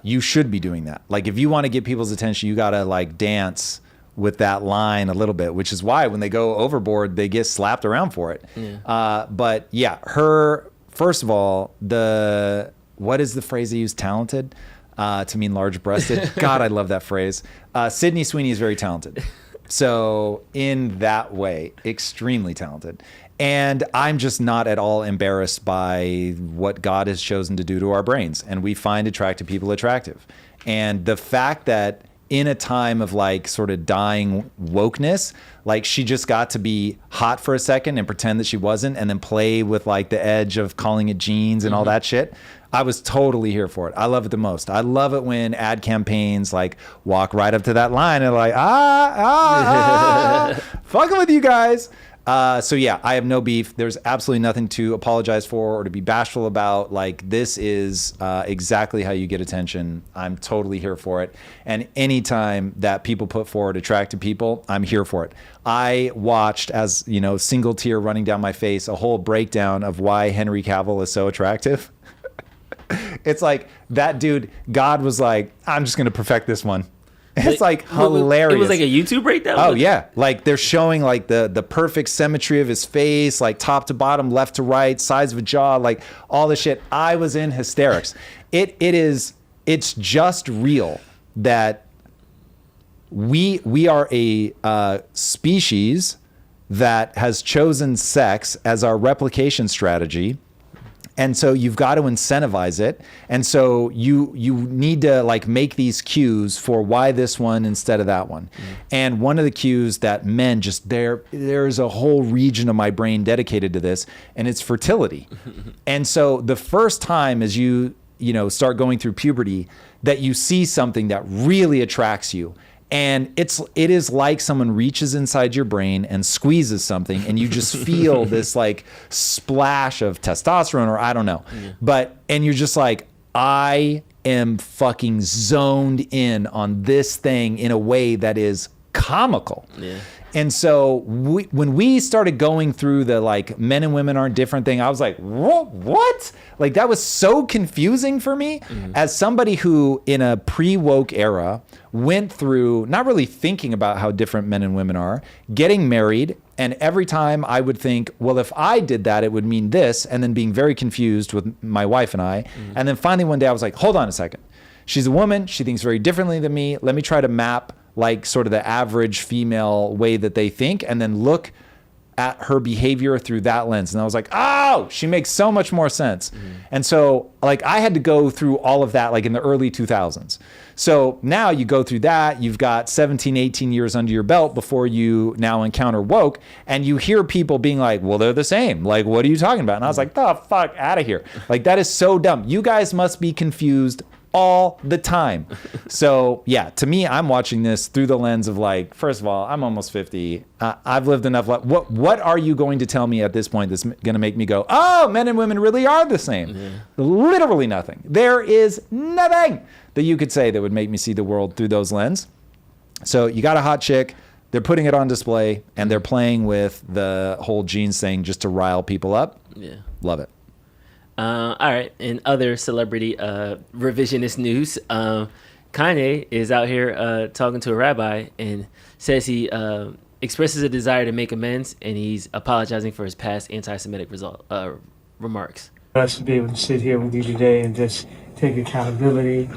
S1: You should be doing that. Like if you want to get people's attention, you gotta like dance with that line a little bit, which is why when they go overboard, they get slapped around for it. But yeah, her first of all, what is the phrase they use? Talented to mean large-breasted. God, I love that phrase. Sydney Sweeney is very talented. So in that way, extremely talented. And I'm just not at all embarrassed by what God has chosen to do to our brains. And we find attractive people attractive. And the fact that in a time of like sort of dying wokeness, like she just got to be hot for a second and pretend that she wasn't and then play with like the edge of calling it jeans and all that shit. I was totally here for it. I love it the most. I love it when ad campaigns like walk right up to that line and like, fucking with you guys. So yeah, I have no beef. There's absolutely nothing to apologize for or to be bashful about. Like this is exactly how you get attention. I'm totally here for it. And anytime that people put forward attractive people, I'm here for it. I watched, as you know, single tear running down my face, a whole breakdown of why Henry Cavill is so attractive. It's like that dude, God was like, I'm just going to perfect this one. It's like hilarious.
S2: It was like a YouTube breakdown?
S1: Oh yeah. Like they're showing like the perfect symmetry of his face, like top to bottom, left to right, size of a jaw, like all this shit. I was in hysterics. It's just real that we are a species that has chosen sex as our replication strategy. And so you've got to incentivize it. And so you need to like make these cues for why this one instead of that one. And one of the cues that men just there's a whole region of my brain dedicated to this, and it's fertility. And so the first time as you start going through puberty that you see something that really attracts you, and it is like someone reaches inside your brain and squeezes something, and you just feel this like splash of testosterone, or I don't know. And you're just like, I am fucking zoned in on this thing in a way that is comical. And so when we started going through the like men and women aren't different thing, I was like, what? Like that was so confusing for me as somebody who in a pre-woke era went through not really thinking about how different men and women are, getting married. And every time I would think, well, if I did that, it would mean this. And then being very confused with my wife and I. And then finally one day I was like, hold on a second. She's a woman. She thinks very differently than me. Let me try to map like sort of the average female way that they think and then look at her behavior through that lens. And I was like, oh, she makes so much more sense. And so like I had to go through all of that like in the early 2000s. So now you go through that, you've got 17, 18 years under your belt before you now encounter woke, and you hear people being like, well, they're the same. Like, what are you talking about? And I was like, the fuck out of here. Like that is so dumb. You guys must be confused all the time. So yeah, to me, I'm watching this through the lens of like, first of all, I'm almost 50. I've lived enough life. What are you going to tell me at this point that's going to make me go, oh, men and women really are the same? Yeah. Literally nothing. There is nothing that you could say that would make me see the world through those lenses. So you got a hot chick. They're putting it on display, and they're playing with the whole jeans thing just to rile people up. Yeah. Love it.
S2: All right. In other celebrity revisionist news, Kanye is out here talking to a rabbi and says he expresses a desire to make amends, and he's apologizing for his past anti-Semitic remarks.
S11: Us to be able to sit here with you today and just take accountability.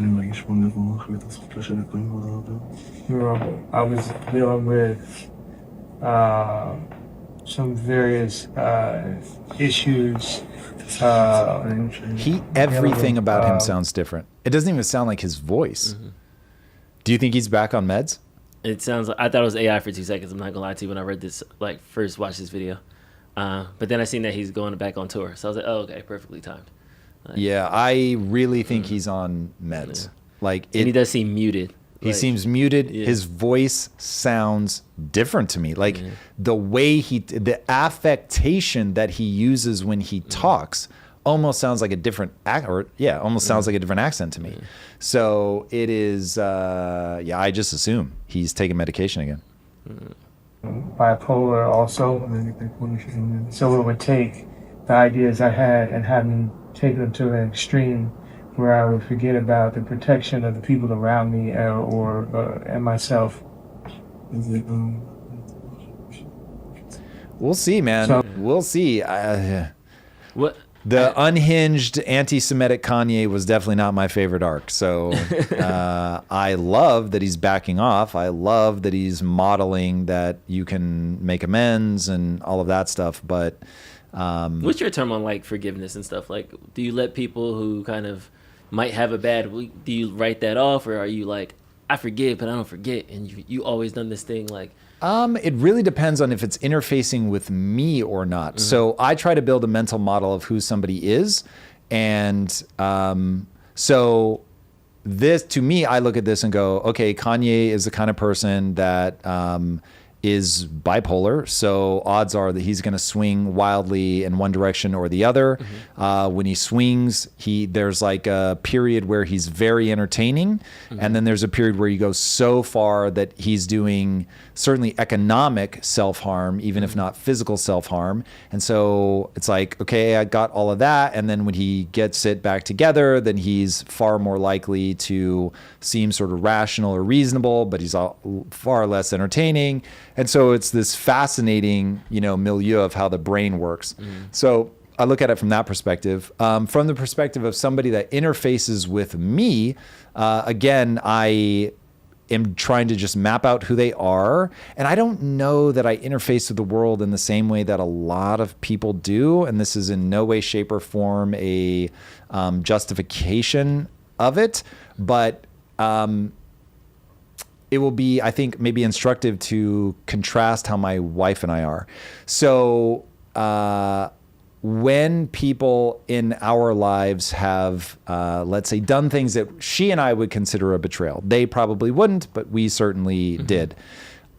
S11: I was dealing with some various issues.
S1: Everything about him sounds different. It doesn't even sound like his voice. Mm-hmm. Do you think he's back on meds?
S2: It sounds like, I thought it was AI for 2 seconds. I'm not gonna lie to you. When I read this, like first watched this video, but then I seen that he's going back on tour. So I was like, oh, okay, perfectly timed.
S1: Yeah, I really think he's on meds. Yeah. Like,
S2: and he does seem muted.
S1: He seems muted. Yeah. His voice sounds different to me. Like the way the affectation that he uses when he talks almost sounds like a different sounds like a different accent to me. So it is, I just assume he's taking medication again.
S11: Bipolar also. So it would take the ideas I had and have me take them to an extreme where I would forget about the protection of the people around me and myself.
S1: We'll see, man. We'll see.
S2: What?
S1: The unhinged anti-Semitic Kanye was definitely not my favorite arc. So I love that he's backing off. I love that he's modeling that you can make amends and all of that stuff. But
S2: what's your term on like forgiveness and stuff? Like, do you let people who kind of might have a bad week, do you write that off, or are you like, I forgive but I don't forget, and you always done this thing like?
S1: It really depends on if it's interfacing with me or not. Mm-hmm. So I try to build a mental model of who somebody is, and so this, to me, I look at this and go, okay, Kanye is the kind of person that is bipolar, so odds are that he's going to swing wildly in one direction or the other. Mm-hmm. When he swings, there's like a period where he's very entertaining, and then there's a period where he goes so far that he's doing certainly economic self-harm, even if not physical self-harm. And so it's like, okay, I got all of that, and then when he gets it back together, then he's far more likely to seem sort of rational or reasonable, but he's far less entertaining. And so it's this fascinating, milieu of how the brain works. So I look at it from that perspective. From the perspective of somebody that interfaces with me, again, I am trying to just map out who they are. And I don't know that I interface with the world in the same way that a lot of people do. And this is in no way, shape, or form a justification of it. But it will be, I think, maybe instructive to contrast how my wife and I are. So when people in our lives have, let's say, done things that she and I would consider a betrayal, they probably wouldn't, but we certainly did.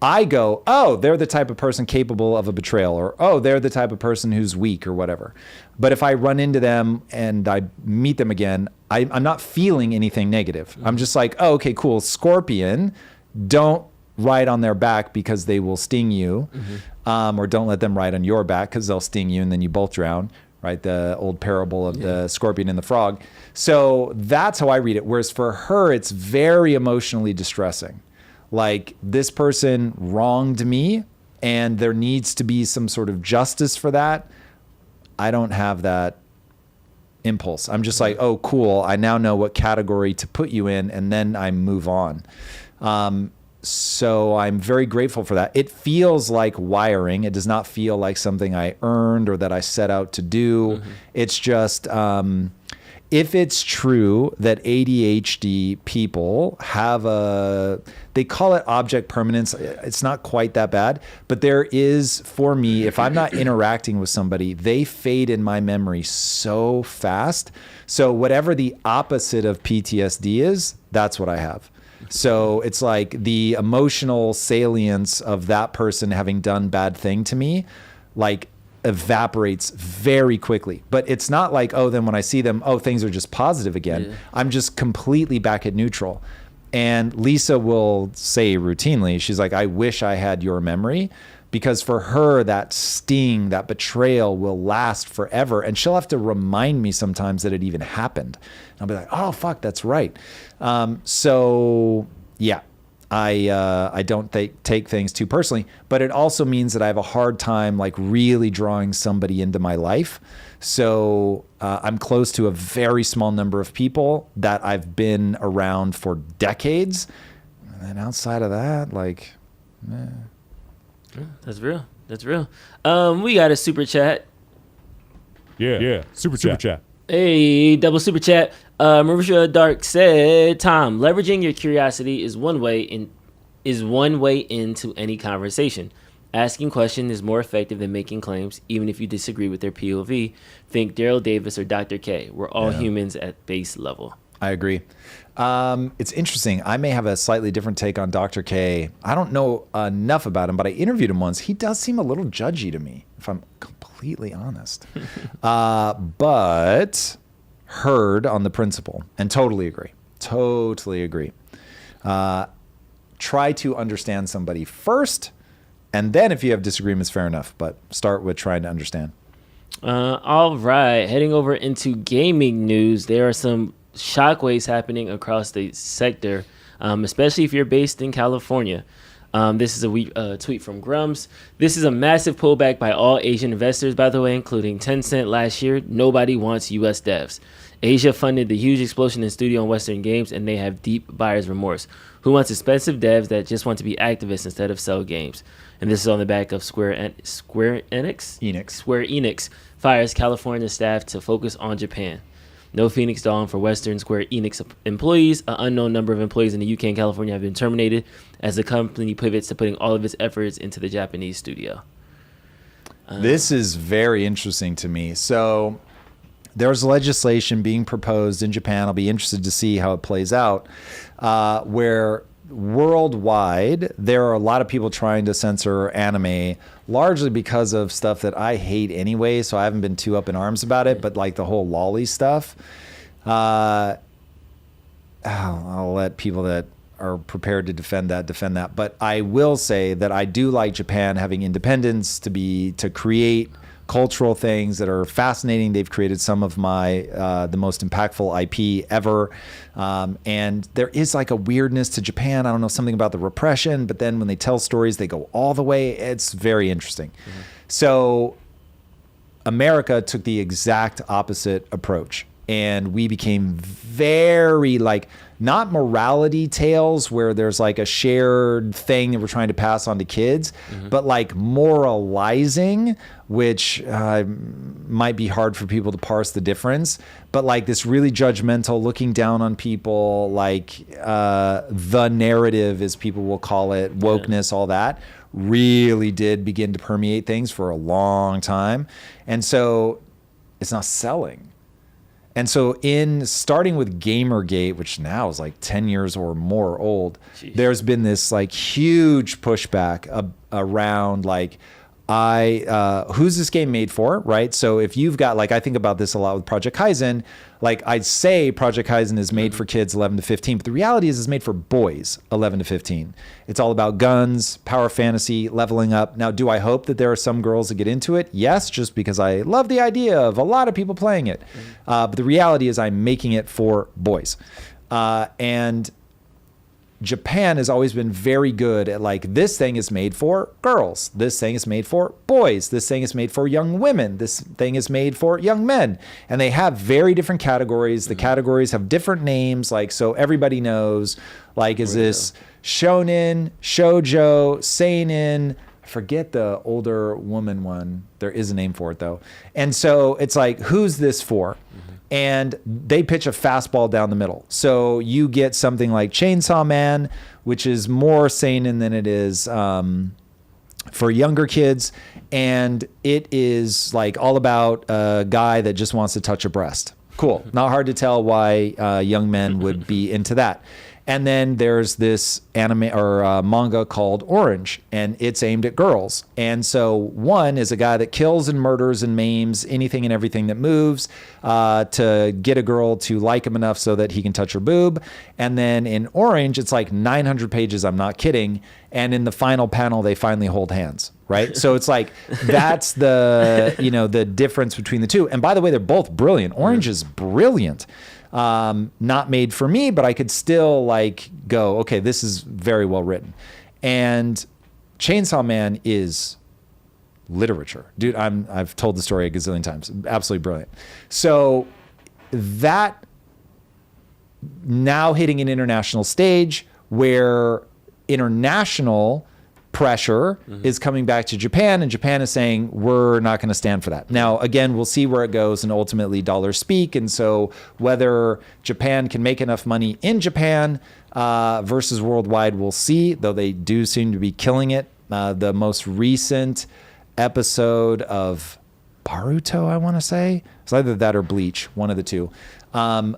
S1: I go, oh, they're the type of person capable of a betrayal, or, oh, they're the type of person who's weak or whatever. But if I run into them and I meet them again, I'm not feeling anything negative. I'm just like, oh, okay, cool. Scorpion, don't ride on their back because they will sting you, or don't let them ride on your back because they'll sting you and then you both drown, right? The old parable of the scorpion and the frog. So that's how I read it. Whereas for her, it's very emotionally distressing. Like, this person wronged me and there needs to be some sort of justice for that. I don't have that impulse. I'm just like, oh, cool. I now know what category to put you in, and then I move on. So I'm very grateful for that. It feels like wiring. It does not feel like something I earned or that I set out to do. It's just, if it's true that ADHD people have they call it object permanence. It's not quite that bad, but there is, for me, if I'm not interacting with somebody, they fade in my memory so fast. So whatever the opposite of PTSD is, that's what I have. So it's like the emotional salience of that person having done bad thing to me, like, evaporates very quickly. But it's not like, oh, then when I see them, oh, things are just positive again. Yeah. I'm just completely back at neutral. And Lisa will say routinely, she's like, I wish I had your memory, because for her, that sting, that betrayal will last forever. And she'll have to remind me sometimes that it even happened. And I'll be like, oh, fuck, that's right. So yeah, I don't take things too personally, but it also means that I have a hard time like really drawing somebody into my life. So I'm close to a very small number of people that I've been around for decades. And outside of that, like,
S2: That's real. That's real. We got a super chat.
S12: Yeah. Super chat.
S2: Hey, double super chat. Marisha Dark said, Tom, leveraging your curiosity is one way into any conversation. Asking questions is more effective than making claims, even if you disagree with their POV. Think Daryl Davis or Dr. K. We're all humans at base level.
S1: I agree. It's interesting. I may have a slightly different take on Dr. K. I don't know enough about him, but I interviewed him once. He does seem a little judgy to me, if I'm completely honest. But heard on the principle and totally agree. Totally agree. Try to understand somebody first, and then if you have disagreements, fair enough. But start with trying to understand.
S2: All right. Heading over into gaming news, there are some shockwaves happening across the sector, especially if you're based in California. This is a tweet from Grums. This is a massive pullback by all Asian investors, by the way, including Tencent last year. Nobody wants U.S. devs. Asia funded the huge explosion in studio and Western games, and they have deep buyer's remorse. Who wants expensive devs that just want to be activists instead of sell games? And this is on the back of Square Enix fires California staff to focus on Japan. No Phoenix Dawn for Western Square Enix employees. An unknown number of employees in the UK and California have been terminated as the company pivots to putting all of its efforts into the Japanese studio.
S1: This is very interesting to me. So there's legislation being proposed in Japan. I'll be interested to see how it plays out, where worldwide there are a lot of people trying to censor anime, largely because of stuff that I hate anyway, so I haven't been too up in arms about it, but like the whole lolly stuff, I'll let people that are prepared to defend that. But I will say that I do like Japan having independence to create cultural things that are fascinating. They've created some of my the most impactful IP ever, and there is like a weirdness to Japan. I don't know, something about the repression, but then when they tell stories, they go all the way. It's very interesting. Mm-hmm. So America took the exact opposite approach, and we became very like, not morality tales where there's like a shared thing that we're trying to pass on to kids, but like moralizing, which might be hard for people to parse the difference, but like this really judgmental, looking down on people, like the narrative, as people will call it, wokeness, all that, really did begin to permeate things for a long time. And so it's not selling. And so in starting with Gamergate, which now is like 10 years or more old, there's been this like huge pushback around like, who's this game made for, right? So if you've got, like, I think about this a lot with Project Kaizen, like I'd say Project Kaizen is made for kids 11 to 15, but the reality is it's made for boys 11 to 15. It's all about guns, power fantasy, leveling up. Now, do I hope that there are some girls that get into it? Yes, just because I love the idea of a lot of people playing it. But the reality is I'm making it for boys. And Japan has always been very good at like, this thing is made for girls. This thing is made for boys. This thing is made for young women. This thing is made for young men. And they have very different categories. The categories have different names. Like, so everybody knows, like, is this shonen, shoujo, seinen? I forget the older woman one. There is a name for it though. And so it's like, who's this for? and they pitch a fastball down the middle. So you get something like Chainsaw Man, which is more seinen than it is for younger kids. And it is like all about a guy that just wants to touch a breast. Cool. Not hard to tell why young men would be into that. And then there's this anime or manga called Orange, and it's aimed at girls. And so one is a guy that kills and murders and maims anything and everything that moves to get a girl to like him enough so that he can touch her boob. And then in Orange, it's like 900 pages. I'm not kidding. And in the final panel, they finally hold hands. Right. So it's like, that's the, the difference between the two. And by the way, they're both brilliant. Orange is brilliant. Not made for me, but I could still like go, okay, this is very well written. And Chainsaw Man is literature. Dude, I've told the story a gazillion times. Absolutely brilliant. So that now hitting an international stage where international pressure is coming back to Japan, and Japan is saying, we're not going to stand for that. Now, again, we'll see where it goes, and ultimately dollars speak. And so whether Japan can make enough money in Japan versus worldwide, we'll see, though they do seem to be killing it. The most recent episode of Boruto, I want to say, it's either that or Bleach, one of the two,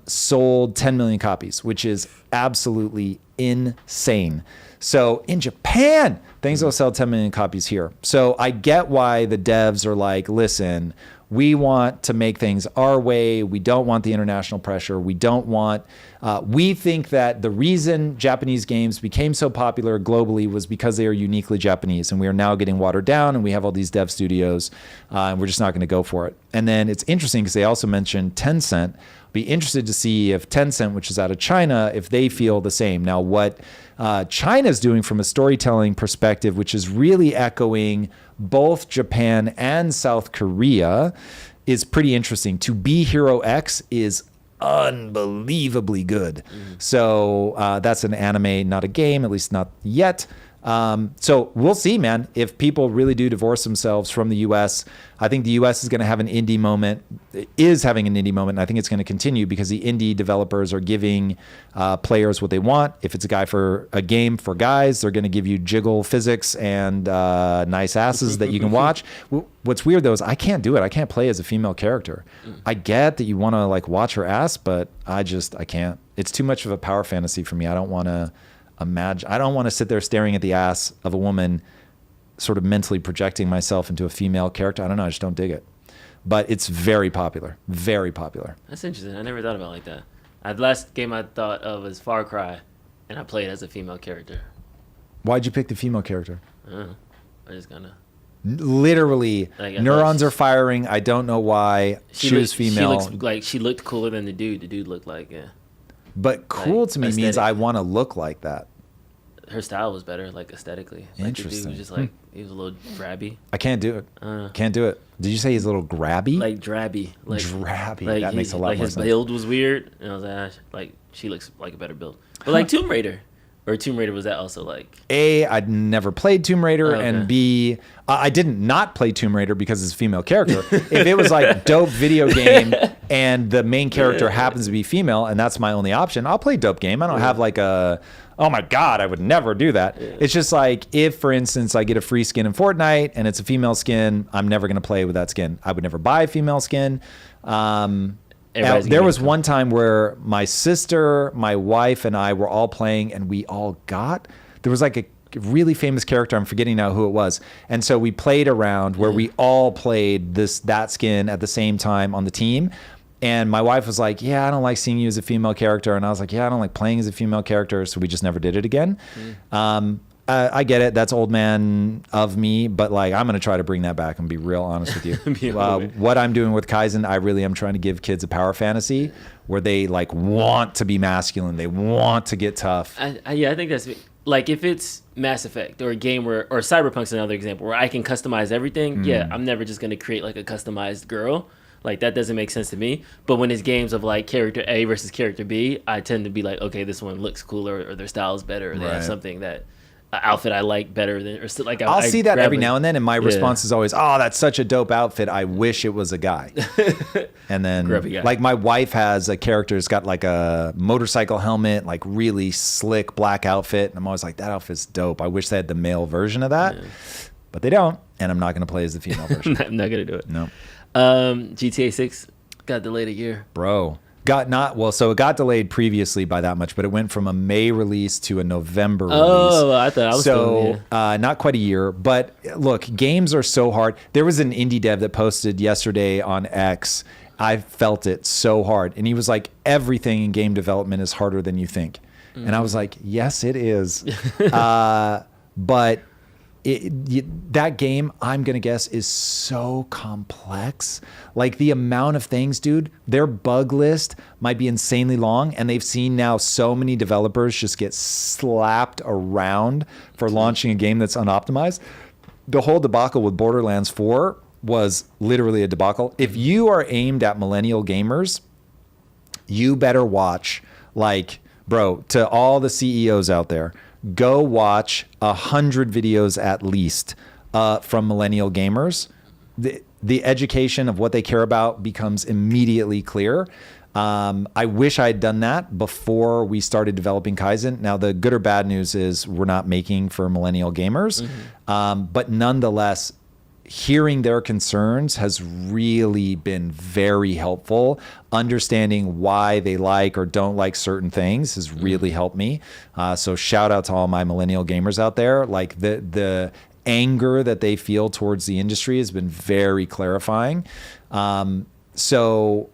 S1: sold 10 million copies, which is absolutely insane. So in Japan, things will sell 10 million copies here. So I get why the devs are like, listen, we want to make things our way. We don't want the international pressure. We don't want, we think that the reason Japanese games became so popular globally was because they are uniquely Japanese, and we are now getting watered down, and we have all these dev studios, and we're just not going to go for it. And then it's interesting because they also mentioned Tencent. Be interested to see if Tencent, which is out of China, if they feel the same. Now, what China's doing from a storytelling perspective, which is really echoing both Japan and South Korea, is pretty interesting. To Be Hero X is unbelievably good. So that's an anime, not a game, at least not yet. So we'll see, man, if people really do divorce themselves from the U.S. I think the U.S. is going to have an indie moment, is having an indie moment, and I think it's going to continue because the indie developers are giving players what they want. If it's a game for guys, they're going to give you jiggle physics and nice asses that you can watch. What's weird, though, is I can't do it. I can't play as a female character. I get that you want to like watch her ass, but I can't. It's too much of a power fantasy for me. I don't want to imagine. I don't want to sit there staring at the ass of a woman, sort of mentally projecting myself into a female character. I don't know. I just don't dig it. But it's very popular. Very popular.
S2: That's interesting. I never thought about it like that. The last game I thought of was Far Cry, and I played as a female character.
S1: Why'd you pick the female character?
S2: I don't know. I just kind of...
S1: Literally, like, neurons are firing. I don't know why. She was female.
S2: She looked cooler than the dude. The dude looked like, yeah.
S1: But cool like, to me means I want to look like that.
S2: Her style was better, like aesthetically.
S1: Interesting.
S2: Like, the dude was just like, he was a little drabby.
S1: I can't do it. Can't do it. Did you say he's a little grabby?
S2: Like drabby. Like,
S1: drabby. Like that makes a lot more sense.
S2: His build was weird. And I was like, like, she looks like a better build. But like Tomb Raider. Or Tomb Raider, was that also like...
S1: A, I'd never played Tomb Raider, and B, I didn't not play Tomb Raider because it's a female character. If it was like dope video game and the main character happens to be female and that's my only option, I'll play dope game. I don't have like a, oh my God, I would never do that. It's just like if, for instance, I get a free skin in Fortnite and it's a female skin, I'm never going to play with that skin. I would never buy a female skin. There was one time where my sister, my wife, and I were all playing, and we all there was like a really famous character. I'm forgetting now who it was. And so we played around where we all played that skin at the same time on the team. And my wife was like, yeah, I don't like seeing you as a female character. And I was like, yeah, I don't like playing as a female character. So we just never did it again. I get it. That's old man of me, but like I'm going to try to bring that back and be real honest with you. What I'm doing with Kaizen, I really am trying to give kids a power fantasy where they like want to be masculine. They want to get tough.
S2: I think that's like if it's Mass Effect or a game or Cyberpunk's another example where I can customize everything. Yeah, I'm never just going to create like a customized girl. Like that doesn't make sense to me. But when it's games of like character A versus character B, I tend to be like, okay, this one looks cooler or their style is better or they have something that outfit I like better than, or still like
S1: I'll see that every now and then, and my
S2: Yeah.
S1: response is always, "Oh, that's such a dope outfit. I wish it was a guy." And then,
S2: Grubby guy.
S1: like my wife has a character who's got like a motorcycle helmet, like really slick black outfit, and I'm always like, "That outfit's dope. I wish they had the male version of that," but they don't, and I'm not going to play as the female version.
S2: I'm not gonna do it.
S1: No.
S2: GTA 6 got delayed a year.
S1: Bro. So it got delayed previously by that much, but it went from a May release to a November release.
S2: Oh, I thought I was
S1: so not quite a year. But look, games are so hard. There was an indie dev that posted yesterday on X. I felt it so hard, and he was like, "Everything in game development is harder than you think," and I was like, "Yes, it is." But that game, I'm going to guess, is so complex. Like the amount of things, dude, their bug list might be insanely long. And they've seen now so many developers just get slapped around for launching a game that's unoptimized. The whole debacle with Borderlands 4 was literally a debacle. If you are aimed at millennial gamers, you better watch, like, bro, to all the CEOs out there, go watch 100 videos at least from millennial gamers. The education of what they care about becomes immediately clear. I wish I had done that before we started developing Kaizen. Now, the good or bad news is we're not making for millennial gamers. But nonetheless, hearing their concerns has really been very helpful. Understanding why they like or don't like certain things has really helped me. So shout out to all my millennial gamers out there. Like the anger that they feel towards the industry has been very clarifying. So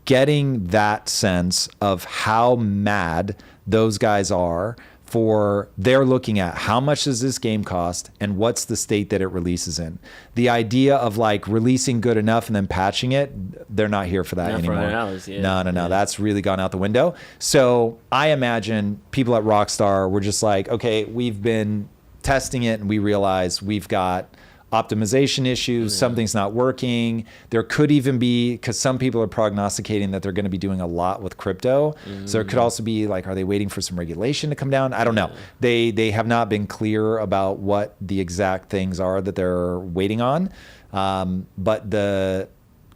S1: getting that sense of how mad those guys are for they're looking at how much does this game cost and what's the state that it releases in. The idea of like releasing good enough and then patching it, they're not here for that
S2: Not for
S1: anymore.
S2: $100, yeah.
S1: No.
S2: Yeah.
S1: That's really gone out the window. So I imagine people at Rockstar were just like, okay, we've been testing it and we realize we've got optimization issues, something's not working. There could even be, because some people are prognosticating that they're going to be doing a lot with crypto. So there could also be like, are they waiting for some regulation to come down? I don't know. They have not been clear about what the exact things are that they're waiting on. But the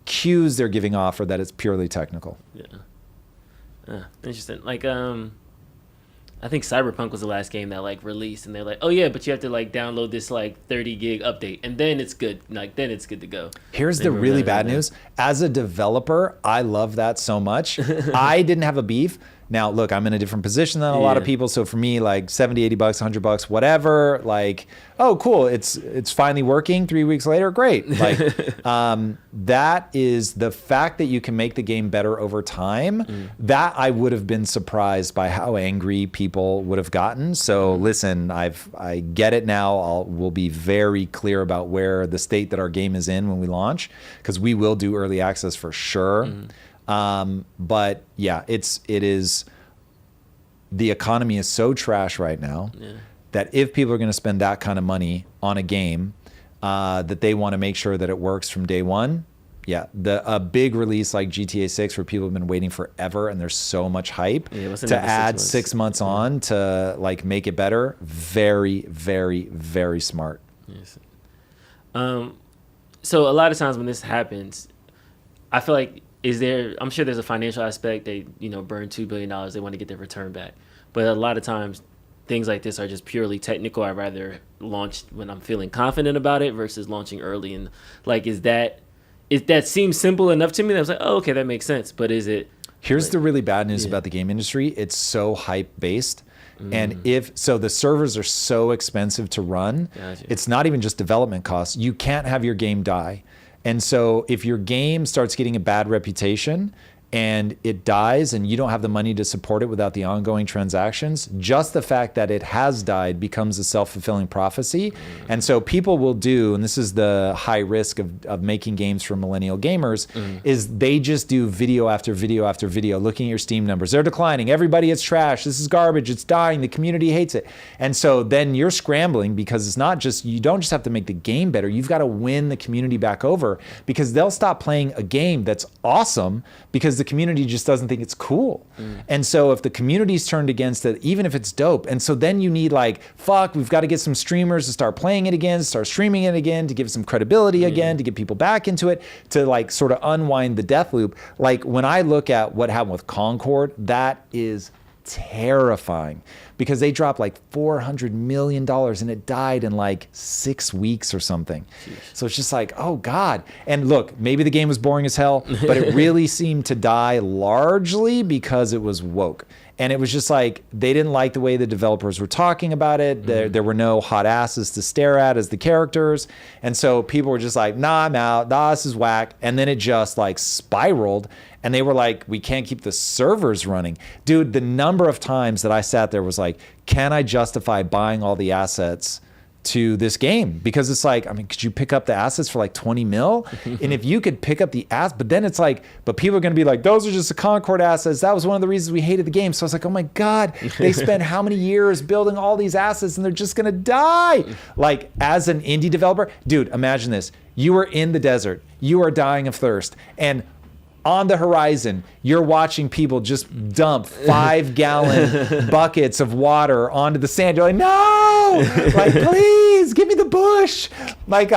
S1: cues they're giving off are that it's purely technical.
S2: Yeah. Interesting. Like, I think Cyberpunk was the last game that like released, and they're like, "Oh yeah, but you have to like download this like 30 gig update, and then it's good. Like then it's good to go."
S1: Here's the really bad news. As a developer, I love that so much. I didn't have a beef. Now, look, I'm in a different position than a lot of people. So for me, like 70, 80 bucks, 100 bucks, whatever, like, oh, cool. It's finally working 3 weeks later. Great. Like, that is the fact that you can make the game better over time. That I would have been surprised by how angry people would have gotten. So listen, I get it now. We'll be very clear about where the state that our game is in when we launch, because we will do early access for sure. But yeah, it is, the economy is so trash right now that if people are going to spend that kind of money on a game, that they want to make sure that it works from day one. Yeah, a big release like GTA 6 where people have been waiting forever and there's so much hype to add 6 months on to like make it better. Very, very, very smart.
S2: Yes. So a lot of times when this happens, I feel like I'm sure there's a financial aspect. They, burn $2 billion. They want to get their return back. But a lot of times things like this are just purely technical. I'd rather launch when I'm feeling confident about it versus launching early. And like, that seems simple enough to me that I was like, oh, okay, that makes sense. But is it?
S1: Here's the really bad news about the game industry. It's so hype based. And the servers are so expensive to run, it's not even just development costs. You can't have your game die. And so if your game starts getting a bad reputation and it dies and you don't have the money to support it without the ongoing transactions, just the fact that it has died becomes a self-fulfilling prophecy. And so people will do, and this is the high risk of making games for millennial gamers, is they just do video after video after video, looking at your Steam numbers. They're declining. Everybody, it's trash. This is garbage. It's dying. The community hates it. And so then you're scrambling because it's not just, you don't just have to make the game better. You've got to win the community back over, because they'll stop playing a game that's awesome because the community just doesn't think it's cool. And so if the community's turned against it, even if it's dope, and so then you need like, fuck, we've got to get some streamers to start playing it again, start streaming it again, to give some credibility again, to get people back into it, to like sort of unwind the death loop. Like when I look at what happened with Concord, that is terrifying because they dropped like $400 million and it died in like 6 weeks or something. Jeez. So it's just like, oh God. And look, maybe the game was boring as hell, but it really seemed to die largely because it was woke. And it was just like, they didn't like the way the developers were talking about it. There were no hot asses to stare at as the characters. And so people were just like, nah, I'm out. Nah, this is whack. And then it just like spiraled. And they were like, we can't keep the servers running. Dude, the number of times that I sat there was like, can I justify buying all the assets to this game? Because it's like, I mean, could you pick up the assets for like 20 mil? And if you could pick up the assets, but then it's like, but people are going to be like, those are just the Concord assets. That was one of the reasons we hated the game. So I was like, oh my God, they spent how many years building all these assets and they're just going to die. Like as an indie developer, dude, imagine this. You are in the desert. You are dying of thirst. And on the horizon, you're watching people just dump 5-gallon buckets of water onto the sand. You're like, no, like, please give me the bush. Like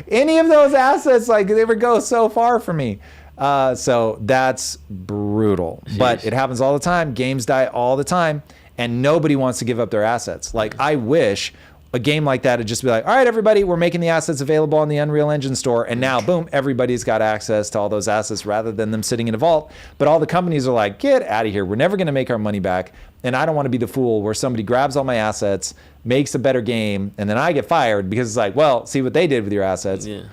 S1: any of those assets, like they would go so far for me. So that's brutal, but it happens all the time. Games die all the time and nobody wants to give up their assets. Like I wish a game like that would just be like, all right, everybody, we're making the assets available on the Unreal Engine store. And now, boom, everybody's got access to all those assets rather than them sitting in a vault. But all the companies are like, get out of here. We're never going to make our money back. And I don't want to be the fool where somebody grabs all my assets, makes a better game, and then I get fired because it's like, well, see what they did with your assets. Yeah.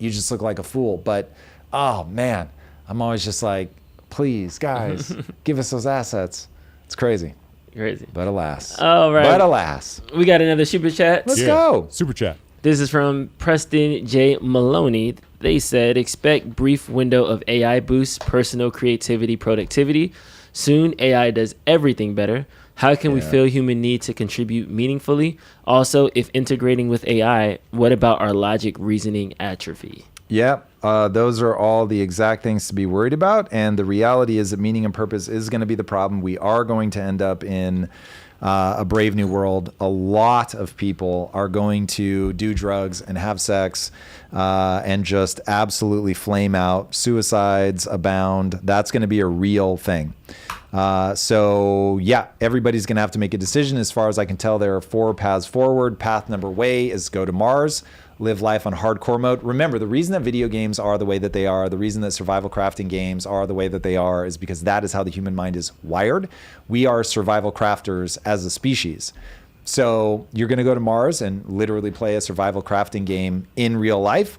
S1: You just look like a fool. But, oh, man, I'm always just like, please, guys, give us those assets. It's crazy.
S2: Crazy.
S1: But alas.
S2: All right.
S1: But alas.
S2: We got another super chat.
S1: Let's go.
S12: Super chat.
S2: This is from Preston J. Maloney. They said, expect brief window of AI boosts personal creativity, productivity. Soon, AI does everything better. How can we feel human need to contribute meaningfully? Also, if integrating with AI, what about our logic reasoning atrophy?
S1: Yeah, those are all the exact things to be worried about. And the reality is that meaning and purpose is going to be the problem. We are going to end up in a brave new world. A lot of people are going to do drugs and have sex and just absolutely flame out. Suicides abound. That's going to be a real thing. So yeah, everybody's going to have to make a decision. As far as I can tell, there are 4 paths forward. Path number way is go to Mars. Live life on hardcore mode. Remember, the reason that video games are the way that they are, the reason that survival crafting games are the way that they are is because that is how the human mind is wired. We are survival crafters as a species. So you're going to go to Mars and literally play a survival crafting game in real life.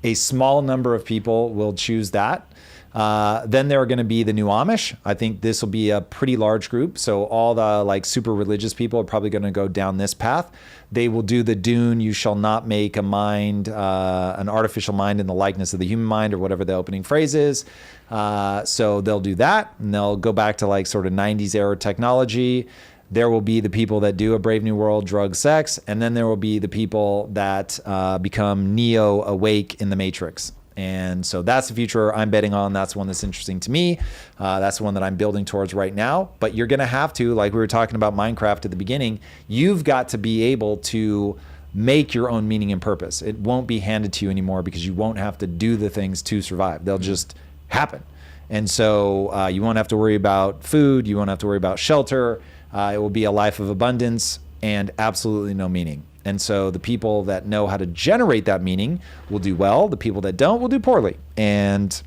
S1: A small number of people will choose that. Then there are going to be the new Amish. I think this will be a pretty large group. So all the like super religious people are probably going to go down this path. They will do the Dune, you shall not make a mind, an artificial mind in the likeness of the human mind, or whatever the opening phrase is. So they'll do that, and they'll go back to like sort of 90s era technology. There will be the people that do a Brave New World, drug, sex, and then there will be the people that become Neo awake in the Matrix. And so that's the future I'm betting on. That's one that's interesting to me. That's the one that I'm building towards right now. But you're going to have to, like we were talking about Minecraft at the beginning, you've got to be able to make your own meaning and purpose. It won't be handed to you anymore because you won't have to do the things to survive. They'll just happen. And so you won't have to worry about food. You won't have to worry about shelter. It will be a life of abundance and absolutely no meaning. And so the people that know how to generate that meaning will do well. The people that don't will do poorly. And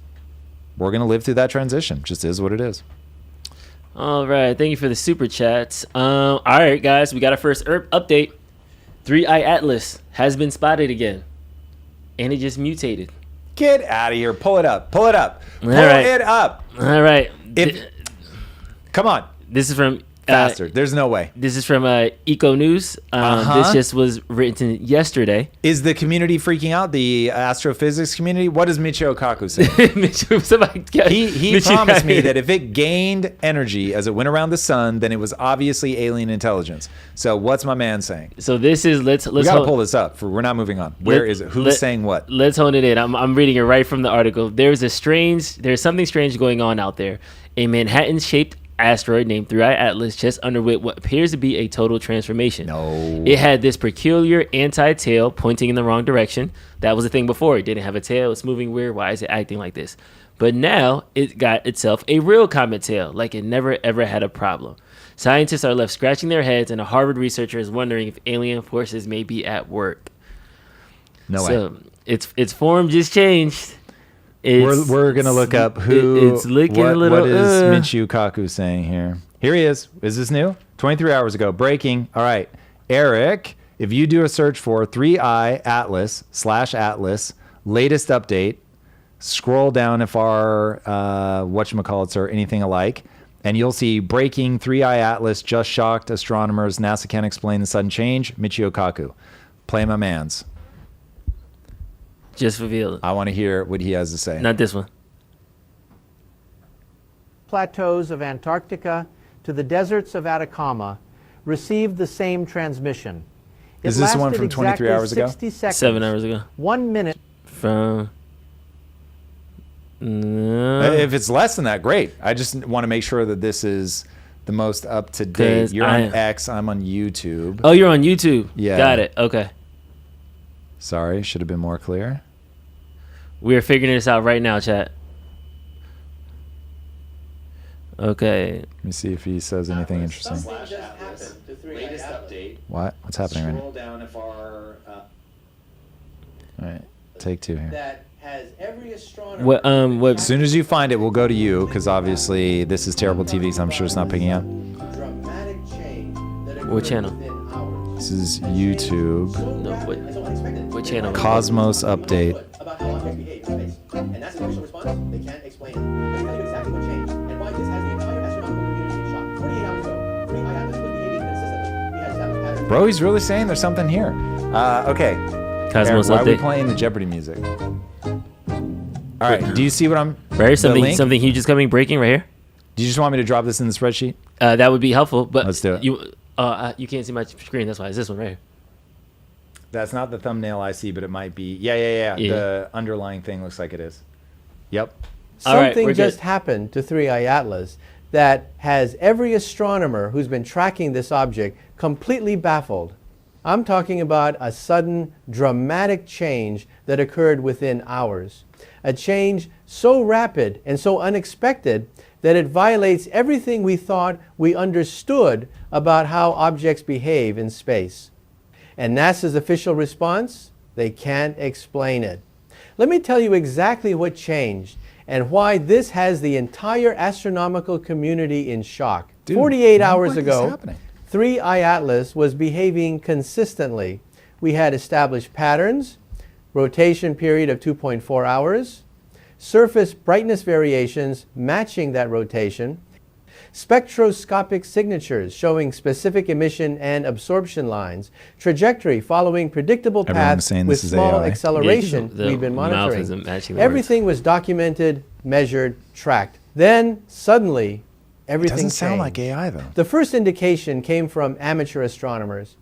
S1: we're going to live through that transition. Just is what it is.
S2: All right. Thank you for the super chats. All right, guys. We got our first update. 3-Eye Atlas has been spotted again. And it just mutated.
S1: Get out of here. Pull it up. Pull it up. Pull
S2: it
S1: up.
S2: All right.
S1: Come on.
S2: This is from
S1: faster. There's no way.
S2: This is from Eco News. This just was written yesterday.
S1: Is the community freaking out? The astrophysics community? What does Michio Kaku say? He promised me that if it gained energy as it went around the sun, then it was obviously alien intelligence. So what's my man saying?
S2: So this is let's
S1: we got to pull this up. We're not moving on. Where is it? Who's saying what?
S2: Let's hone it in. I'm reading it right from the article. There's something strange going on out there. A Manhattan-shaped asteroid named 3i Atlas just underwent what appears to be a total transformation.
S1: No.
S2: It had this peculiar anti-tail pointing in the wrong direction. That was the thing before. It didn't have a tail. It's moving weird. Why is it acting like this? But now it got itself a real comet tail, like it never ever had a problem. Scientists are left scratching their heads, and a Harvard researcher is wondering if alien forces may be at work.
S1: No
S2: so
S1: way.
S2: Its form just changed.
S1: We're gonna look up who.
S2: It's looking
S1: what,
S2: a little.
S1: What is Michio Kaku saying here? Here he is. Is this new? 23 hours ago. Breaking. All right, Eric. If you do a search for 3i Atlas /Atlas latest update, scroll down if our whatchamacallits or anything alike, and you'll see breaking 3i Atlas just shocked astronomers. NASA can't explain the sudden change. Michio Kaku. Play my man's.
S2: Just revealed.
S1: I want to hear what he has to say.
S2: Not this one.
S13: Plateaus of Antarctica to the deserts of Atacama received the same transmission.
S1: Is this one from 23 hours ago?
S13: 60 seconds,
S2: 7 hours ago.
S13: 1 minute.
S2: From.
S1: If it's less than that, great. I just want to make sure that this is the most up to date. You're on X. I'm on YouTube.
S2: Oh, you're on YouTube.
S1: Yeah.
S2: Got it. Okay.
S1: Sorry, should have been more clear.
S2: We're figuring this out right now, chat. Okay.
S1: Let me see if he says anything interesting.
S14: Latest update.
S1: What? What's happening right now?
S14: Scroll down if our.
S1: All right, take two here.
S14: That has every astronomer.
S2: What?
S1: As soon as you find it, we'll go to you because obviously this is terrible TV, so I'm sure it's not picking up.
S14: Dramatic change that
S2: What channel?
S1: This is YouTube.
S2: No, what channel?
S1: Cosmos Update.
S14: About how objects behave in space. And that's the official response. They can't explain it. Let me tell you exactly what changed and why this has the entire astronomical community in shock. 48 hours ago, 3i Atlas was behaving consistently. We had established patterns.
S1: Bro, he's really saying there's something here. Okay.
S2: Cosmos
S1: Eric, why are we
S2: Update.
S1: playing the Jeopardy music? All right. Do you see what I'm?
S2: Right,
S1: the link?
S2: something huge is coming, breaking right here.
S1: Do you just want me to drop this in the spreadsheet?
S2: That would be helpful, but
S1: Let's do it.
S2: You can't see my screen. That's why it's this one right here.
S1: That's not the thumbnail I see, but it might be. Yeah. The underlying thing looks like it is. Yep.
S13: Something just happened to 3i Atlas that has every astronomer who's been tracking this object completely baffled. I'm talking about a sudden, dramatic change that occurred within hours. A change so rapid and so unexpected that it violates everything we thought we understood about how objects behave in space. And NASA's official response? They can't explain it. Let me tell you exactly what changed and why this has the entire astronomical community in shock.
S1: Dude,
S13: 48 hours
S1: what is
S13: ago,
S1: happening?
S13: 3i Atlas was behaving consistently. We had established patterns, rotation period of 2.4 hours, surface brightness variations matching that rotation, spectroscopic signatures showing specific emission and absorption lines, trajectory following predictable
S1: Everyone was
S13: paths
S1: saying
S13: with
S1: this is
S13: small
S1: AI.
S13: acceleration
S2: Yeah, 'cause the
S13: we've been
S2: mouth
S13: monitoring.
S2: isn't matching the
S13: Everything was documented, measured, tracked. Then, suddenly,
S1: It
S13: everything
S1: doesn't sound like
S13: changed.
S1: AI though.
S13: The first indication came from amateur astronomers.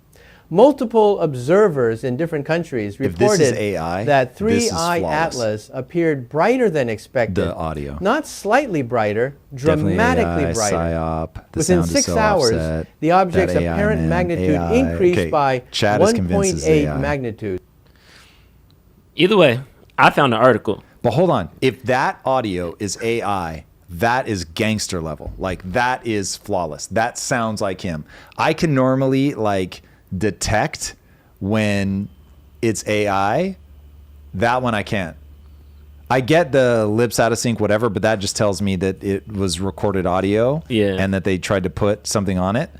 S13: Multiple observers in different countries
S1: If this is
S13: reported
S1: AI,
S13: that
S1: this is
S13: 3i
S1: flawless.
S13: Atlas appeared brighter than expected.
S1: The audio.
S13: Not slightly brighter,
S1: Definitely
S13: dramatically
S1: AI,
S13: brighter.
S1: psyop, the
S13: Within
S1: sound is
S13: 6
S1: so
S13: hours,
S1: offset.
S13: the object's
S1: That AI,
S13: apparent
S1: man,
S13: magnitude
S1: AI.
S13: increased
S1: Okay,
S13: by
S1: Chad is convinced it's
S13: 1.8
S1: AI.
S13: magnitude.
S2: Either way, I found an article.
S1: But hold on. If that audio is AI, that is gangster level. Like that is flawless. That sounds like him. I can normally like detect when it's AI. That one I can't. I get the lips out of sync, whatever, but that just tells me that it was recorded audio and that they tried to put something on it.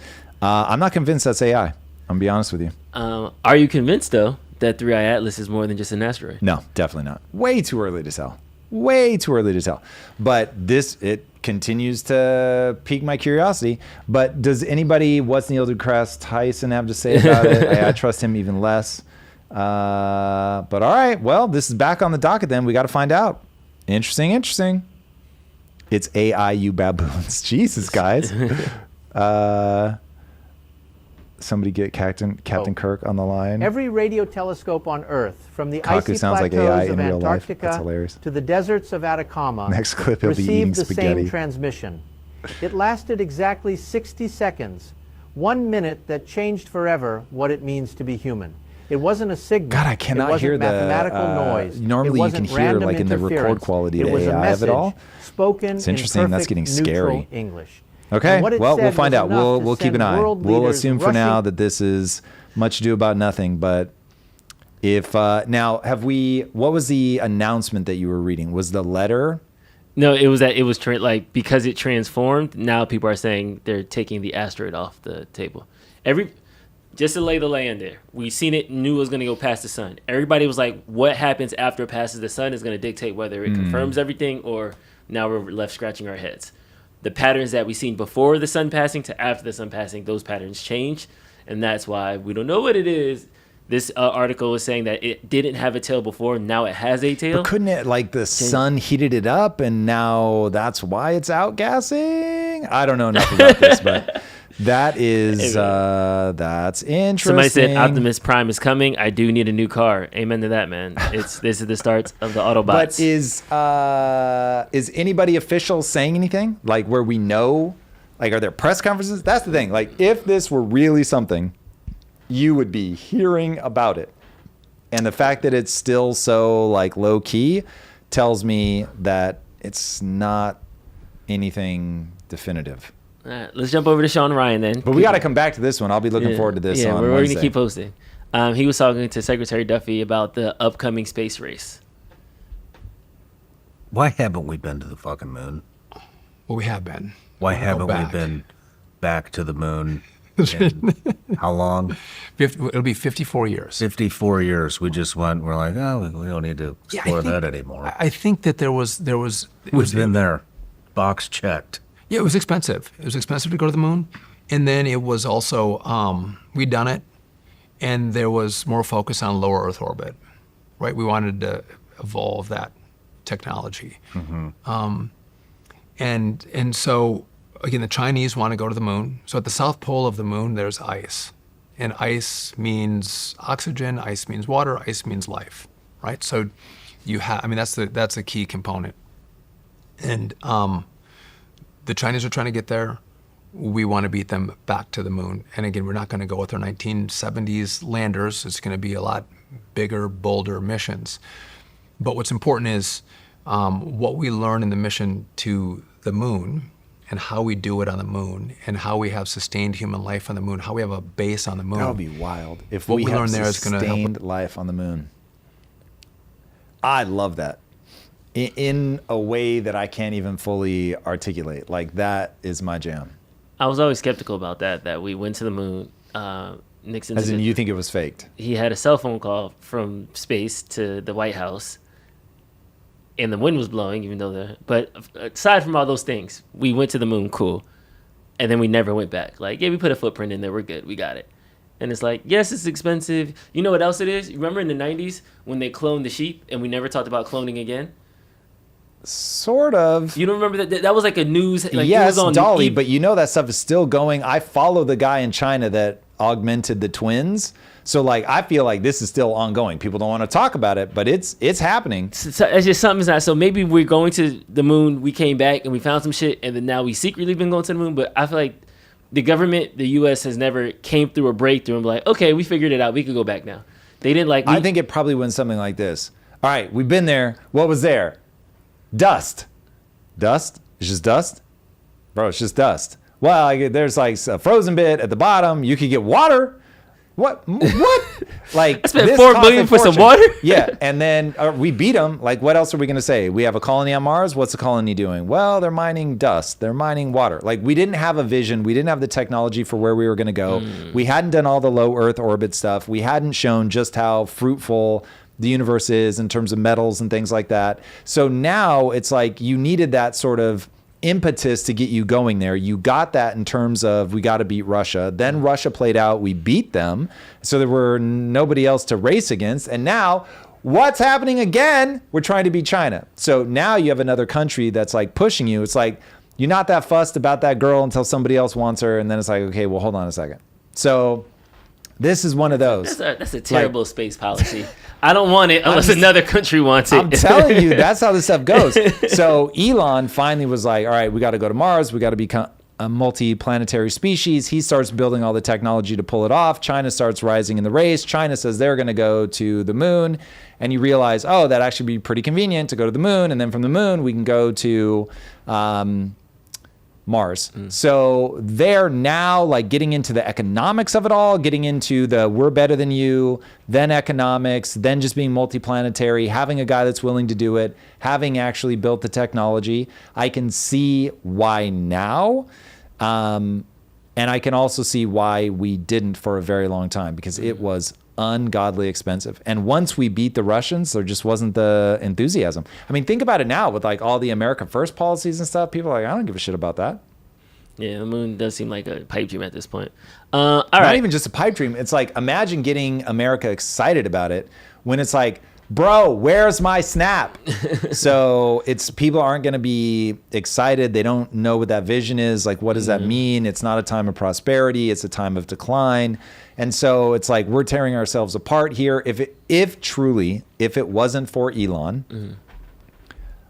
S1: I'm not convinced that's AI. I'm gonna be honest with you.
S2: Are you convinced though that 3i Atlas is more than just an asteroid?
S1: No, definitely not. Way too early to tell. Way too early to tell. But this, it continues to pique my curiosity. But does anybody, what's Neil deGrasse Tyson have to say about it? I trust him even less. But all right, well, this is back on the docket then. We got to find out. Interesting. It's AI, you baboons. Jesus, guys. Somebody get Captain Kirk on the line.
S13: Every radio telescope on Earth, from the
S1: Kaku
S13: icy
S1: sounds like
S13: plateaus
S1: AI
S13: of
S1: in real life. That's
S13: Antarctica
S1: hilarious.
S13: to the deserts of Atacama,
S1: Next clip, he'll be eating
S13: received the
S1: spaghetti.
S13: same transmission. It lasted exactly 60 seconds, 1 minute that changed forever what it means to be human. It wasn't a signal.
S1: God, I cannot hear the
S13: mathematical noise.
S1: normally
S13: it
S1: you can
S13: wasn't
S1: hear
S13: random
S1: like in the record
S13: interference.
S1: quality
S13: it
S1: the
S13: was a
S1: AI
S13: message
S1: of it all.
S13: spoken
S1: It's interesting.
S13: in
S1: That's
S13: perfect
S1: getting
S13: neutral
S1: scary.
S13: English.
S1: Okay,
S13: And what it
S1: well,
S13: said
S1: we'll find
S13: was
S1: out.
S13: enough to
S1: We'll keep an
S13: send
S1: eye.
S13: world
S1: We'll
S13: leaders
S1: assume for now
S13: rushing-
S1: that this is much ado about nothing. But if now, what was the announcement that you were reading? Was the letter?
S2: No, it was that it was like because it transformed. Now people are saying they're taking the asteroid off the table. Just to lay the land there, we seen it, knew it was going to go past the sun. Everybody was like, what happens after it passes the sun is going to dictate whether it confirms everything or now we're left scratching our heads. The patterns that we seen before the sun passing to after the sun passing, those patterns change. And that's why we don't know what it is. This article is saying that it didn't have a tail before. Now it has a tail.
S1: But couldn't it, like the sun heated it up and now that's why it's outgassing? I don't know enough about this, but that is, that's interesting.
S2: Somebody said Optimus Prime is coming. I do need a new car. Amen to that, man. This is the start of the Autobots.
S1: But is anybody official saying anything? Like where we know, like are there press conferences? That's the thing. Like if this were really something, you would be hearing about it. And the fact that it's still so like low key tells me that it's not anything definitive.
S2: All right, let's jump over to Sean Ryan then.
S1: But we got to come back to this one. I'll be looking forward to this on
S2: we're
S1: Wednesday.
S2: going to keep posting. He was talking to Secretary Duffy about the upcoming space race.
S15: Why haven't we been to the fucking moon?
S16: Well, we have been.
S15: Why haven't we been back to the moon? In how long?
S16: It'll be 54 years.
S15: 54 years. We just went. We're like, oh, we don't need to explore that anymore.
S16: I think that there was.
S15: We've been there. Box checked.
S16: Yeah, it was expensive. It was expensive to go to the moon, and then it was also we'd done it, and there was more focus on lower Earth orbit, right? We wanted to evolve that technology, and so. Again, the Chinese want to go to the moon. So at the south pole of the moon, there's ice. And ice means oxygen, ice means water, ice means life, right? So you have, that's a key component. And the Chinese are trying to get there. We want to beat them back to the moon. And again, we're not going to go with our 1970s landers. It's going to be a lot bigger, bolder missions. But what's important is what we learn in the mission to the moon and how we do it on the moon, and how we have sustained human life on the moon, how we have a base on the moon.
S1: That would be wild. If
S16: what
S1: we
S16: we
S1: have
S16: learn there is going to
S1: sustained life on the moon. I love that. In a way that I can't even fully articulate. Like, that is my jam.
S2: I was always skeptical about that we went to the moon. Nixon.
S1: As in, you think it was faked?
S2: He had a cell phone call from space to the White House. And the wind was blowing, even though but aside from all those things, we went to the moon, cool. And then we never went back. Like, yeah, we put a footprint in there, we're good, we got it. And it's like, yes, it's expensive. You know what else it is? Remember in the 90s when they cloned the sheep and we never talked about cloning again?
S1: Sort of.
S2: You don't remember that? That was like a news. Like,
S1: yes,
S2: it was on
S1: Dolly, but you know that stuff is still going. I follow the guy in China that augmented the twins. So, like, I feel like this is still ongoing. People don't want to talk about it, but it's happening.
S2: So it's just something's not. So maybe we're going to the moon. We came back and we found some shit, and then now we secretly been going to the moon. But I feel like the government, the U.S., has never came through a breakthrough and be like, okay, we figured it out. We could go back now. They didn't like.
S1: I think it probably went something like this. All right, we've been there. What was there? Dust. Dust? It's just dust? Bro, it's just dust. Well, there's like a frozen bit at the bottom. You could get water. What? Like,
S2: I spent $4 billion for some water?
S1: Yeah, and then we beat them. Like, what else are we going to say? We have a colony on Mars. What's the colony doing? Well, they're mining dust. They're mining water. Like, we didn't have a vision. We didn't have the technology for where we were going to go. We hadn't done all the low Earth orbit stuff. We hadn't shown just how fruitful the universe is in terms of metals and things like that. So now it's like you needed that sort of impetus to get you going there. You got that in terms of we got to beat Russia. Then Russia played out. We beat them. So there were nobody else to race against. And now what's happening again? We're trying to beat China. So now you have another country that's like pushing you. It's like, you're not that fussed about that girl until somebody else wants her. And then it's like, okay, well, hold on a second. So this is one of those.
S2: That's a terrible space policy. I don't want it unless another country wants it.
S1: I'm telling you, that's how this stuff goes. So Elon finally was like, all right, we got to go to Mars. We got to become a multi-planetary species. He starts building all the technology to pull it off. China starts rising in the race. China says they're going to go to the moon. And you realize, oh, that'd actually be pretty convenient to go to the moon. And then from the moon, we can go to Mars. So they're now like getting into the economics of it all, getting into the we're better than you, then economics, then just being multiplanetary, having a guy that's willing to do it, having actually built the technology. I can see why now. And I can also see why we didn't for a very long time, because it was ungodly expensive. And once we beat the Russians, there just wasn't the enthusiasm. I mean, think about it now with like all the America First policies and stuff. People are like, I don't give a shit about that.
S2: Yeah, the moon does seem like a pipe dream at this point.
S1: Not even just a pipe dream. It's like, imagine getting America excited about it when it's like, bro, where's my snap? So it's people aren't going to be excited. They don't know what that vision is. Like, what does that mean? It's not a time of prosperity. It's a time of decline. And so it's like we're tearing ourselves apart here. If it wasn't for Elon,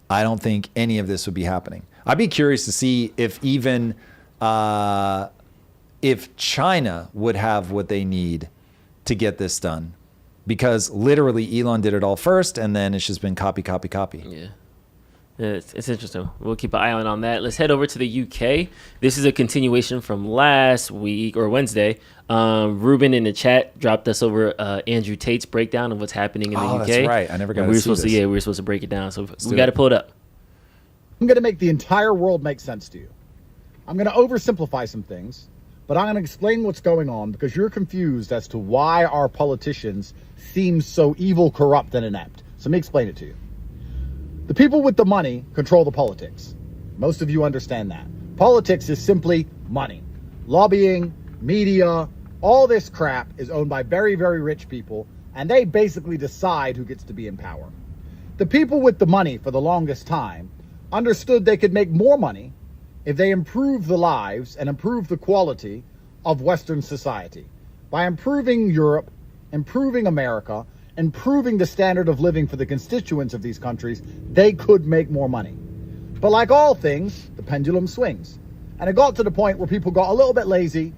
S1: I don't think any of this would be happening. I'd be curious to see if even if China would have what they need to get this done. Because literally Elon did it all first, and then it's just been copy.
S2: Yeah. It's interesting. We'll keep an eye on that. Let's head over to the UK. This is a continuation from last week or Wednesday. Ruben in the chat dropped us over Andrew Tate's breakdown of what's happening in the UK.
S1: That's right. I never got to see this.
S2: We were supposed to break it down. So we got to pull it up.
S17: I'm going to make the entire world make sense to you. I'm going to oversimplify some things, but I'm going to explain what's going on because you're confused as to why our politicians seem so evil, corrupt, and inept. So let me explain it to you. The people with the money control the politics. Most of you understand that. Politics is simply money. Lobbying, media, all this crap is owned by very, very rich people, and they basically decide who gets to be in power. The people with the money for the longest time understood they could make more money if they improved the lives and improved the quality of Western society. By improving Europe, improving America, improving the standard of living for the constituents of these countries, they could make more money. But like all things, the pendulum swings. And it got to the point where people got a little bit lazy.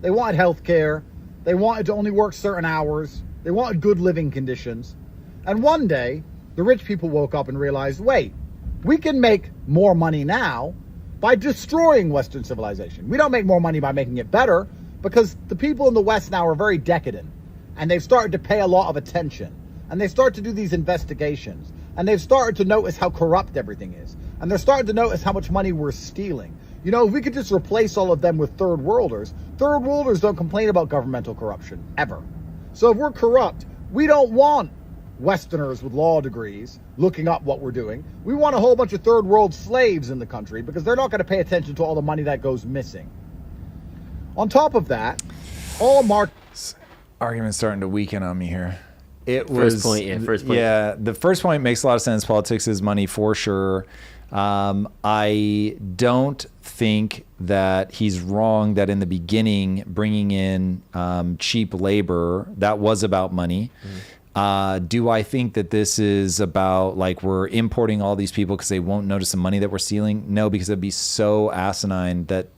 S17: They wanted health care. They wanted to only work certain hours. They wanted good living conditions. And one day, the rich people woke up and realized, wait, we can make more money now by destroying Western civilization. We don't make more money by making it better because the people in the West now are very decadent. And they've started to pay a lot of attention. And they start to do these investigations. And they've started to notice how corrupt everything is. And they're starting to notice how much money we're stealing. You know, if we could just replace all of them with third worlders don't complain about governmental corruption, ever. So if we're corrupt, we don't want Westerners with law degrees looking up what we're doing. We want a whole bunch of third world slaves in the country because they're not going to pay attention to all the money that goes missing. On top of that, all
S1: argument's starting to weaken on me here.
S2: First point.
S1: Yeah, the first point makes a lot of sense. Politics is money for sure. I don't think that he's wrong that in the beginning, bringing in cheap labor, that was about money. Do I think that this is about like we're importing all these people because they won't notice the money that we're stealing? No, because it'd be so asinine that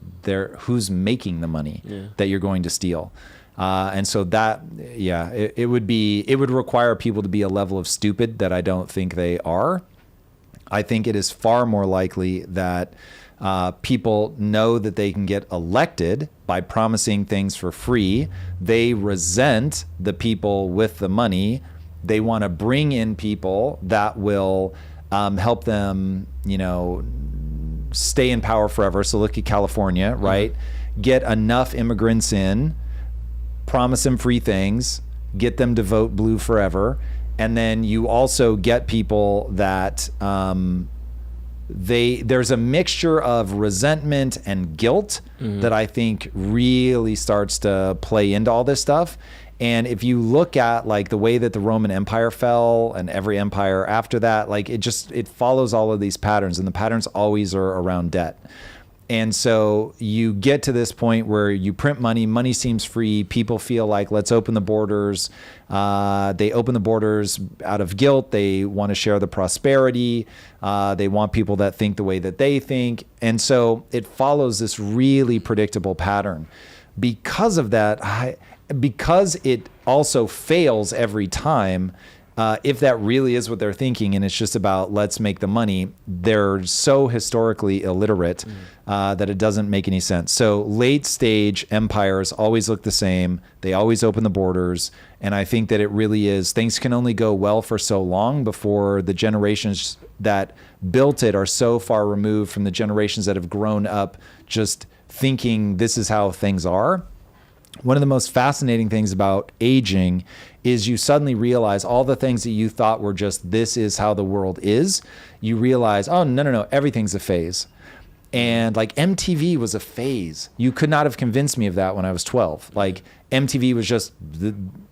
S1: who's making the money that you're going to steal. And so that, it would require people to be a level of stupid that I don't think they are. I think it is far more likely that people know that they can get elected by promising things for free. They resent the people with the money. They want to bring in people that will help them, stay in power forever. So look at California, right? Get enough immigrants in, promise them free things, get them to vote blue forever. And then you also get people that there's a mixture of resentment and guilt that I think really starts to play into all this stuff. And if you look at like the way that the Roman Empire fell and every empire after that, like it follows all of these patterns, and the patterns always are around debt. And so you get to this point where you print money seems free. People feel like, let's open the borders. They open the borders out of guilt. They want to share the prosperity. They want people that think the way that they think. And so it follows this really predictable pattern. Because of that, because it also fails every time, if that really is what they're thinking and it's just about let's make the money, they're so historically illiterate that it doesn't make any sense. So late stage empires always look the same. They always open the borders. And I think that it really is, things can only go well for so long before the generations that built it are so far removed from the generations that have grown up just thinking this is how things are. One of the most fascinating things about aging is you suddenly realize all the things that you thought were just, this is how the world is. You realize, oh, no, everything's a phase. And like MTV was a phase. You could not have convinced me of that when I was 12. Like MTV was just,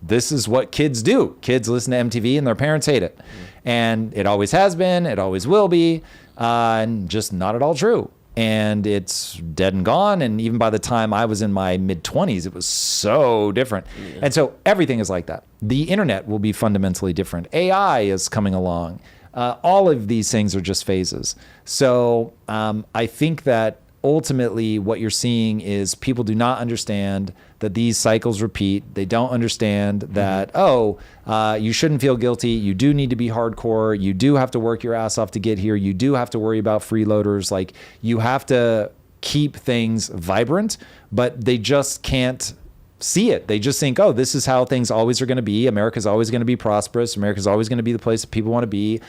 S1: this is what kids do. Kids listen to MTV and their parents hate it. And it always has been, it always will be, and just not at all true. And it's dead and gone. And even by the time I was in my mid-20s, it was so different. Yeah. And so everything is like that. The internet will be fundamentally different. AI is coming along. All of these things are just phases. So I think that ultimately what you're seeing is people do not understand that these cycles repeat. They don't understand that, you shouldn't feel guilty. You do need to be hardcore. You do have to work your ass off to get here. You do have to worry about freeloaders. Like, you have to keep things vibrant, but they just can't see it. They just think, this is how things always are going to be. America's always going to be prosperous. America's always going to be the place that people want to be.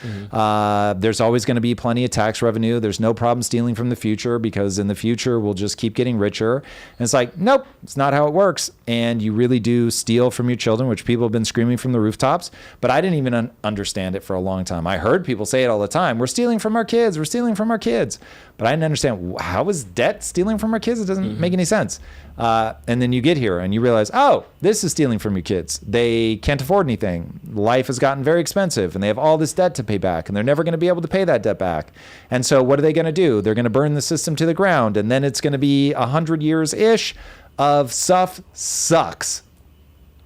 S1: There's always going to be plenty of tax revenue. There's no problem stealing from the future, because in the future we'll just keep getting richer. And it's like, nope, it's not how it works. And you really do steal from your children, which people have been screaming from the rooftops. But I didn't even understand it for a long time. I heard people say it all the time. We're stealing from our kids. We're stealing from our kids. But I didn't understand, how is debt stealing from our kids? It doesn't make any sense. And then you get here and you realize, this is stealing from your kids. They can't afford anything. Life has gotten very expensive and they have all this debt to pay back, and they're never going to be able to pay that debt back. And so what are they going to do? They're going to burn the system to the ground, and then it's going to be 100 years-ish of stuff sucks.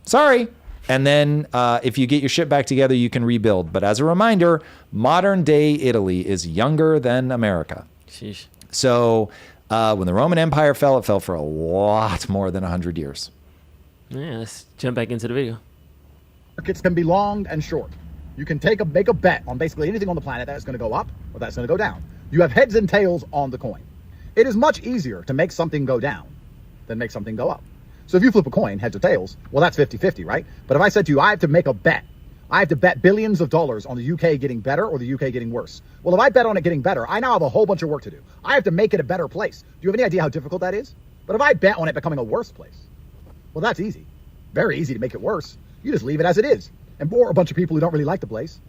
S1: Sorry. And then if you get your shit back together, you can rebuild. But as a reminder, modern day Italy is younger than America.
S2: Sheesh.
S1: So when the Roman Empire fell, it fell for a lot more than 100 years.
S2: Yeah, let's jump back into the video.
S17: Markets can be long and short. You can make a bet on basically anything on the planet that's going to go up or that's going to go down. You have heads and tails on the coin. It is much easier to make something go down than make something go up. So if you flip a coin, heads or tails, well, that's 50-50, right? But if I said to you, I have to make a bet. I have to bet billions of dollars on the UK getting better or the UK getting worse. Well, if I bet on it getting better, I now have a whole bunch of work to do. I have to make it a better place. Do you have any idea how difficult that is? But if I bet on it becoming a worse place, well, that's easy. Very easy to make it worse. You just leave it as it is. And bore a bunch of people who don't really like the place.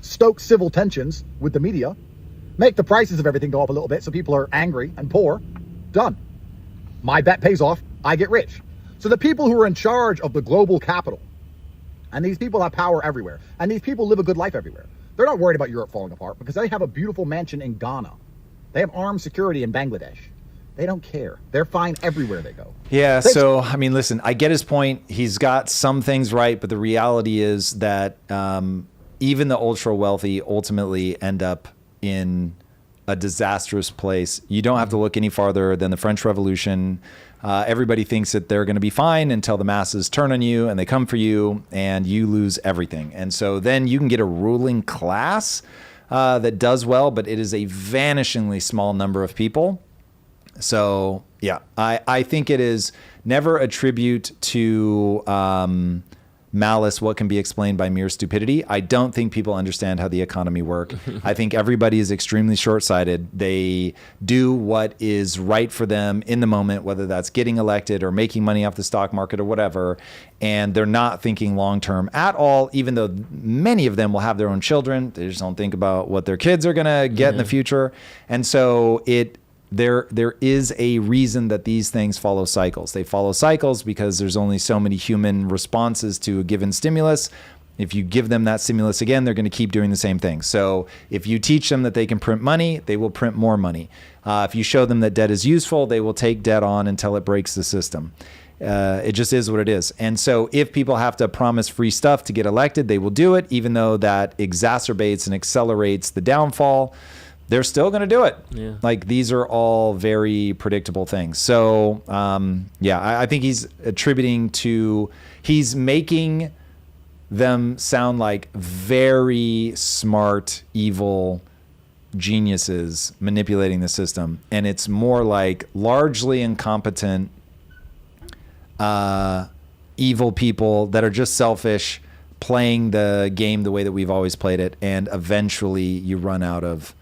S17: Stoke civil tensions with the media. Make the prices of everything go up a little bit so people are angry and poor. Done. My bet pays off. I get rich. So the people who are in charge of the global capital, and these people have power everywhere, and these people live a good life everywhere, they're not worried about Europe falling apart because they have a beautiful mansion in Ghana. They have armed security in Bangladesh. They don't care. They're fine everywhere they go.
S1: Yeah, so, I mean, listen, I get his point. He's got some things right, but the reality is that even the ultra wealthy ultimately end up in a disastrous place. You don't have to look any farther than the French Revolution. Everybody thinks that they're going to be fine until the masses turn on you and they come for you and you lose everything. And so then you can get a ruling class that does well, but it is a vanishingly small number of people. So, yeah, I think it is never attribute to malice, what can be explained by mere stupidity. I don't think people understand how the economy works. I think everybody is extremely short-sighted. They do what is right for them in the moment, whether that's getting elected or making money off the stock market or whatever. And they're not thinking long-term at all, even though many of them will have their own children. They just don't think about what their kids are going to get in the future. And so there is a reason that these things follow cycles. They follow cycles because there's only so many human responses to a given stimulus. If you give them that stimulus again, they're going to keep doing the same thing. So if you teach them that they can print money, they will print more money. If you show them that debt is useful, they will take debt on until it breaks the system. It just is what it is. And so if people have to promise free stuff to get elected, they will do it, even though that exacerbates and accelerates the downfall. They're still going to do it.
S2: Yeah.
S1: Like, these are all very predictable things. So, I think he's making them sound like very smart, evil geniuses manipulating the system. And it's more like largely incompetent, evil people that are just selfish, playing the game the way that we've always played it. And eventually you run out of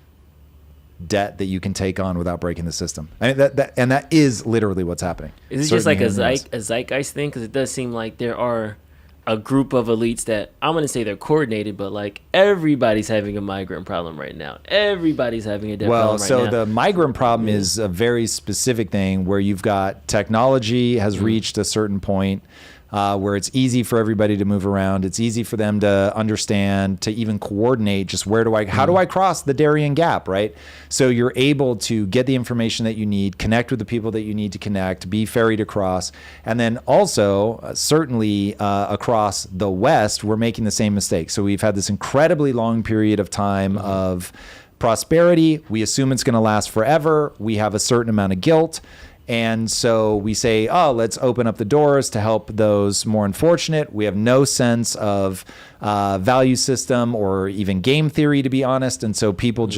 S1: debt that you can take on without breaking the system. I mean, that is literally what's happening.
S2: Is it just like a zeitgeist thing? Because it does seem like there are a group of elites that, I'm going to say they're coordinated, but like everybody's having a migrant problem right now. Everybody's having a debt problem right now.
S1: Well, so the migrant problem is a very specific thing where you've got technology has reached a certain point where it's easy for everybody to move around. It's easy for them to understand, to even coordinate just how do I cross the Darien Gap, right? So you're able to get the information that you need, connect with the people that you need to connect, be ferried across. And then also, certainly across the West, we're making the same mistake. So we've had this incredibly long period of time of prosperity. We assume it's going to last forever. We have a certain amount of guilt. And so we say, let's open up the doors to help those more unfortunate. We have no sense of value system or even game theory, to be honest. And so people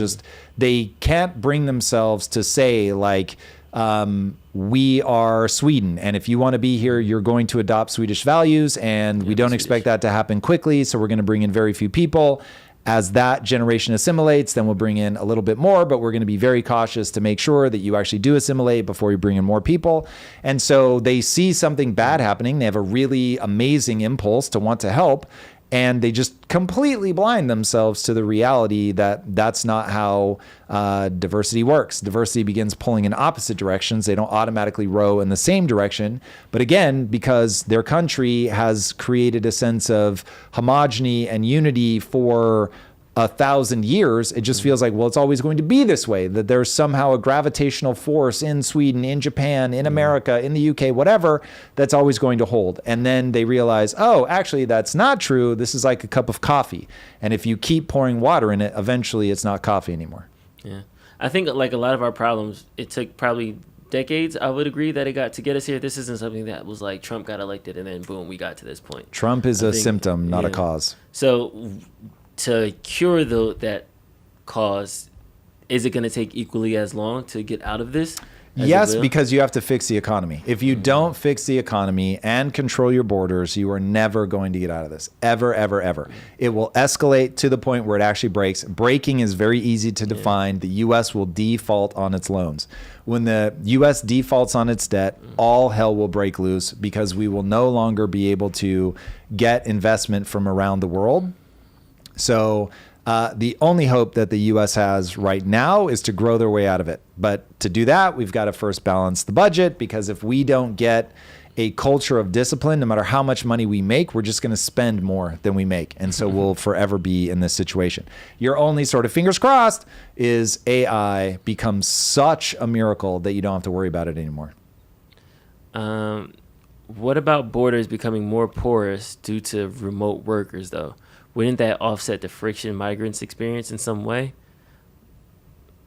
S1: they can't bring themselves to say, like, we are Sweden, and if you want to be here, you're going to adopt Swedish values, and we don't expect that to happen quickly, so we're going to bring in very few people. As that generation assimilates, then we'll bring in a little bit more, but we're going to be very cautious to make sure that you actually do assimilate before you bring in more people. And so they see something bad happening. They have a really amazing impulse to want to help, and they just completely blind themselves to the reality that that's not how diversity works. Diversity begins pulling in opposite directions. They don't automatically row in the same direction. But again, because their country has created a sense of homogeny and unity for 1,000 years, it just feels like, well, it's always going to be this way, that there's somehow a gravitational force in Sweden, in Japan, in America, in the UK, whatever, that's always going to hold. And then they realize, actually, that's not true. This is like a cup of coffee. And if you keep pouring water in it, eventually it's not coffee anymore.
S2: Yeah. I think like a lot of our problems, it took probably decades, I would agree, that it got to get us here. This isn't something that was like Trump got elected and then boom, we got to this point.
S1: Trump is a symptom, not a cause.
S2: So to cure that cause, is it going to take equally as long to get out of this?
S1: Yes, because you have to fix the economy. If you don't fix the economy and control your borders, you are never going to get out of this. Ever, ever, ever. It will escalate to the point where it actually breaks. Breaking is very easy to define. The U.S. will default on its loans. When the U.S. defaults on its debt, all hell will break loose because we will no longer be able to get investment from around the world. So the only hope that the U.S. has right now is to grow their way out of it. But to do that, we've got to first balance the budget, because if we don't get a culture of discipline, no matter how much money we make, we're just going to spend more than we make. And so we'll forever be in this situation. Your only sort of fingers crossed is AI becomes such a miracle that you don't have to worry about it anymore.
S2: What about borders becoming more porous due to remote workers, though? Wouldn't that offset the friction migrants experience in some way?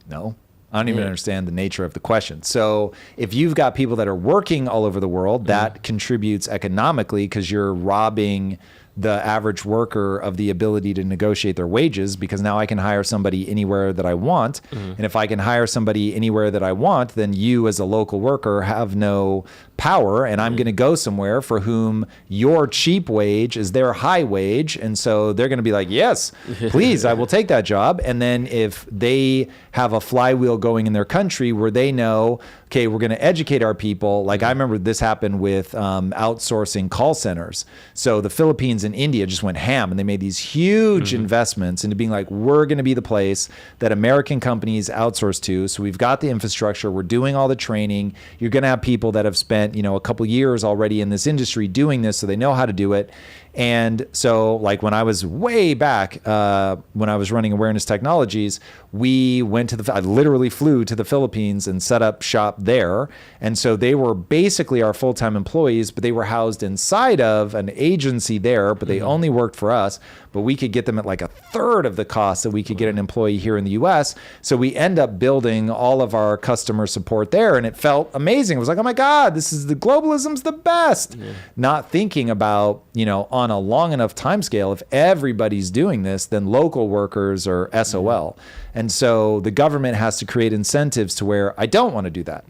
S1: No. I don't even understand the nature of the question. So if you've got people that are working all over the world, that contributes economically because you're robbing the average worker of the ability to negotiate their wages, because now I can hire somebody anywhere that I want. And if I can hire somebody anywhere that I want, then you as a local worker have no power, and I'm going to go somewhere for whom your cheap wage is their high wage. And so they're going to be like, yes, please, I will take that job. And then if they have a flywheel going in their country where they know, okay, we're going to educate our people. Like I remember this happened with outsourcing call centers. So the Philippines and India just went ham, and they made these huge investments into being like, we're going to be the place that American companies outsource to. So we've got the infrastructure, we're doing all the training. You're going to have people that have spent, a couple years already in this industry doing this, so they know how to do it. And so like when I was way back, when I was running Awareness Technologies, we went to I literally flew to the Philippines and set up shop there. And so they were basically our full-time employees, but they were housed inside of an agency there, but they only worked for us. But we could get them at like a third of the cost that we could get an employee here in the US. So we end up building all of our customer support there, and it felt amazing. It was like, oh my God, the globalism's the best. Not thinking about, on a long enough time scale, if everybody's doing this, then local workers are SOL. And so the government has to create incentives to where I don't want to do that.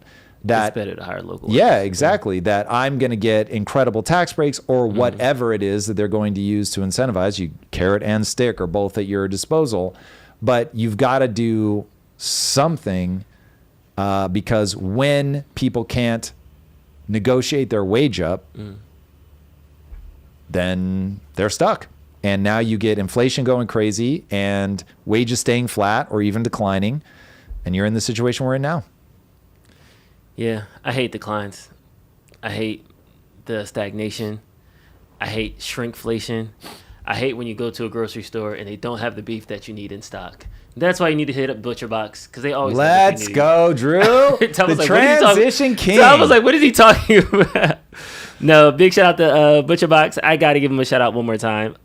S1: It's
S2: better to hire local
S1: Yeah,
S2: workers.
S1: exactly. That I'm going to get incredible tax breaks or whatever it is that they're going to use to incentivize you. Carrot and stick are both at your disposal. But you've got to do something because when people can't negotiate their wage up, then they're stuck. And now you get inflation going crazy and wages staying flat or even declining. And you're in the situation we're in now.
S2: Yeah, I hate declines. I hate the stagnation. I hate shrinkflation. I hate when you go to a grocery store and they don't have the beef that you need in stock. That's why you need to hit up Butcher Box, because they always
S1: Let's go, Drew. The transition king.
S2: Tom was like, what is he talking about? No, big shout out to Butcher Box. I got to give him a shout out one more time.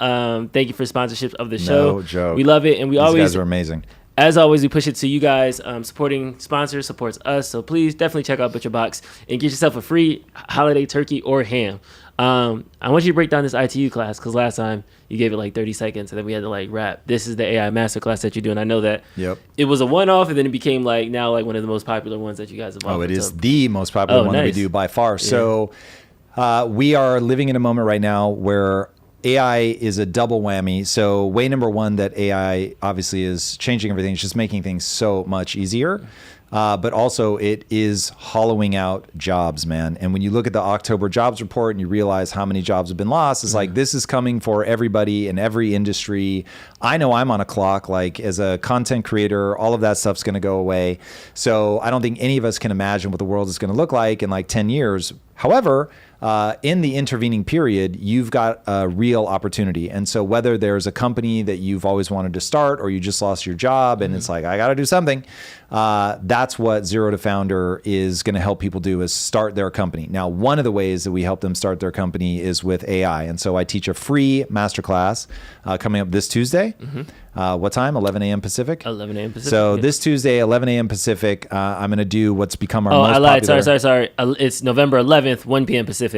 S2: Thank you for sponsorships of the show.
S1: No joke.
S2: We love it. And These
S1: guys are amazing.
S2: As always, we push it to you guys. Supporting sponsors supports us. So please definitely check out Butcher Box and get yourself a free holiday turkey or ham. I want you to break down this ITU class, because last time you gave it like 30 seconds and then we had to like wrap. This is the AI Masterclass that you're doing. I know that it was a one-off, and then it became like now like one of the most popular ones that you guys have offered.
S1: Oh, it is the most popular one that we do by far. Yeah. So we are living in a moment right now where AI is a double whammy. So way number one, that AI obviously is changing everything. It's just making things so much easier. But also it is hollowing out jobs, man. And when you look at the October jobs report and you realize how many jobs have been lost, it's like, this is coming for everybody in every industry. I know I'm on a clock, like as a content creator, all of that stuff's going to go away. So I don't think any of us can imagine what the world is going to look like in like 10 years. However, in the intervening period, you've got a real opportunity. And so whether there's a company that you've always wanted to start, or you just lost your job and it's like, I got to do something, that's what Zero to Founder is going to help people do, is start their company. Now, one of the ways that we help them start their company is with AI. And so I teach a free masterclass coming up this Tuesday. What time? 11 a.m. Pacific?
S2: 11 a.m. Pacific.
S1: So this Tuesday, 11 a.m. Pacific, I'm going to do what's become our
S2: most
S1: popular.
S2: I lied. Sorry. It's November 11th, 1 p.m. Pacific.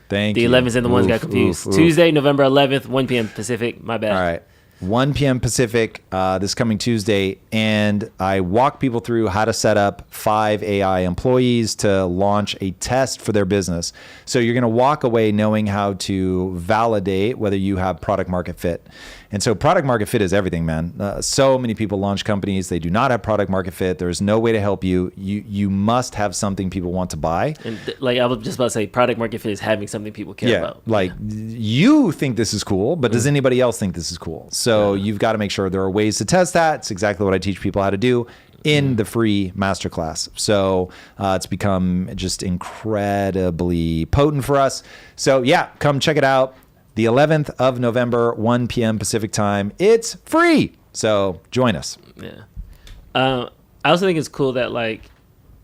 S1: Thank
S2: you. The 11th and the ones got confused. Tuesday, November 11th, 1 p.m. Pacific. My bad.
S1: All right. 1 p.m. Pacific this coming Tuesday. And I walk people through how to set up 5 AI employees to launch a test for their business. So you're going to walk away knowing how to validate whether you have product market fit. And so product market fit is everything, man. So many people launch companies. They do not have product market fit. There's no way to help you. You must have something people want to buy.
S2: And like I was just about to say, product market fit is having something people care about.
S1: Like you think this is cool, but does anybody else think this is cool? So you've got to make sure there are ways to test that. It's exactly what I teach people how to do in the free masterclass. So it's become just incredibly potent for us. So yeah, come check it out. The 11th of November, 1 p.m. Pacific time. It's free. So join us.
S2: Yeah. I also think it's cool that like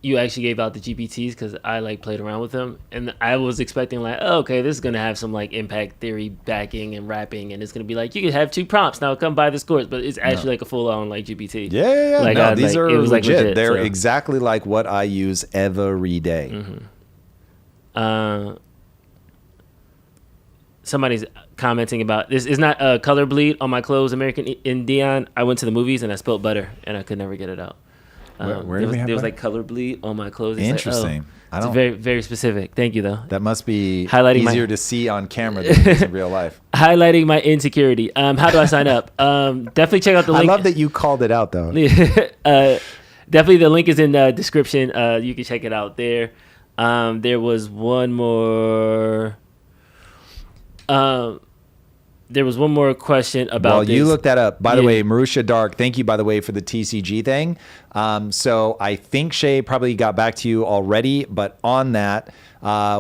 S2: you actually gave out the GPTs, because I like played around with them, and I was expecting like, oh, okay, this is gonna have some like impact theory backing and wrapping, and it's gonna be like, you can have 2 prompts now, come buy this course, but it's actually like a full on like GPT.
S1: Yeah.
S2: Like,
S1: no, these are
S2: it was
S1: legit.
S2: Like legit.
S1: They're
S2: so.
S1: exactly like what I use every day.
S2: Somebody's commenting about this is not color bleed on my clothes, American Indian. I went to the movies and I spilled butter and I could never get it out.
S1: Where do we have
S2: there was
S1: butter?
S2: like color bleed on my clothes. It's
S1: Interesting.
S2: Like, it's very, very specific. Thank you, though.
S1: That must be
S2: highlighting
S1: easier to see on camera than it is in real life.
S2: Highlighting my insecurity. How do I sign up? Definitely check out the link.
S1: I love that you called it out, though.
S2: Definitely, the link is in the description. You can check it out there. There was one more. There was one more question about
S1: Well,
S2: this.
S1: you looked that up. By the way, Marusha Dark, thank you, by the way, for the TCG thing. So I think Shay probably got back to you already, but on that,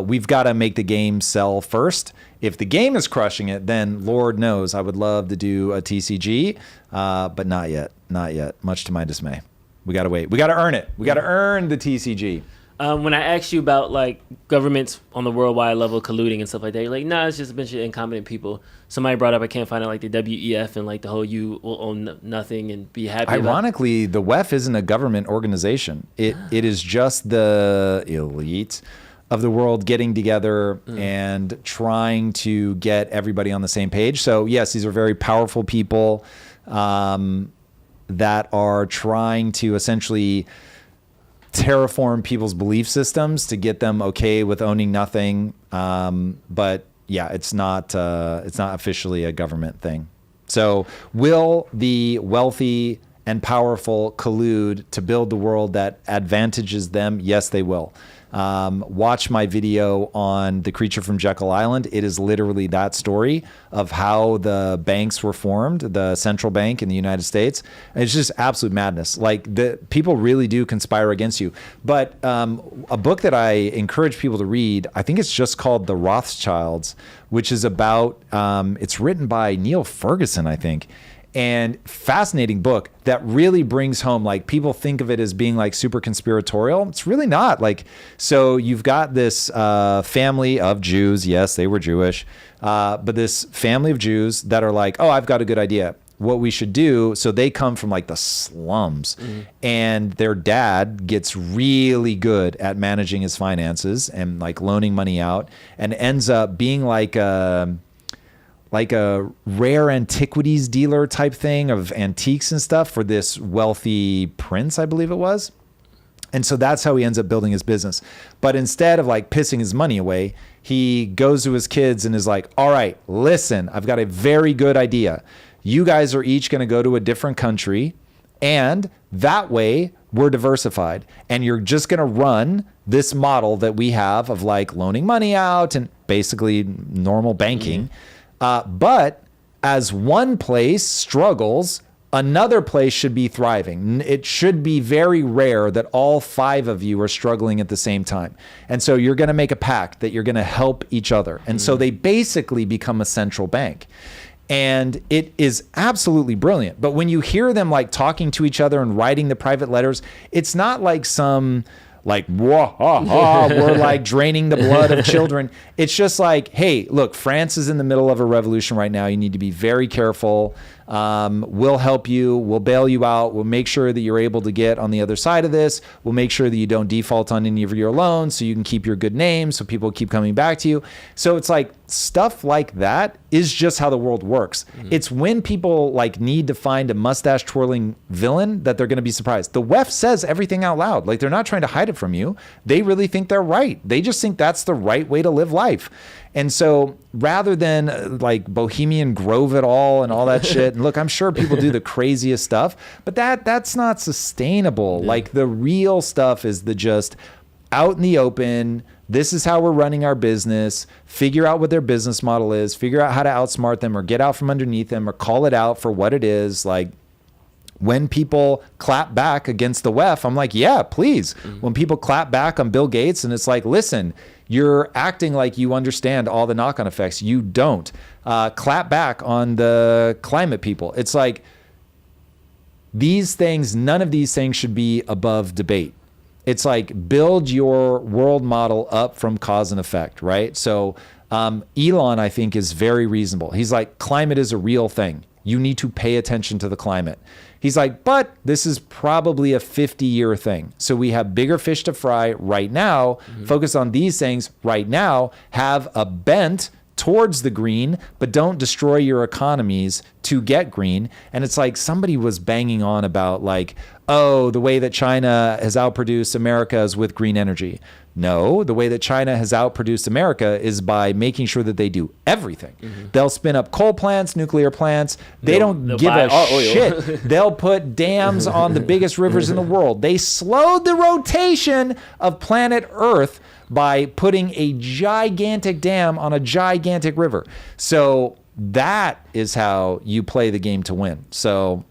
S1: we've got to make the game sell first. If the game is crushing it, then Lord knows I would love to do a TCG, but not yet. Not yet, much to my dismay. We got to wait. We got to earn it. We got to earn the TCG.
S2: When I asked you about like governments on the worldwide level colluding and stuff like that, you're like, nah, it's just a bunch of incompetent people. Somebody brought up, I can't find it, like the WEF and like the whole you will own nothing and be happy.
S1: Ironically, the WEF isn't a government organization. It is just the elite of the world getting together and trying to get everybody on the same page. So yes, these are very powerful people that are trying to essentially terraform people's belief systems to get them okay with owning nothing. But yeah, it's not officially a government thing. So will the wealthy and powerful collude to build the world that advantages them? Yes, they will. Watch my video on The Creature from Jekyll Island. It is literally that story of how the banks were formed, the central bank in the United States. And it's just absolute madness. Like the people really do conspire against you. But a book that I encourage people to read, I think it's just called The Rothschilds, which is about, it's written by Neil Ferguson, I think. And fascinating book that really brings home, like people think of it as being like super conspiratorial. It's really not. Like, so you've got this family of Jews. Yes, they were Jewish. But this family of Jews that are like, oh, I've got a good idea. What we should do. So they come from like the slums and their dad gets really good at managing his finances and like loaning money out and ends up being like a rare antiquities dealer type thing of antiques and stuff for this wealthy prince, I believe it was. And so that's how he ends up building his business. But instead of like pissing his money away, he goes to his kids and is like, all right, listen, I've got a very good idea. You guys are each going to go to a different country and that way we're diversified. And you're just going to run this model that we have of like loaning money out and basically normal banking. But as one place struggles, another place should be thriving. It should be very rare that all 5 of you are struggling at the same time. And so you're going to make a pact that you're going to help each other. And so they basically become a central bank. And it is absolutely brilliant. But when you hear them like talking to each other and writing the private letters, it's not like some like, wah, ha, ha, we're like draining the blood of children. It's just like, hey, look, France is in the middle of a revolution right now. You need to be very careful. We'll help you. We'll bail you out. We'll make sure that you're able to get on the other side of this. We'll make sure that you don't default on any of your loans so you can keep your good name so people keep coming back to you. So it's like stuff like that is just how the world works. It's when people like need to find a mustache twirling villain that they're going to be surprised. The WEF says everything out loud. Like they're not trying to hide it from you. They really think they're right. They just think that's the right way to live life. And so rather than like Bohemian Grove it all and all that shit, and look, I'm sure people do the craziest stuff, but that's not sustainable. Yeah. Like the real stuff is the just out in the open. This is how we're running our business. Figure out what their business model is. Figure out how to outsmart them or get out from underneath them or call it out for what it is. Like when people clap back against the WEF, I'm like, yeah, please. When people clap back on Bill Gates and it's like, listen, you're acting like you understand all the knock-on effects. You don't. Clap back on the climate people. It's like these things, none of these things should be above debate. It's like build your world model up from cause and effect, right? So Elon, I think, is very reasonable. He's like, climate is a real thing. You need to pay attention to the climate. He's like, but this is probably a 50-year thing. So we have bigger fish to fry right now, focus on these things right now, have a bent towards the green, but don't destroy your economies to get green. And it's like somebody was banging on about like, oh, the way that China has outproduced America is with green energy. No, the way that China has outproduced America is by making sure that they do everything. They'll spin up coal plants, nuclear plants. They don't give
S2: buy
S1: a
S2: our oil.
S1: shit. They'll put dams on the biggest rivers in the world. They slowed the rotation of planet Earth by putting a gigantic dam on a gigantic river. So that is how you play the game to win. So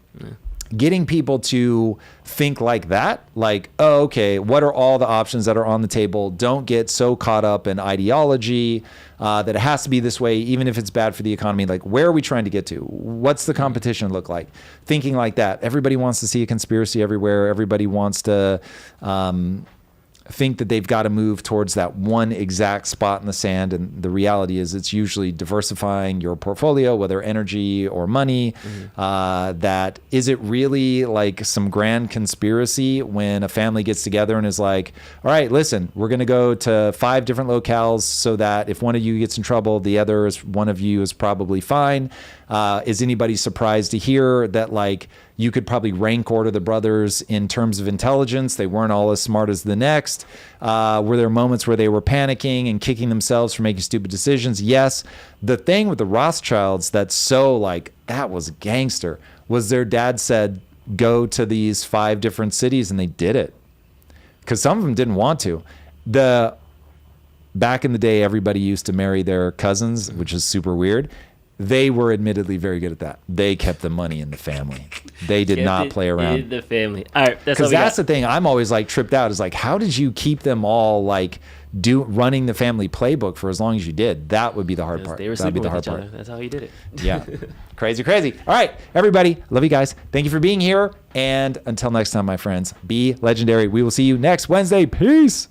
S1: getting people to think like that, like, oh, okay, what are all the options that are on the table? Don't get so caught up in ideology that it has to be this way, even if it's bad for the economy. Like, where are we trying to get to? What's the competition look like? Thinking like that. Everybody wants to see a conspiracy everywhere. Everybody wants to think that they've got to move towards that one exact spot in the sand. And the reality is it's usually diversifying your portfolio, whether energy or money. That is it really like some grand conspiracy when a family gets together and is like, all right, listen, we're going to go to 5 different locales so that if one of you gets in trouble, the other is one of you is probably fine. Is anybody surprised to hear that like you could probably rank order the brothers in terms of intelligence? They weren't all as smart as the next. Were there moments where they were panicking and kicking themselves for making stupid decisions? Yes. The thing with the Rothschilds that's so like, that was gangster, was their dad said, go to these 5 different cities, and they did it. Because some of them didn't want to. Back in the day, everybody used to marry their cousins, which is super weird. They were admittedly very good at that. They kept the money in the family. They did not play around.
S2: In the family. All right, that's
S1: because that's the thing. I'm always like tripped out. Is like, how did you keep them all like running the family playbook for as long as you did? That would be the hard part.
S2: They were
S1: That would be
S2: sleeping
S1: the
S2: with
S1: hard
S2: each
S1: part.
S2: other. That's how he did it.
S1: Yeah, crazy. All right, everybody, love you guys. Thank you for being here. And until next time, my friends, be legendary. We will see you next Wednesday. Peace.